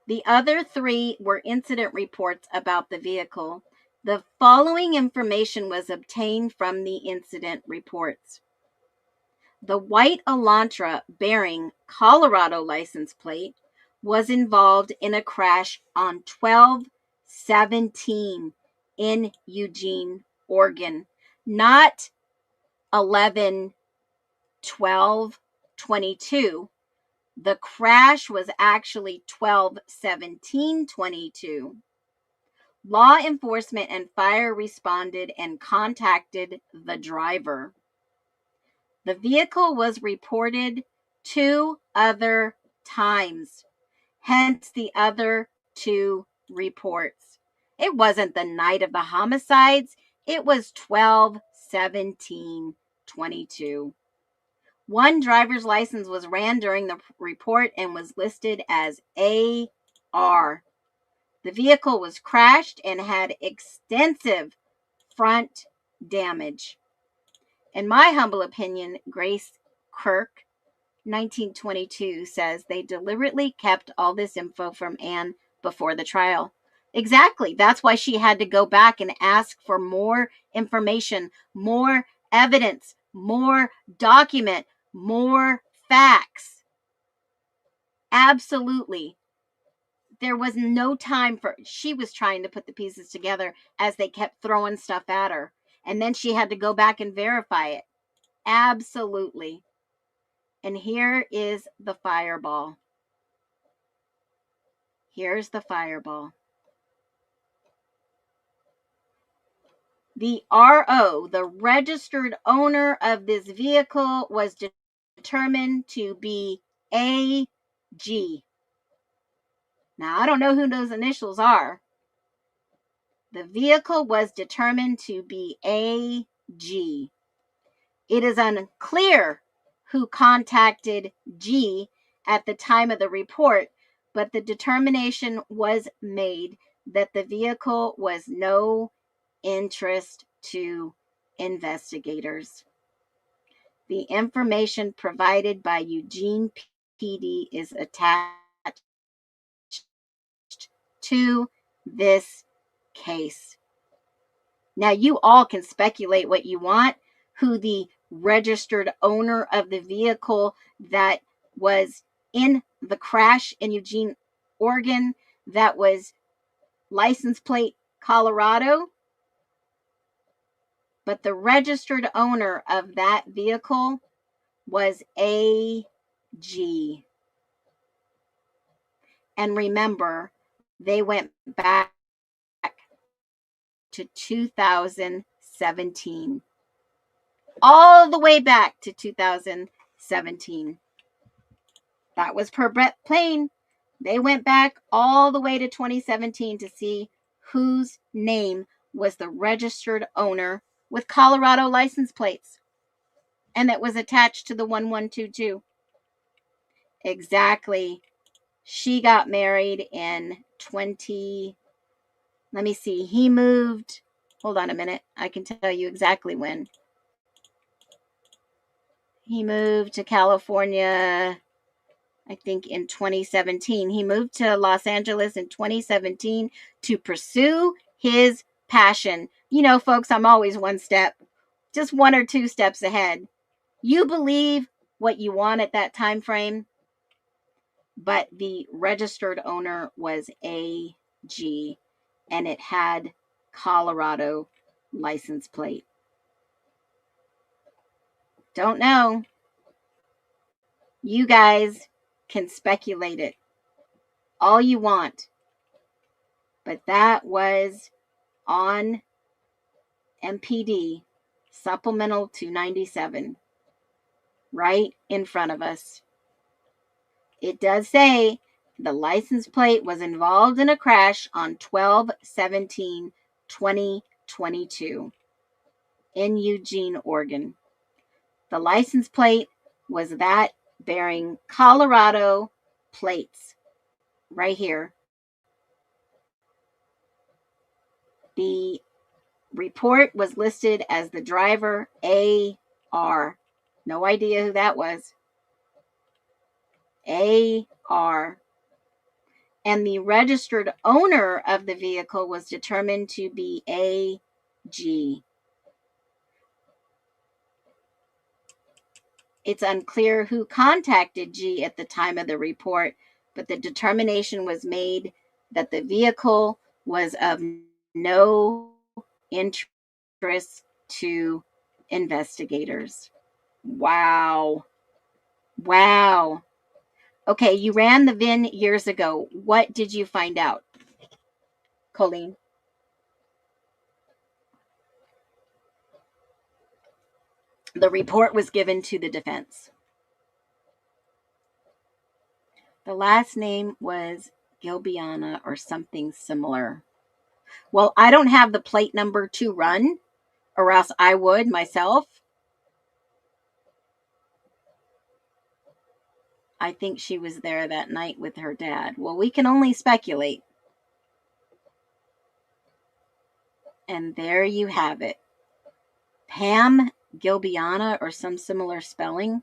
Speaker 2: The other 3 were incident reports about the vehicle. The following information was obtained from the incident reports. The white Elantra bearing Colorado license plate was involved in a crash on 12/17 in Eugene, Oregon, not 11/12/22. The crash was actually 12/17/22. Law enforcement and fire responded and contacted the driver. The vehicle was reported 2 other times, hence the other 2 reports. It wasn't the night of the homicides, it was 12/17/22. One driver's license was ran during the report and was listed as AR. The vehicle was crashed and had extensive front damage. In my humble opinion, Grace Kirk, 1922, says they deliberately kept all this info from Anne before the trial. Exactly. That's why she had to go back and ask for more information, more evidence, more document, more facts. Absolutely. There was no time for, she was trying to put the pieces together as they kept throwing stuff at her. And then she had to go back and verify it. Absolutely. And here is the fireball. Here's the fireball. The RO, the registered owner of this vehicle, was determined to be AG. Now, I don't know who those initials are. The vehicle was determined to be AG. It is unclear who contacted G at the time of the report, but the determination was made that the vehicle was no interest to investigators. The information provided by Eugene PD is attached to this case. Now, you all can speculate what you want, who the registered owner of the vehicle that was in the crash in Eugene, Oregon, that was license plate Colorado. But the registered owner of that vehicle was AG. And remember, they went back to 2017. All the way back to 2017. That was per Brett Plain. They went back all the way to 2017 to see whose name was the registered owner with Colorado license plates. And that was attached to the 1122. Exactly. She got married in 20. Let me see. He moved. Hold on a minute. I can tell you exactly when. He moved to California, I think, in 2017. He moved to Los Angeles in 2017 to pursue his passion. You know, folks, I'm always one step, just 1 or 2 steps ahead. You believe what you want at that time frame, but the registered owner was AG, and it had Colorado license plate. Don't know. You guys can speculate it. all you want. But that was on MPD, Supplemental 297, right in front of us. It does say the license plate was involved in a crash on 12/17/2022 in Eugene, Oregon. The license plate was that bearing Colorado plates right here. The report was listed as the driver AR. No idea who that was. AR. And the registered owner of the vehicle was determined to be AG. It's unclear who contacted G at the time of the report, but the determination was made that the vehicle was of no interest to investigators. Wow. Wow. Okay, you ran the VIN years ago. What did you find out, Colleen? The report was given to the defense. The last name was Gilbiana or something similar. Well, I don't have the plate number to run, or else I would myself. I think she was there that night with her dad. Well, we can only speculate. And there you have it. Pam Gilbiana or some similar spelling.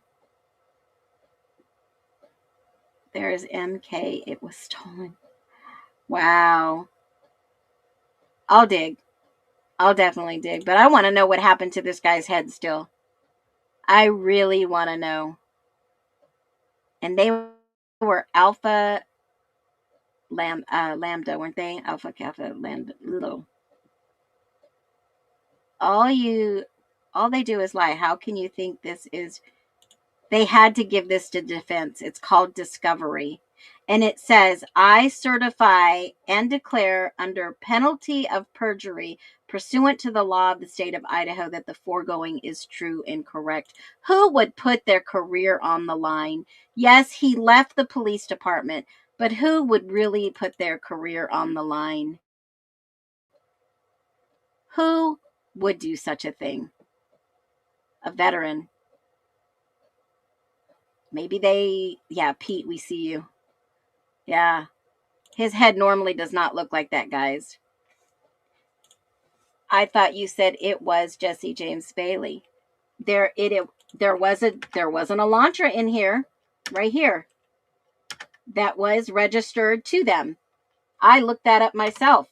Speaker 2: There's MK. It was stolen. Wow. I'll dig. I'll definitely dig. But I want to know what happened to this guy's head still. I really want to know. And they were Alpha Lambda, weren't they? Alpha Kappa Lambda. Little. All they do is lie. How can you think this is? They had to give this to defense. It's called discovery. And it says, I certify and declare under penalty of perjury pursuant to the law of the state of Idaho that the foregoing is true and correct. Who would put their career on the line? Yes, he left the police department, but who would really put their career on the line? Who would do such a thing? A veteran. Maybe Pete, we see you. Yeah. His head normally does not look like that, guys. I thought you said it was Jesse James Bailey. There was an Elantra in here, right here, that was registered to them. I looked that up myself.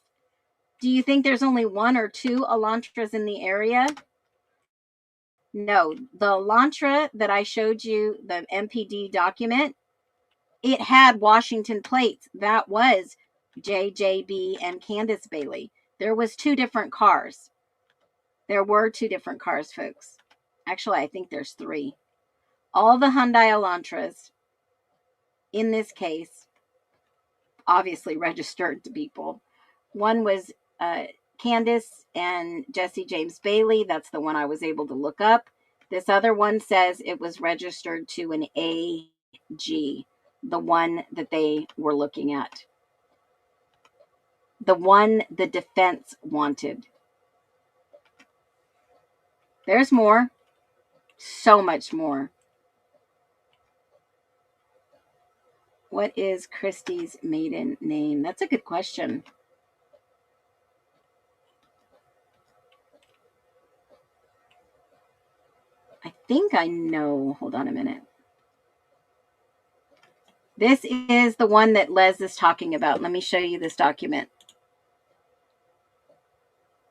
Speaker 2: Do you think there's only one or two Elantras in the area? No. The Elantra that I showed you, the MPD document, it had Washington plates. That was JJB and Candace Bailey. There was two different cars. There were two different cars, folks. Actually, I think there's three. All the Hyundai Elantras in this case, obviously registered to people. One was Candace and Jesse James Bailey. That's the one I was able to look up. This other one says it was registered to an AG, the one that they were looking at. The one the defense wanted. There's more. So much more. What is Christie's maiden name? That's a good question. I think I know. Hold on a minute. This is the one that Les is talking about. Let me show you this document.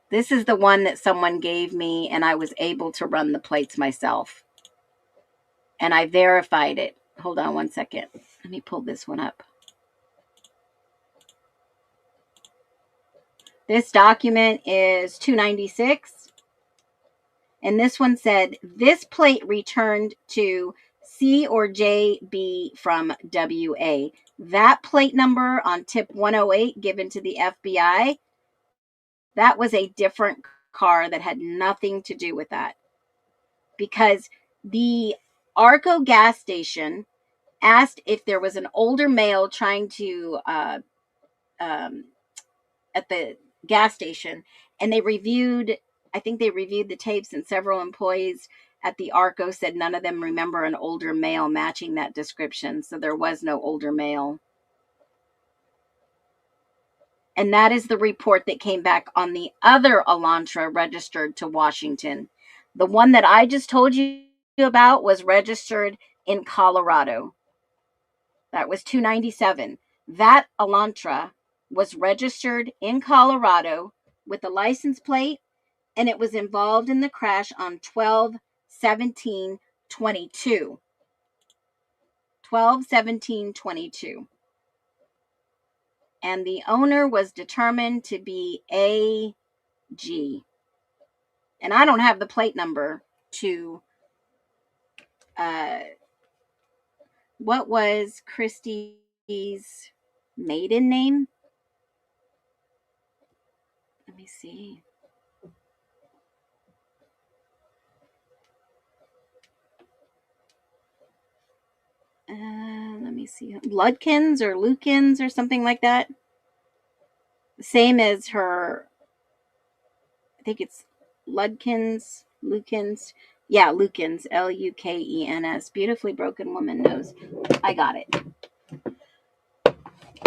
Speaker 2: This is the one that someone gave me, and I was able to run the plates myself. And I verified it. Hold on one second. Let me pull this one up. This document is 296. And this one said, this plate returned to C or JB from WA. That plate number on tip 108 given to the FBI, that was a different car that had nothing to do with that. Because the Arco gas station asked if there was an older male trying to at the gas station, and they reviewed, I think they reviewed the tapes, and several employees at the Arco said none of them remember an older male matching that description. So there was no older male. And that is the report that came back on the other Elantra registered to Washington. The one that I just told you about was registered in Colorado. That was 297. That Elantra was registered in Colorado with a license plate, and it was involved in the crash on 12/17/22. 12/17/22. And the owner was determined to be AG. And I don't have the plate number to what was Christie's maiden name? Let me see. Let me see. Ludkins or Lukins or something like that. Same as her. I think it's Ludkins, Lukins. Yeah, Lukins, Lukens. Beautifully broken woman knows. I got it.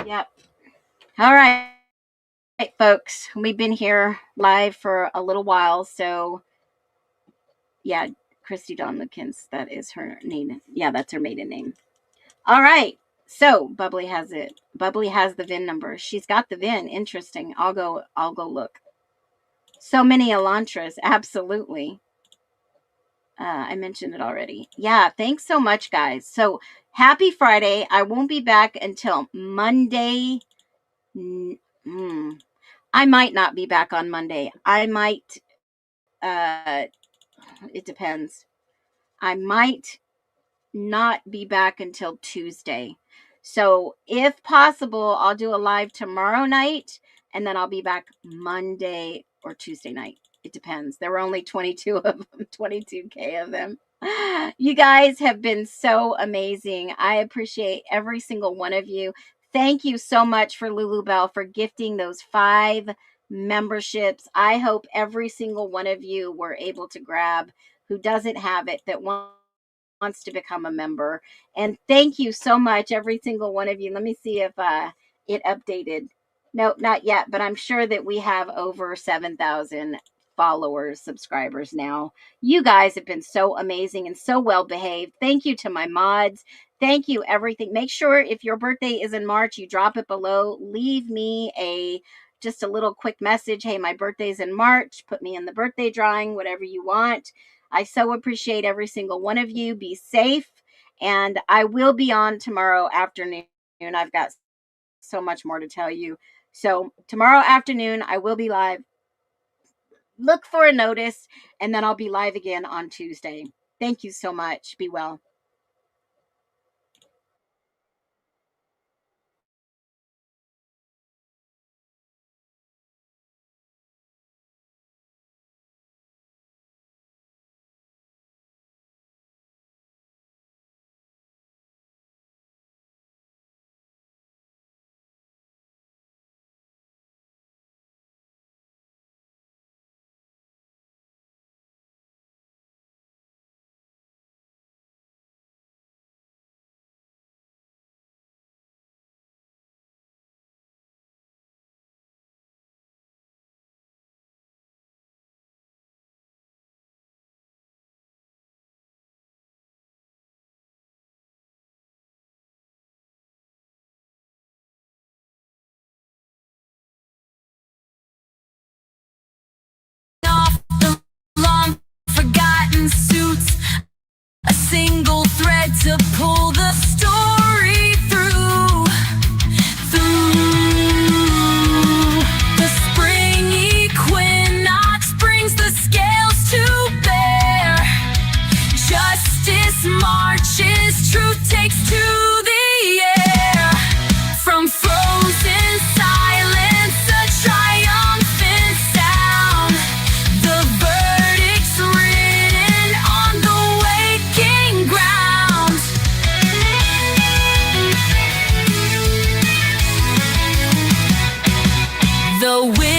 Speaker 2: Yep. All right, folks. We've been here live for a little while, so yeah, Christy Dawn Lukins. That is her name. Yeah, that's her maiden name. All right. So Bubbly has it. Bubbly has the VIN number. She's got the VIN. Interesting. I'll go look. So many Elantras. Absolutely. I mentioned it already. Yeah. Thanks so much, guys. So happy Friday. I won't be back until Monday. I might not be back on Monday. I might. It depends. I might not be back until Tuesday. So if possible, I'll do a live tomorrow night, and then I'll be back Monday or Tuesday night. It depends. There were only 22 of them, 22K of them. You guys have been so amazing. I appreciate every single one of you. Thank you so much for Lulu Bell for gifting those 5 memberships. I hope every single one of you were able to grab, who doesn't have it, that wants to become a member. And thank you so much, every single one of you. Let me see if it updated. No, not yet, but I'm sure that we have over 7,000 followers, subscribers now. You guys have been so amazing and so well behaved. Thank you to my mods. Thank you, everything. Make sure if your birthday is in March, you drop it below. Leave me just a little quick message. Hey, my birthday's in March. Put me in the birthday drawing, whatever you want. I so appreciate every single one of you. Be safe. And I will be on tomorrow afternoon. I've got so much more to tell you. So tomorrow afternoon, I will be live. Look for a notice, and then I'll be live again on Tuesday. Thank you so much. Be well.
Speaker 1: Off the long forgotten suits, a single thread to pull the story through. The spring equinox brings the scales to bear. Justice marches the wind.